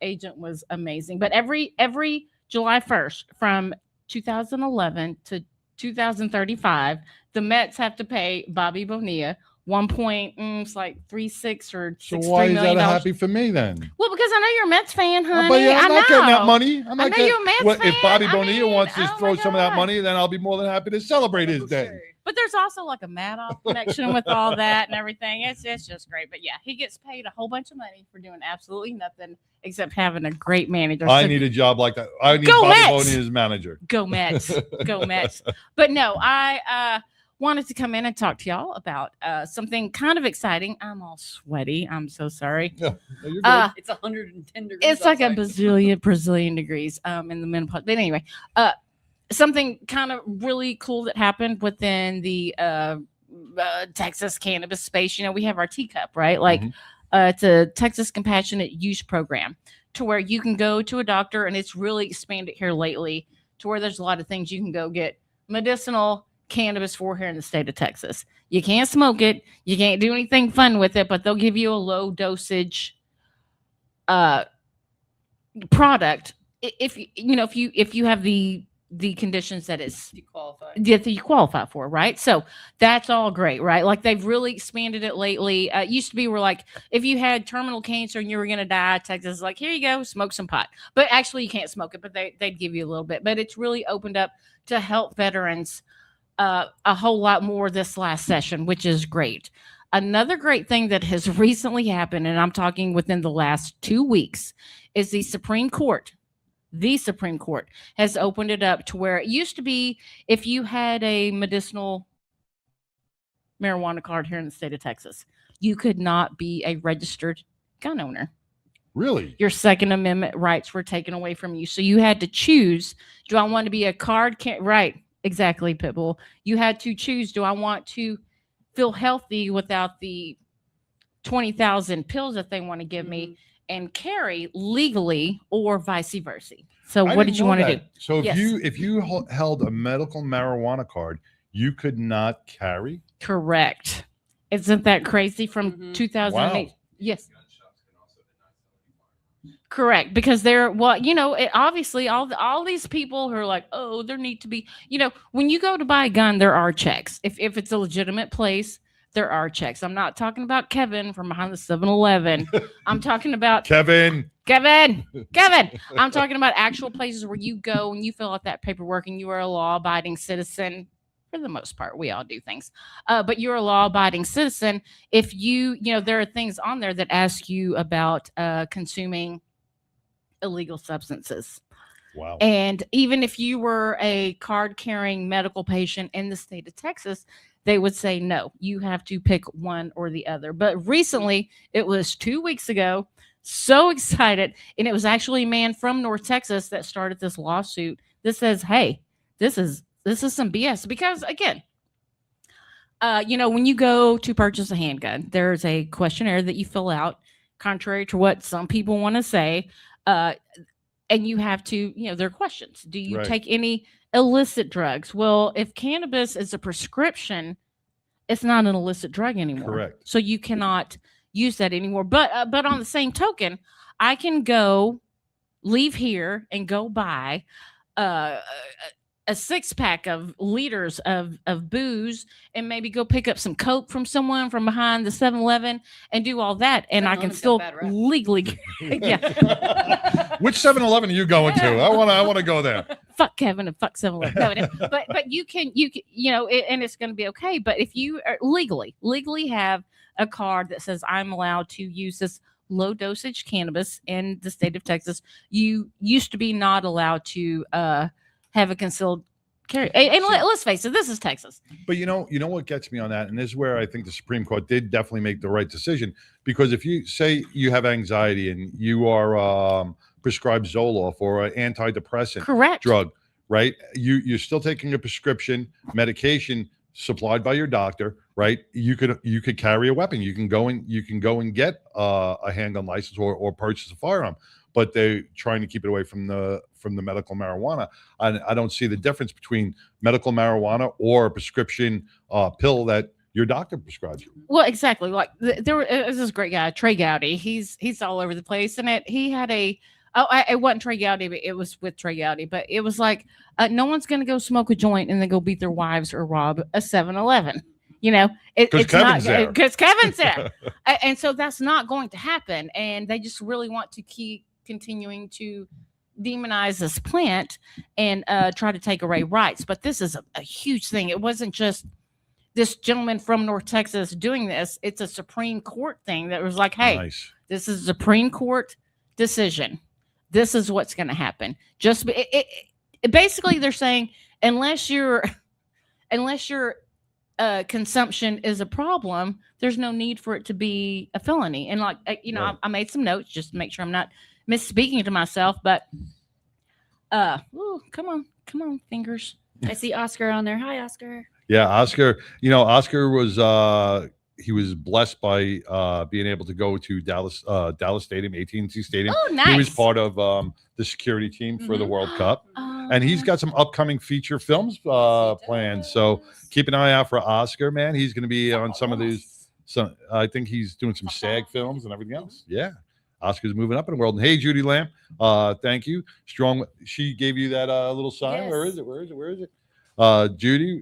agent was amazing. But every July 1st from 2011 to 2035, the Mets have to pay Bobby Bonilla it's like 3.6 or So $6 why is million. that happy for me then? Well, because I know you're a Mets fan, honey. But yeah, I'm I not getting that know. money. I'm I not know getting, you're a Mets Well, fan. If Bobby I Bonilla mean, wants to oh throw my some of that God. money, then I'll be more than happy to celebrate his day. But there's also like a Madoff connection with all that and everything. It's just great. But yeah, he gets paid a whole bunch of money for doing absolutely nothing except having a great manager. I So need a job like that. I need Go Bobby Mets! Bonilla as manager. Go Mets. Go Mets. But no, I wanted to come in and talk to y'all about something kind of exciting. I'm all sweaty. I'm so sorry. Yeah, no, you're good. It's 110 degrees. It's like a outside. Brazilian degrees in the menopause. But anyway, something kind of really cool that happened within the Texas cannabis space. You know, we have our teacup, right? Like it's a Texas Compassionate Use Program to where you can go to a doctor, and it's really expanded here lately to where there's a lot of things you can go get medicinal cannabis for here in the state of Texas. You can't smoke it. You can't do anything fun with it, but they'll give you a low dosage product if you have the conditions that You qualify. that you qualify for, right? So that's all great, right? Like they've really expanded it lately. It used to be where like if you had terminal cancer and you were going to die, Texas is like, here you go, smoke some pot. But actually you can't smoke it, but they'd give you a little bit. But it's really opened up to help veterans a whole lot more this last session, which is great. Another great thing that has recently happened, and I'm talking within the last 2 weeks, is the Supreme Court has opened it up to where it used to be if you had a medicinal marijuana card here in the state of Texas, you could not be a registered gun owner. Really? Your Second Amendment rights were taken away from you. So you had to choose, do I want to be a card? Right. Exactly, Pitbull. You had to choose, do I want to feel healthy without the 20,000 pills that they want to give me and carry legally, or vice versa? So I what didn't did you know want to that. do? So if Yes. you held a medical marijuana card, you could not carry? Correct. Isn't that crazy from 2008? Wow. Yes. Correct, because obviously all these people who are like, oh, there need to be, when you go to buy a gun, there are checks. If it's a legitimate place, there are checks. I'm not talking about Kevin from behind the 7-Eleven. I'm talking about Kevin. I'm talking about actual places where you go and you fill out that paperwork and you are a law-abiding citizen. For the most part, we all do things, but you're a law-abiding citizen. If there are things on there that ask you about consuming illegal substances. Wow. And even if you were a card-carrying medical patient in the state of Texas, they would say, no, you have to pick one or the other. But recently, it was 2 weeks ago, so excited. And it was actually a man from North Texas that started this lawsuit that says, hey, this is some BS. Because again, when you go to purchase a handgun, there's a questionnaire that you fill out, contrary to what some people want to say. And you have to, there are questions. Do you Right. take any illicit drugs? Well, if cannabis is a prescription, it's not an illicit drug anymore. Correct. So you cannot use that anymore. But on the same token, I can leave here and go buy a 6-pack of liters of booze and maybe go pick up some Coke from someone from behind the 7-Eleven and do all that. And I can 7-Eleven's got still bad rap. legally, yeah. Which 7-Eleven are you going to? I want to go there. Fuck Kevin and fuck 7-Eleven. No, but you can, and it's going to be okay. But if you are legally have a card that says I'm allowed to use this low dosage cannabis in the state of Texas, you used to be not allowed to have a concealed carry. And let's face it, this is Texas. But you know what gets me on that, and this is where I think the Supreme Court did definitely make the right decision, because if you say you have anxiety and you are prescribed Zoloft or an antidepressant Correct. drug, right? You're still taking a prescription medication supplied by your doctor, right? You could carry a weapon. You can go and get a handgun license or purchase a firearm. But they're trying to keep it away from the medical marijuana. I don't see the difference between medical marijuana or a prescription pill that your doctor prescribes you. Well, exactly. Like there was this great guy, Trey Gowdy. He's all over the place, and he had it wasn't Trey Gowdy, but it was with Trey Gowdy. But it was like no one's going to go smoke a joint and then go beat their wives or rob a 7-Eleven. You know, it's Kevin's not there. because Kevin's there, and so that's not going to happen. And they just really want to keep continuing to demonize this plant and try to take away rights. But this is a huge thing. It wasn't just this gentleman from North Texas doing this. It's a Supreme Court thing that was like, hey, This is a Supreme Court decision. This is what's going to happen. Just basically they're saying unless your consumption is a problem, there's no need for it to be a felony. And like I made some notes just to make sure I'm not misspeaking to myself, but come on, fingers. I see Oscar on there. Hi, Oscar. Yeah, Oscar. Oscar was he was blessed by being able to go to Dallas Stadium, AT&T Stadium. Oh, nice. He was part of the security team for the World Cup, and he's got some upcoming feature films planned. So keep an eye out for Oscar, man. He's going to be on some of these. I think he's doing some SAG films and everything else. Yeah. Oscar's moving up in the world. And hey, Judy Lamb, thank you. Strong. She gave you that little sign. Yes. Where is it? Judy,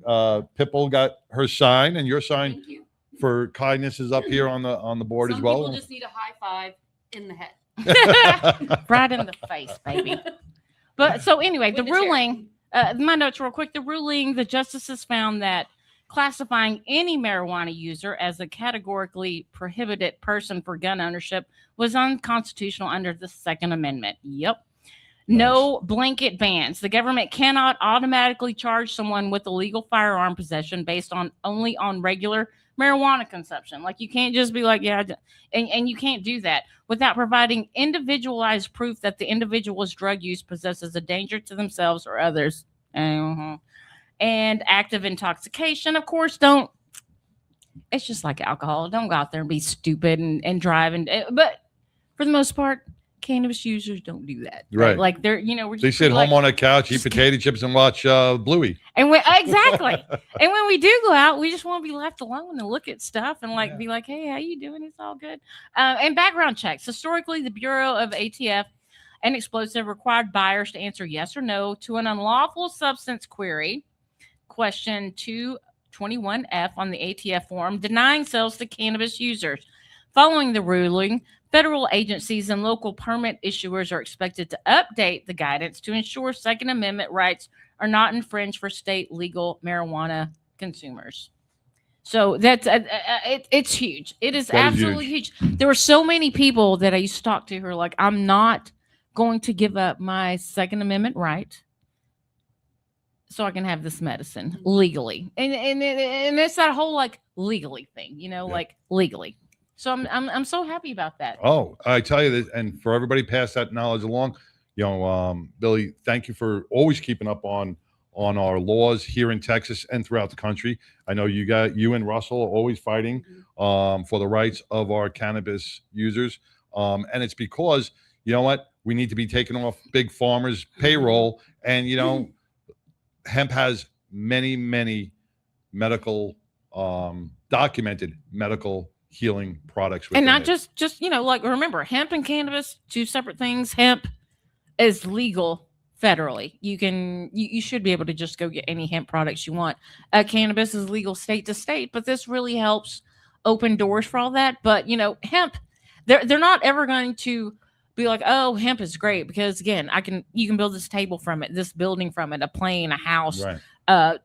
Pipple got her sign, and your sign for kindness is up here on the board as well. People just need a high five in the head. Right in the face, baby. But so anyway, the ruling, my notes real quick. The ruling, the justices found that classifying any marijuana user as a categorically prohibited person for gun ownership was unconstitutional under the Second Amendment. Yep. No blanket bans. The government cannot automatically charge someone with illegal firearm possession based only on regular marijuana consumption. Like you can't just be like, yeah, and you can't do that without providing individualized proof that the individual's drug use possesses a danger to themselves or others. And active intoxication, of course, it's just like alcohol. Don't go out there and be stupid and drive. But for the most part, cannabis users don't do that. Right. Like they're, we're just They sit home on a couch, eat potato chips, and watch Bluey. And exactly. And when we do go out, we just want to be left alone and look at stuff and be like, hey, how you doing? It's all good. And background checks. Historically, the Bureau of ATF and Explosive required buyers to answer yes or no to an unlawful substance query. Question 221F on the ATF form, denying sales to cannabis users. Following the ruling, federal agencies and local permit issuers are expected to update the guidance to ensure Second Amendment rights are not infringed for state legal marijuana consumers. So that's it's huge. It is absolutely huge. There were so many people that I used to talk to who are like, I'm not going to give up my Second Amendment right so I can have this medicine legally. And it's that whole legally thing, like legally. So I'm so happy about that. Oh, I tell you that, and for everybody pass that knowledge along. Billy, thank you for always keeping up on our laws here in Texas and throughout the country. I know you and Russell are always fighting for the rights of our cannabis users. And it's because, you know what, we need to be taking off big farmers' payroll. And, hemp has many, many medical, documented medical healing products. And not it. just remember, hemp and cannabis, two separate things. Hemp is legal federally. You should be able to just go get any hemp products you want. Cannabis is legal state to state, but this really helps open doors for all that. But hemp, they're not ever going to be like, oh, hemp is great because again, you can build this table from it, this building from it, a plane, a house, right.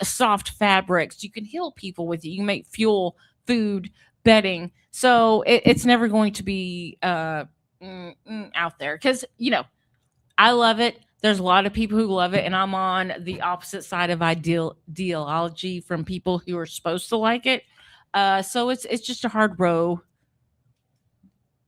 Soft fabrics. You can heal people with it. You can make fuel, food, bedding. So it's never going to be out there because I love it. There's a lot of people who love it, and I'm on the opposite side of ideology from people who are supposed to like it. So it's just a hard row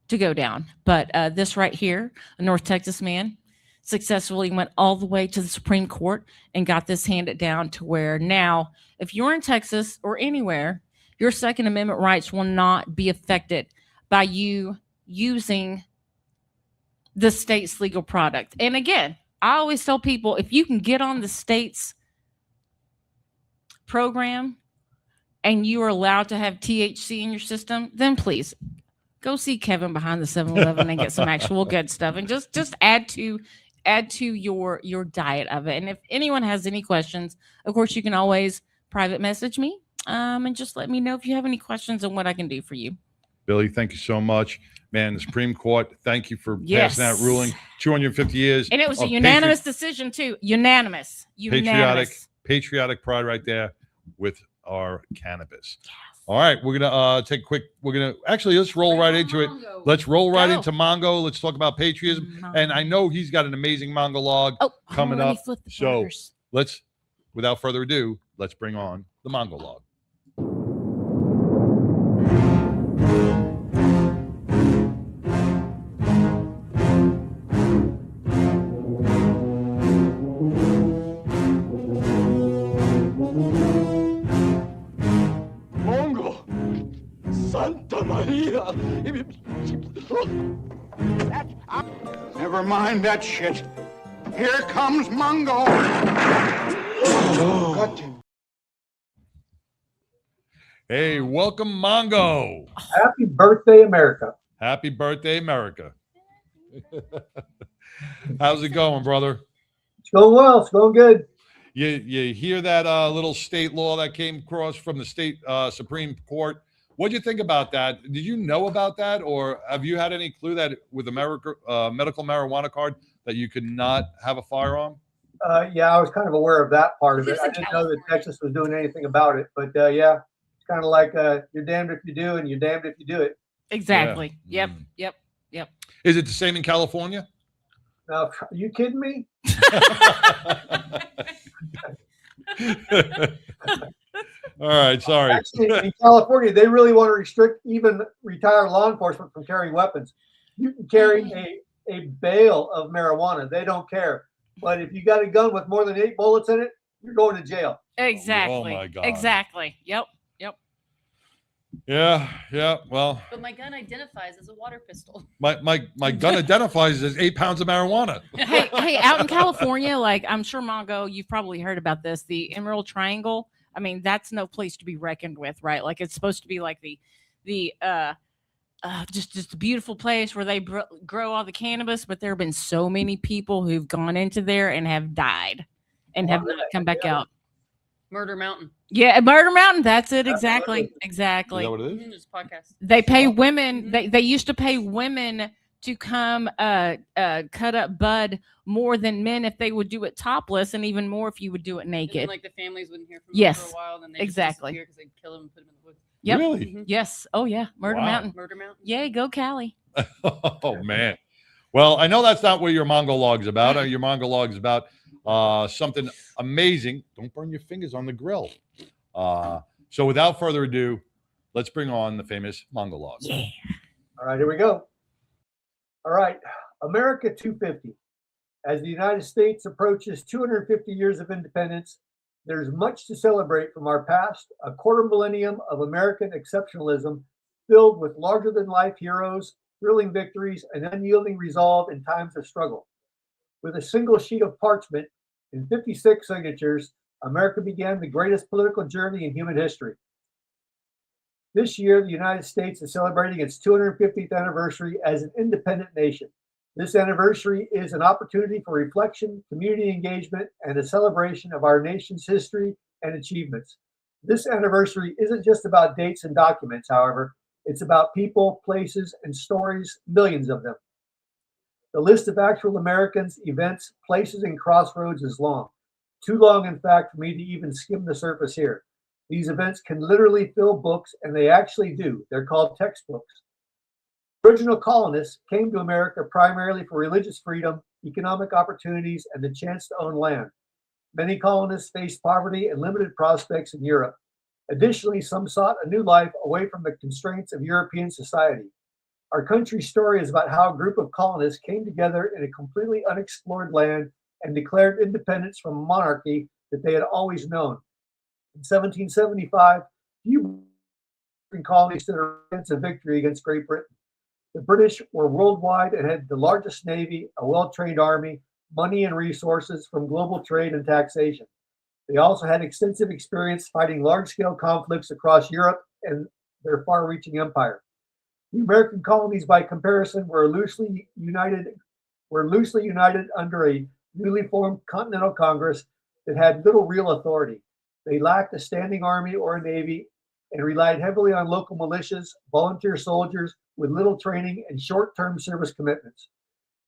to go down. But this right here, a North Texas man, successfully went all the way to the Supreme Court and got this handed down to where now, if you're in Texas or anywhere, your Second Amendment rights will not be affected by you using the state's legal product. And again, I always tell people, if you can get on the state's program and you are allowed to have THC in your system, then please go see Kevin behind the 7-Eleven and get some actual good stuff, and just add to your diet of it. And if anyone has any questions, of course, you can always private message me and just let me know if you have any questions on what I can do for you. Billy, thank you so much. Man, the Supreme Court, thank you for Yes. passing that ruling. 250 years. And it was a of unanimous decision too. Unanimous. patriotic pride right there with our cannabis. All right, we're gonna take a quick. Let's roll right into it. Let's roll right into Mongo. Let's talk about patriotism. And I know he's got an amazing Mongo log coming up. So let's, without further ado, let's bring on the Mongo log. Santa Maria! Never mind that shit. Here comes Mongo. Got him. Hey, welcome, Mongo. Happy birthday, America. Happy birthday, America. How's it going, brother? It's going well. It's going good. You hear that little state law that came across from the state Supreme Court? What do you think about that? Did you know about that, or have you had any clue that with America medical marijuana card that you could not have a firearm? Yeah, I was kind of aware of that part of it. I didn't know that Texas was doing anything about it, but yeah, it's kind of like you're damned if you do and you're damned if you do it. Exactly. Yeah. Yep. Is it the same in California? Now, are you kidding me? All right, sorry. Actually, in California, they really want to restrict even retired law enforcement from carrying weapons. You can carry a bale of marijuana. They don't care. But if you got a gun with more than 8 bullets in it, you're going to jail. Exactly. Oh my God. Exactly. Yep. Yeah. Well, But my gun identifies as a water pistol. my gun identifies as 8 pounds of marijuana. hey, out in California, like I'm sure Mongo, you've probably heard about this, the Emerald Triangle. I mean, that's no place to be reckoned with, right? Like it's supposed to be like the just a beautiful place where they grow all the cannabis, but there have been so many people who've gone into there and have died and have not come back out. Murder Mountain. Yeah, Murder Mountain. That's it. Exactly. Exactly. Is that what it is? Mm, just podcast. They pay women. They used to pay women to come cut up bud more than men if they would do it topless, and even more if you would do it And naked. then, like the families wouldn't hear from Yes, them for a while, then they exactly. because they'd kill them and put them in the woods. Yep. Really? Mhm. Yes. Oh yeah. Murder Wow. Mountain. Murder Mountain. Yay, go Cali. Oh man. Well, I know that's not what your Mongo log is about. Your Mongo log is about something amazing. Don't burn your fingers on the grill. So without further ado, let's bring on the famous Mongo log. Yeah. All right, here we go. All right, America 250. As the United States approaches 250 years of independence, there's much to celebrate from our past, a quarter millennium of American exceptionalism filled with larger-than-life heroes, thrilling victories, and unyielding resolve in times of struggle. With a single sheet of parchment and 56 signatures, America began the greatest political journey in human history. This year, the United States is celebrating its 250th anniversary as an independent nation. This anniversary is an opportunity for reflection, community engagement, and a celebration of our nation's history and achievements. This anniversary isn't just about dates and documents, however. It's about people, places, and stories, millions of them. The list of actual Americans, events, places, and crossroads is long. Too long, in fact, for me to even skim the surface here. These events can literally fill books, and they actually do. They're called textbooks. Original colonists came to America primarily for religious freedom, economic opportunities, and the chance to own land. Many colonists faced poverty and limited prospects in Europe. Additionally, some sought a new life away from the constraints of European society. Our country's story is about how a group of colonists came together in a completely unexplored land and declared independence from a monarchy that they had always known. In 1775, few colonies stood a chance of victory against Great Britain. The British were worldwide and had the largest navy, a well-trained army, money and resources from global trade and taxation. They also had extensive experience fighting large-scale conflicts across Europe and their far-reaching empire. The American colonies, by comparison, were loosely united under a newly formed Continental Congress that had little real authority. They lacked a standing army or a navy and relied heavily on local militias, volunteer soldiers with little training and short-term service commitments.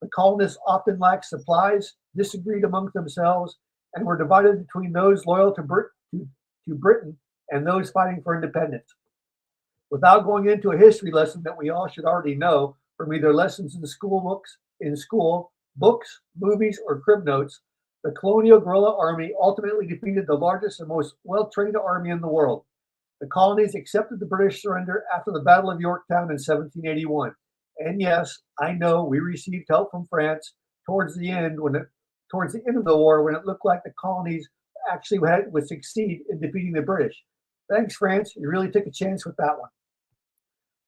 The colonists often lacked supplies, disagreed among themselves, and were divided between those loyal to Britain and those fighting for independence. Without going into a history lesson that we all should already know from either lessons in school books, movies, or crib notes, the colonial guerrilla army ultimately defeated the largest and most well-trained army in the world. The colonies accepted the British surrender after the Battle of Yorktown in 1781. And yes, I know we received help from France towards the end of the war, when it looked like the colonies actually would succeed in defeating the British. Thanks, France. You really took a chance with that one.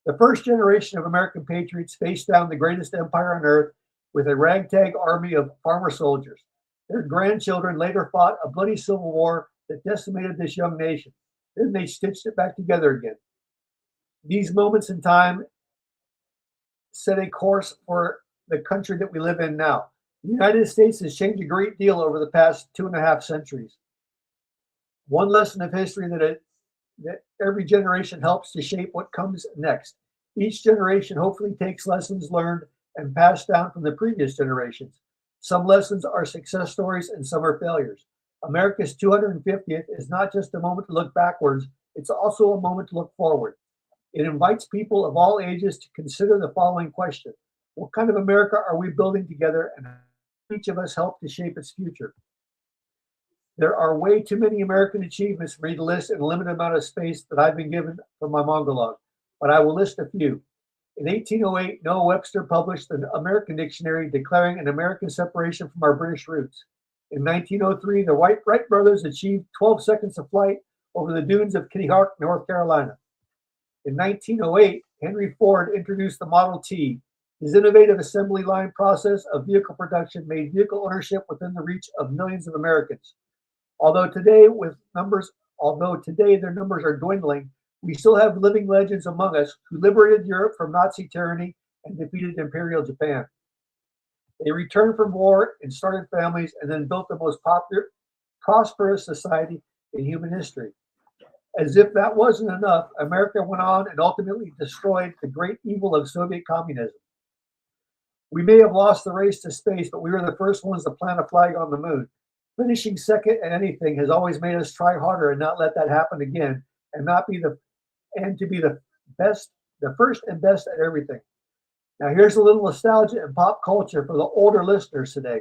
The first generation of American patriots faced down the greatest empire on earth with a ragtag army of farmer soldiers. Their grandchildren later fought a bloody civil war that decimated this young nation. Then they stitched it back together again. These moments in time set a course for the country that we live in now. The United States has changed a great deal over the past 2.5 centuries. One lesson of history that every generation helps to shape what comes next. Each generation hopefully takes lessons learned and passed down from the previous generations. Some lessons are success stories and some are failures. America's 250th is not just a moment to look backwards, it's also a moment to look forward. It invites people of all ages to consider the following question: what kind of America are we building together, and how can each of us help to shape its future? There are way too many American achievements for me to list in a limited amount of space that I've been given from my monologue, but I will list a few. In 1808, Noah Webster published the American Dictionary declaring an American separation from our British roots. In 1903, the Wright brothers achieved 12 seconds of flight over the dunes of Kitty Hawk, North Carolina. In 1908, Henry Ford introduced the Model T. His innovative assembly line process of vehicle production made vehicle ownership within the reach of millions of Americans. Although today their numbers are dwindling, we still have living legends among us who liberated Europe from Nazi tyranny and defeated Imperial Japan. They returned from war and started families and then built the most prosperous society in human history. As if that wasn't enough, America went on and ultimately destroyed the great evil of Soviet communism. We may have lost the race to space, but we were the first ones to plant a flag on the moon. Finishing second at anything has always made us try harder and not let that happen again, and to be the first and best at everything. Now here's a little nostalgia and pop culture for the older listeners today.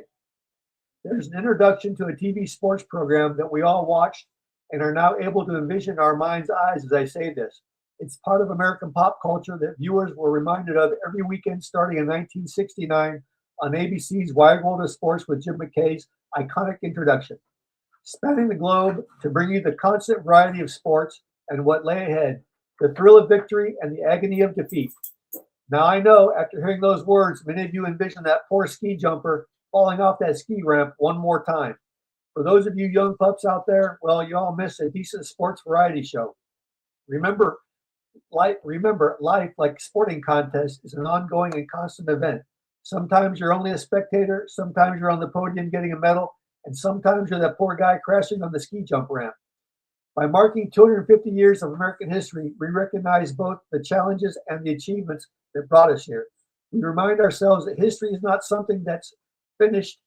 There's an introduction to a TV sports program that we all watched and are now able to envision in our mind's eyes as I say this. It's part of American pop culture that viewers were reminded of every weekend starting in 1969 on ABC's Wide World of Sports with Jim McKay's iconic introduction, spanning the globe to bring you the constant variety of sports and what lay ahead, the thrill of victory and the agony of defeat. Now I know after hearing those words, many of you envision that poor ski jumper falling off that ski ramp one more time. For those of you young pups out there, well, you all miss a decent sports variety show. Remember, life like a sporting contest is an ongoing and constant event. Sometimes you're only a spectator, sometimes you're on the podium getting a medal, and sometimes you're that poor guy crashing on the ski jump ramp. By marking 250 years of American history, we recognize both the challenges and the achievements that brought us here. We remind ourselves that history is not something that's finished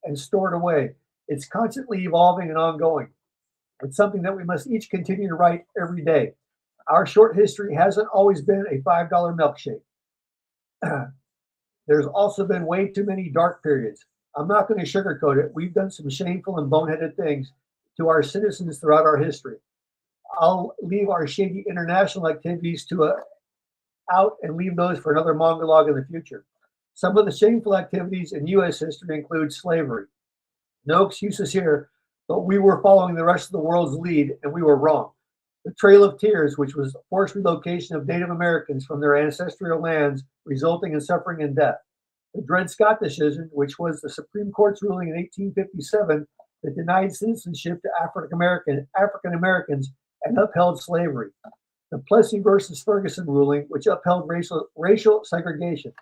and stored away. It's constantly evolving and ongoing. It's something that we must each continue to write every day. Our short history hasn't always been a $5 milkshake. There's also been way too many dark periods. I'm not going to sugarcoat it. We've done some shameful and boneheaded things to our citizens throughout our history. I'll leave our shady international activities out and leave those for another monologue in the future. Some of the shameful activities in U.S. history include slavery. No excuses here, but we were following the rest of the world's lead, and we were wrong. The Trail of Tears, which was forced relocation of Native Americans from their ancestral lands, resulting in suffering and death. The Dred Scott decision, which was the Supreme Court's ruling in 1857 that denied citizenship to African Americans and upheld slavery. The Plessy versus Ferguson ruling, which upheld racial segregation.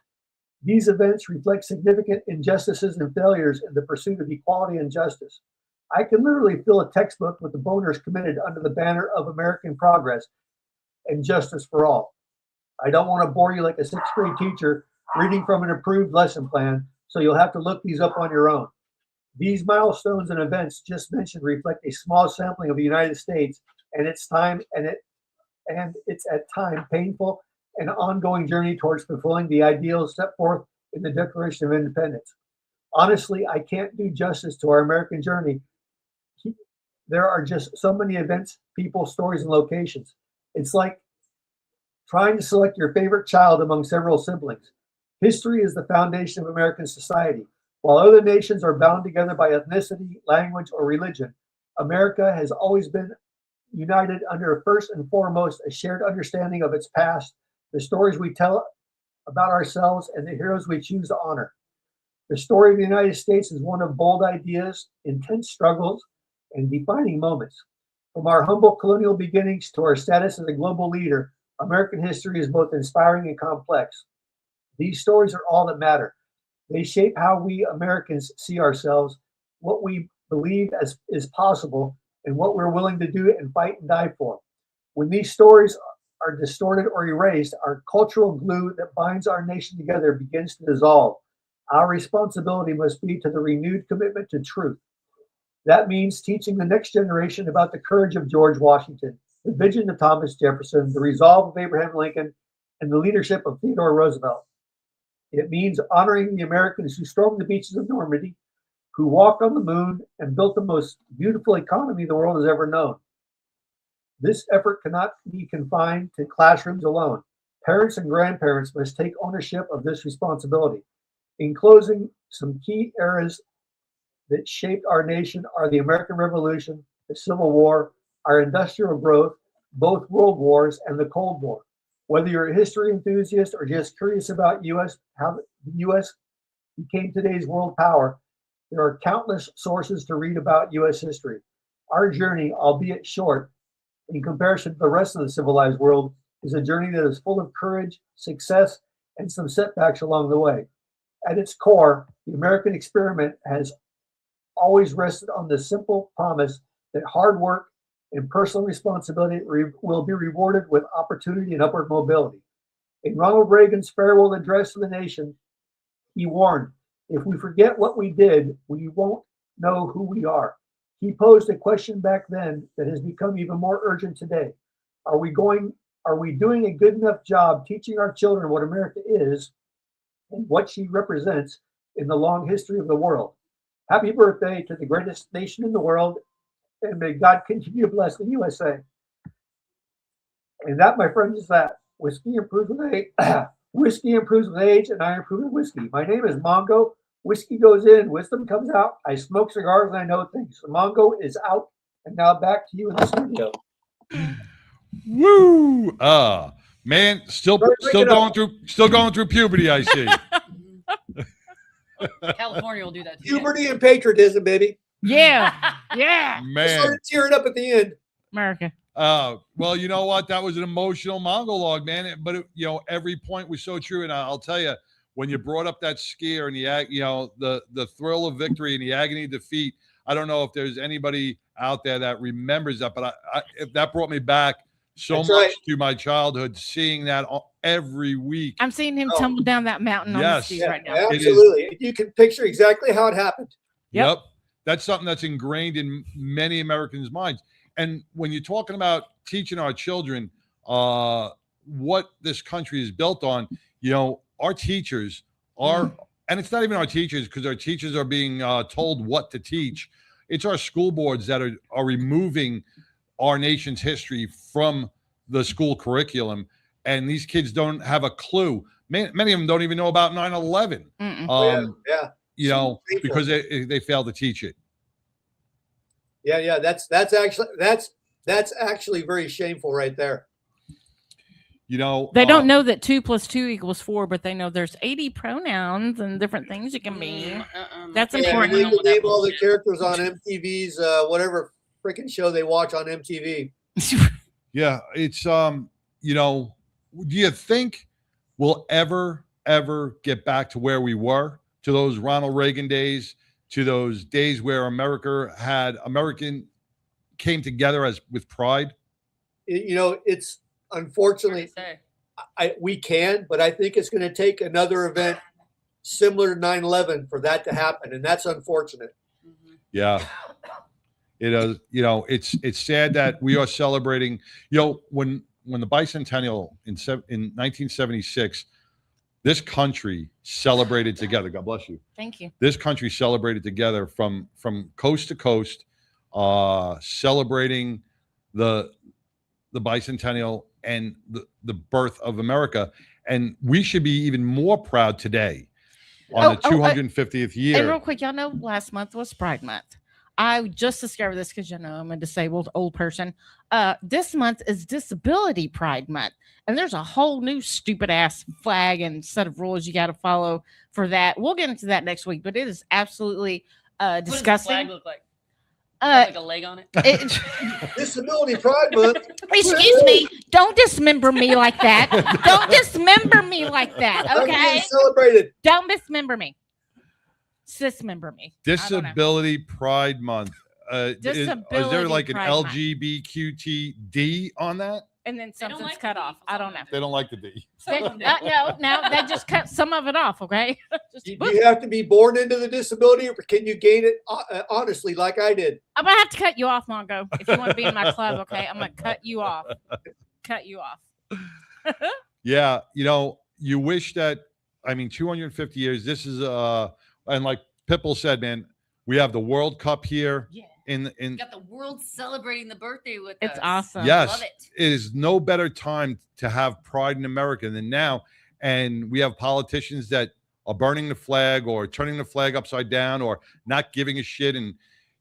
These events reflect significant injustices and failures in the pursuit of equality and justice. I can literally fill a textbook with the boners committed under the banner of American progress and justice for all. I don't want to bore you like a sixth grade teacher reading from an approved lesson plan, so you'll have to look these up on your own. These milestones and events just mentioned reflect a small sampling of the United States and its at time painful and ongoing journey towards fulfilling the ideals set forth in the Declaration of Independence. Honestly, I can't do justice to our American journey. There are just so many events, people, stories, and locations. It's like trying to select your favorite child among several siblings. History is the foundation of American society. While other nations are bound together by ethnicity, language, or religion, America has always been united under first and foremost a shared understanding of its past, the stories we tell about ourselves, and the heroes we choose to honor. The story of the United States is one of bold ideas, intense struggles, and defining moments. From our humble colonial beginnings to our status as a global leader, American history is both inspiring and complex. These stories are all that matter. They shape how we Americans see ourselves, what we believe is possible, and what we're willing to do and fight and die for. When these stories are distorted or erased, our cultural glue that binds our nation together begins to dissolve. Our responsibility must be to the renewed commitment to truth. That means teaching the next generation about the courage of George Washington, the vision of Thomas Jefferson, the resolve of Abraham Lincoln, and the leadership of Theodore Roosevelt. It means honoring the Americans who stormed the beaches of Normandy, who walked on the moon and built the most beautiful economy the world has ever known. This effort cannot be confined to classrooms alone. Parents and grandparents must take ownership of this responsibility. In closing, some key eras that shaped our nation are the American Revolution, the Civil War, our industrial growth, both world wars, and the Cold War. Whether you're a history enthusiast or just curious about how the U.S. became today's world power, there are countless sources to read about U.S. history. Our journey, albeit short, in comparison to the rest of the civilized world, is a journey that is full of courage, success, and some setbacks along the way. At its core, the American experiment has always rested on the simple promise that hard work and personal responsibility will be rewarded with opportunity and upward mobility. In Ronald Reagan's farewell address to the nation, he warned, if we forget what we did, we won't know who we are. He posed a question back then that has become even more urgent today. Are we doing a good enough job teaching our children what America is and what she represents in the long history of the world? Happy birthday to the greatest nation in the world, and may God continue to bless the USA. And that, my friends, is that. Whiskey improves with age. Whiskey improves with age, and I improve with whiskey. My name is Mongo. Whiskey goes in, wisdom comes out. I smoke cigars and I know things. So Mongo is out, and now back to you in the studio. Woo! Man, still going through puberty, I see. California will do that to you. Puberty and patriotism, baby. Yeah. Yeah. Man. I started tearing up at the end. America. Well, you know what? That was an emotional monologue, man. But every point was so true. And I'll tell you, when you brought up that scare and the thrill of victory and the agony of defeat, I don't know if there's anybody out there that remembers that, but if that brought me back so much to my childhood, seeing that every week. I'm seeing him tumble down that mountain on the street right now. Absolutely. You can picture exactly how it happened. Yep. That's something that's ingrained in many Americans' minds. And when you're talking about teaching our children what this country is built on, our teachers are and it's not even our teachers, because our teachers are being told what to teach. It's our school boards that are removing our nation's history from the school curriculum, and these kids don't have a clue. Many of them don't even know about 9/11. Yeah. You know, Painful. because they failed to teach it. Yeah. That's actually very shameful right there. You know, They don't know that 2 + 2 = 4, but they know there's 80 pronouns and different things it can mean. That's Yeah, important. they can name all the characters on MTV's whatever freaking show they watch on MTV. Yeah, it's you know, do you think we'll ever get back to where we were, to those Ronald Reagan days, to those days where American came together as with pride? You know, it's unfortunately we can, but I think it's going to take another event similar to 9/11 for that to happen, and that's unfortunate. Yeah. It is, you know, it's sad that we are celebrating, you know, when the bicentennial in 1976, this country celebrated together. God bless you. Thank you. This country celebrated together from coast to coast, celebrating the bicentennial and the birth of America. And we should be even more proud today on the 250th year. And real quick, y'all know last month was Pride Month. I just discovered this because, you know, I'm a disabled old person. This month is Disability Pride Month. And there's a whole new stupid ass flag and set of rules you got to follow for that. We'll get into that next week, but it is absolutely disgusting. What does the flag look like? Like a leg on it? Disability Pride Month. Excuse me. Don't dismember me like that. Don't dismember me like that. I'm Okay. getting celebrated. Don't dismember me. Dismember me. Disability Pride Month. Is there Disability like an Pride Month. LGBTQTD on that? And then something's cut off. I don't know. They don't like the D. No, they just cut some of it off. Okay. Do you have to be born into the disability, or can you gain it honestly, like I did? I'm gonna have to cut you off, Mongo. If you want to be in my club, okay? I'm gonna cut you off. Cut you off. Yeah, you know, you wish that. I mean, 250 years. This is and like Pipple said, man, we have the World Cup here. Yeah. In Got the world celebrating the birthday with It's us. awesome. yes, Love it. it is no better time to have pride in America than now. And we have politicians that are burning the flag or turning the flag upside down or not giving a shit. And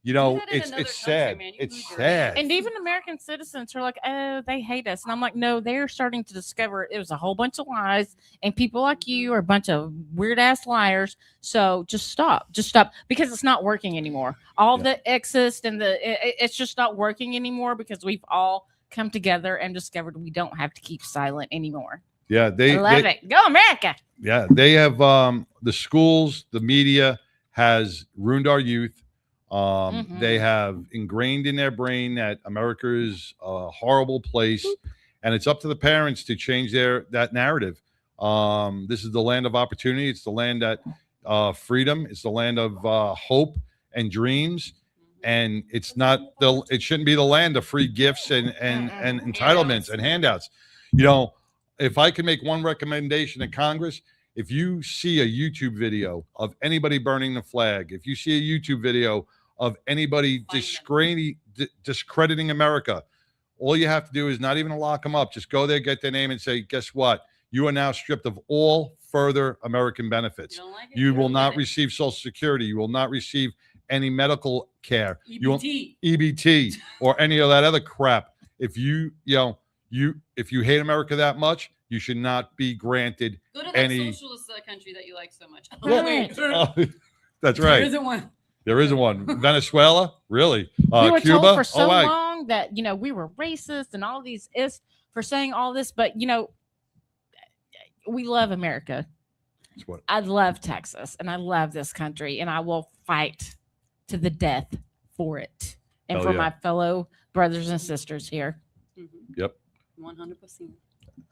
you know, it's sad. It's sad. And even American citizens are like, oh, they hate us. And I'm like, no, they're starting to discover it was a whole bunch of lies. And people like you are a bunch of weird ass liars. So just stop. Because it's not working anymore. All the exist and it's just not working anymore because we've all come together and discovered we don't have to keep silent anymore. Yeah, I love it. Go America. Yeah, they have the schools, the media has ruined our youth. They have ingrained in their brain that America is a horrible place, and it's up to the parents to change that narrative. This is the land of opportunity. It's the land that freedom. It's the land of hope and dreams, and it's not it shouldn't be the land of free gifts and entitlements and handouts. You know, if I can make one recommendation to Congress, if you see a YouTube video of anybody burning the flag, if you see a YouTube video of anybody discrediting America, all you have to do is not even lock them up. Just go there, get their name, and say, guess what? You are now stripped of all further American benefits. You will not receive Social Security. You will not receive any medical care. You won't, EBT or any of that other crap. If you hate America that much, you should not be granted Go to that any. socialist country that you like so much. That's right. There isn't one. There isn't one. Venezuela, really? We were Cuba. told for so right. long that, you know, we were racist and all these is for saying all this, but you know, we love America. I love Texas and I love this country and I will fight to the death for it and Hell for yeah. my fellow brothers and sisters here. Yep. 100%.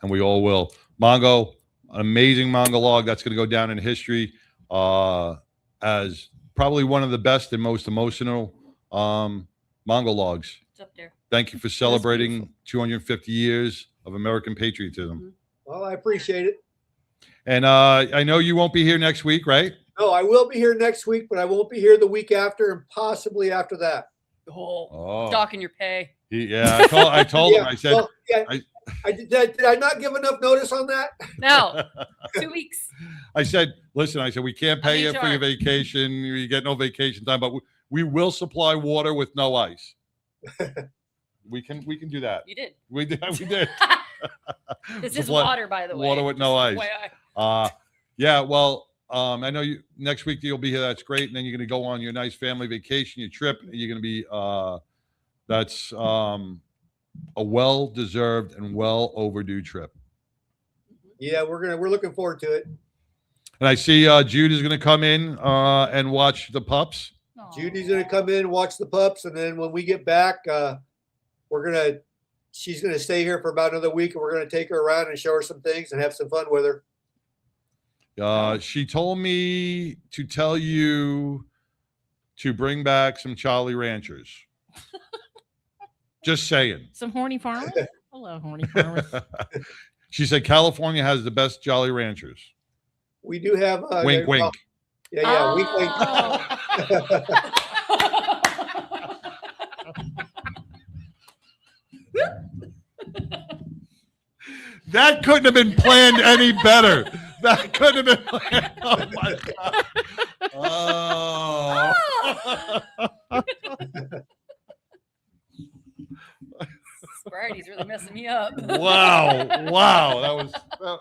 And we all will. Mongo, an amazing Mongo log that's going to go down in history as probably one of the best and most emotional Mongo logs. It's up there. Thank you for celebrating 250 years of American patriotism. Well, I appreciate it. And I know you won't be here next week, right? No, I will be here next week, but I won't be here the week after and possibly after that. Oh. Docking your pay. Yeah, I told him. I said, well, yeah, did I not give enough notice on that? No, 2 weeks. I said, listen, I said, we can't pay you for your HR. vacation. You get no vacation time, but we will supply water with no ice. We can do that. You did. We did. We did. This is Supply water, by the way. Water with no ice. FYI. Yeah, well, I know you next week you'll be here. That's great. And then you're going to go on your nice family vacation, your trip. You're going to be, that's a well-deserved and well overdue trip. Yeah, we're looking forward to it. And I see Jude is going to come in and watch the pups. Judy's gonna come in, watch the pups, and then when we get back, she's gonna stay here for about another week, and we're gonna take her around and show her some things and have some fun with her. She told me to tell you to bring back some Charlie Ranchers. Just saying. Some horny farmers. Hello, horny farmers. She said California has the best Jolly Ranchers. We do have wink, wink. Yeah, wink, wink. That couldn't have been planned any better. That couldn't have been planned. Oh my God. Oh. Variety's really messing me up. Wow.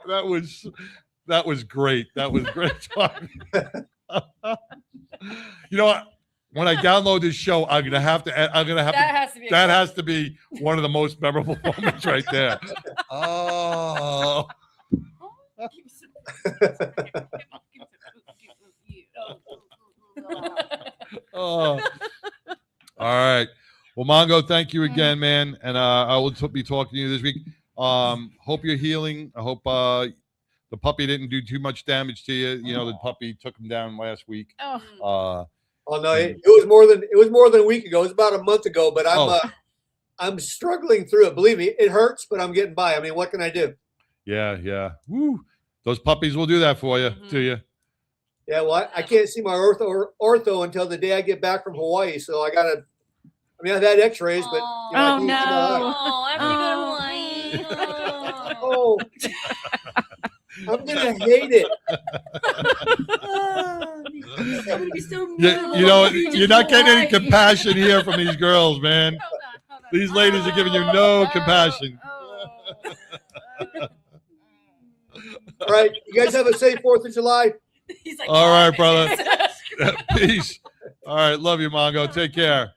That was great. That was great talking. You know what? When I download this show, that has to be one of the most memorable moments right there. Oh. Oh. All right. Well, Mongo, thank you again, man. And I will be talking to you this week. Hope you're healing. I hope the puppy didn't do too much damage to you. You know, the puppy took him down last week. Oh no, it was more than a week ago. It was about a month ago, but I'm struggling through it. Believe me, it hurts, but I'm getting by. I mean, what can I do? Yeah. Woo. Those puppies will do that for you, to you. Yeah, well, I can't see my ortho until the day I get back from Hawaii. So I've had X-rays, but Oh no! Oh, I'm gonna hate it. You know, you're not getting any compassion here from these girls, man. These ladies are giving you no compassion. All right, you guys have a safe 4th of July. All right, brother. Peace. All right, love you, Mongo. Take care.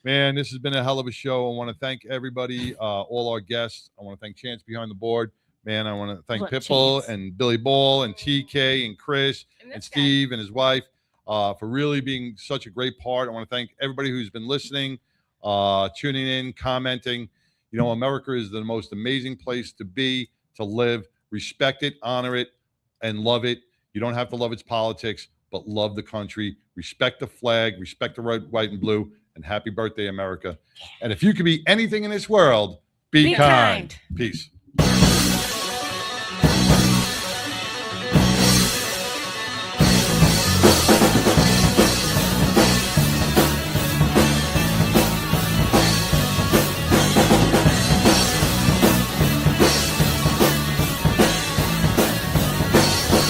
Man, this has been a hell of a show. I want to thank everybody, all our guests. I want to thank Chance behind the board. Man, I want to thank Pitbull and Billy Ball and TK and Chris and Steve and his wife for really being such a great part. I want to thank everybody who's been listening, tuning in, commenting. You know, America is the most amazing place to be, to live. Respect it, honor it, and love it. You don't have to love its politics, but love the country. Respect the flag, respect the red, white, and blue, and happy birthday, America. And if you could be anything in this world, be kind. Peace.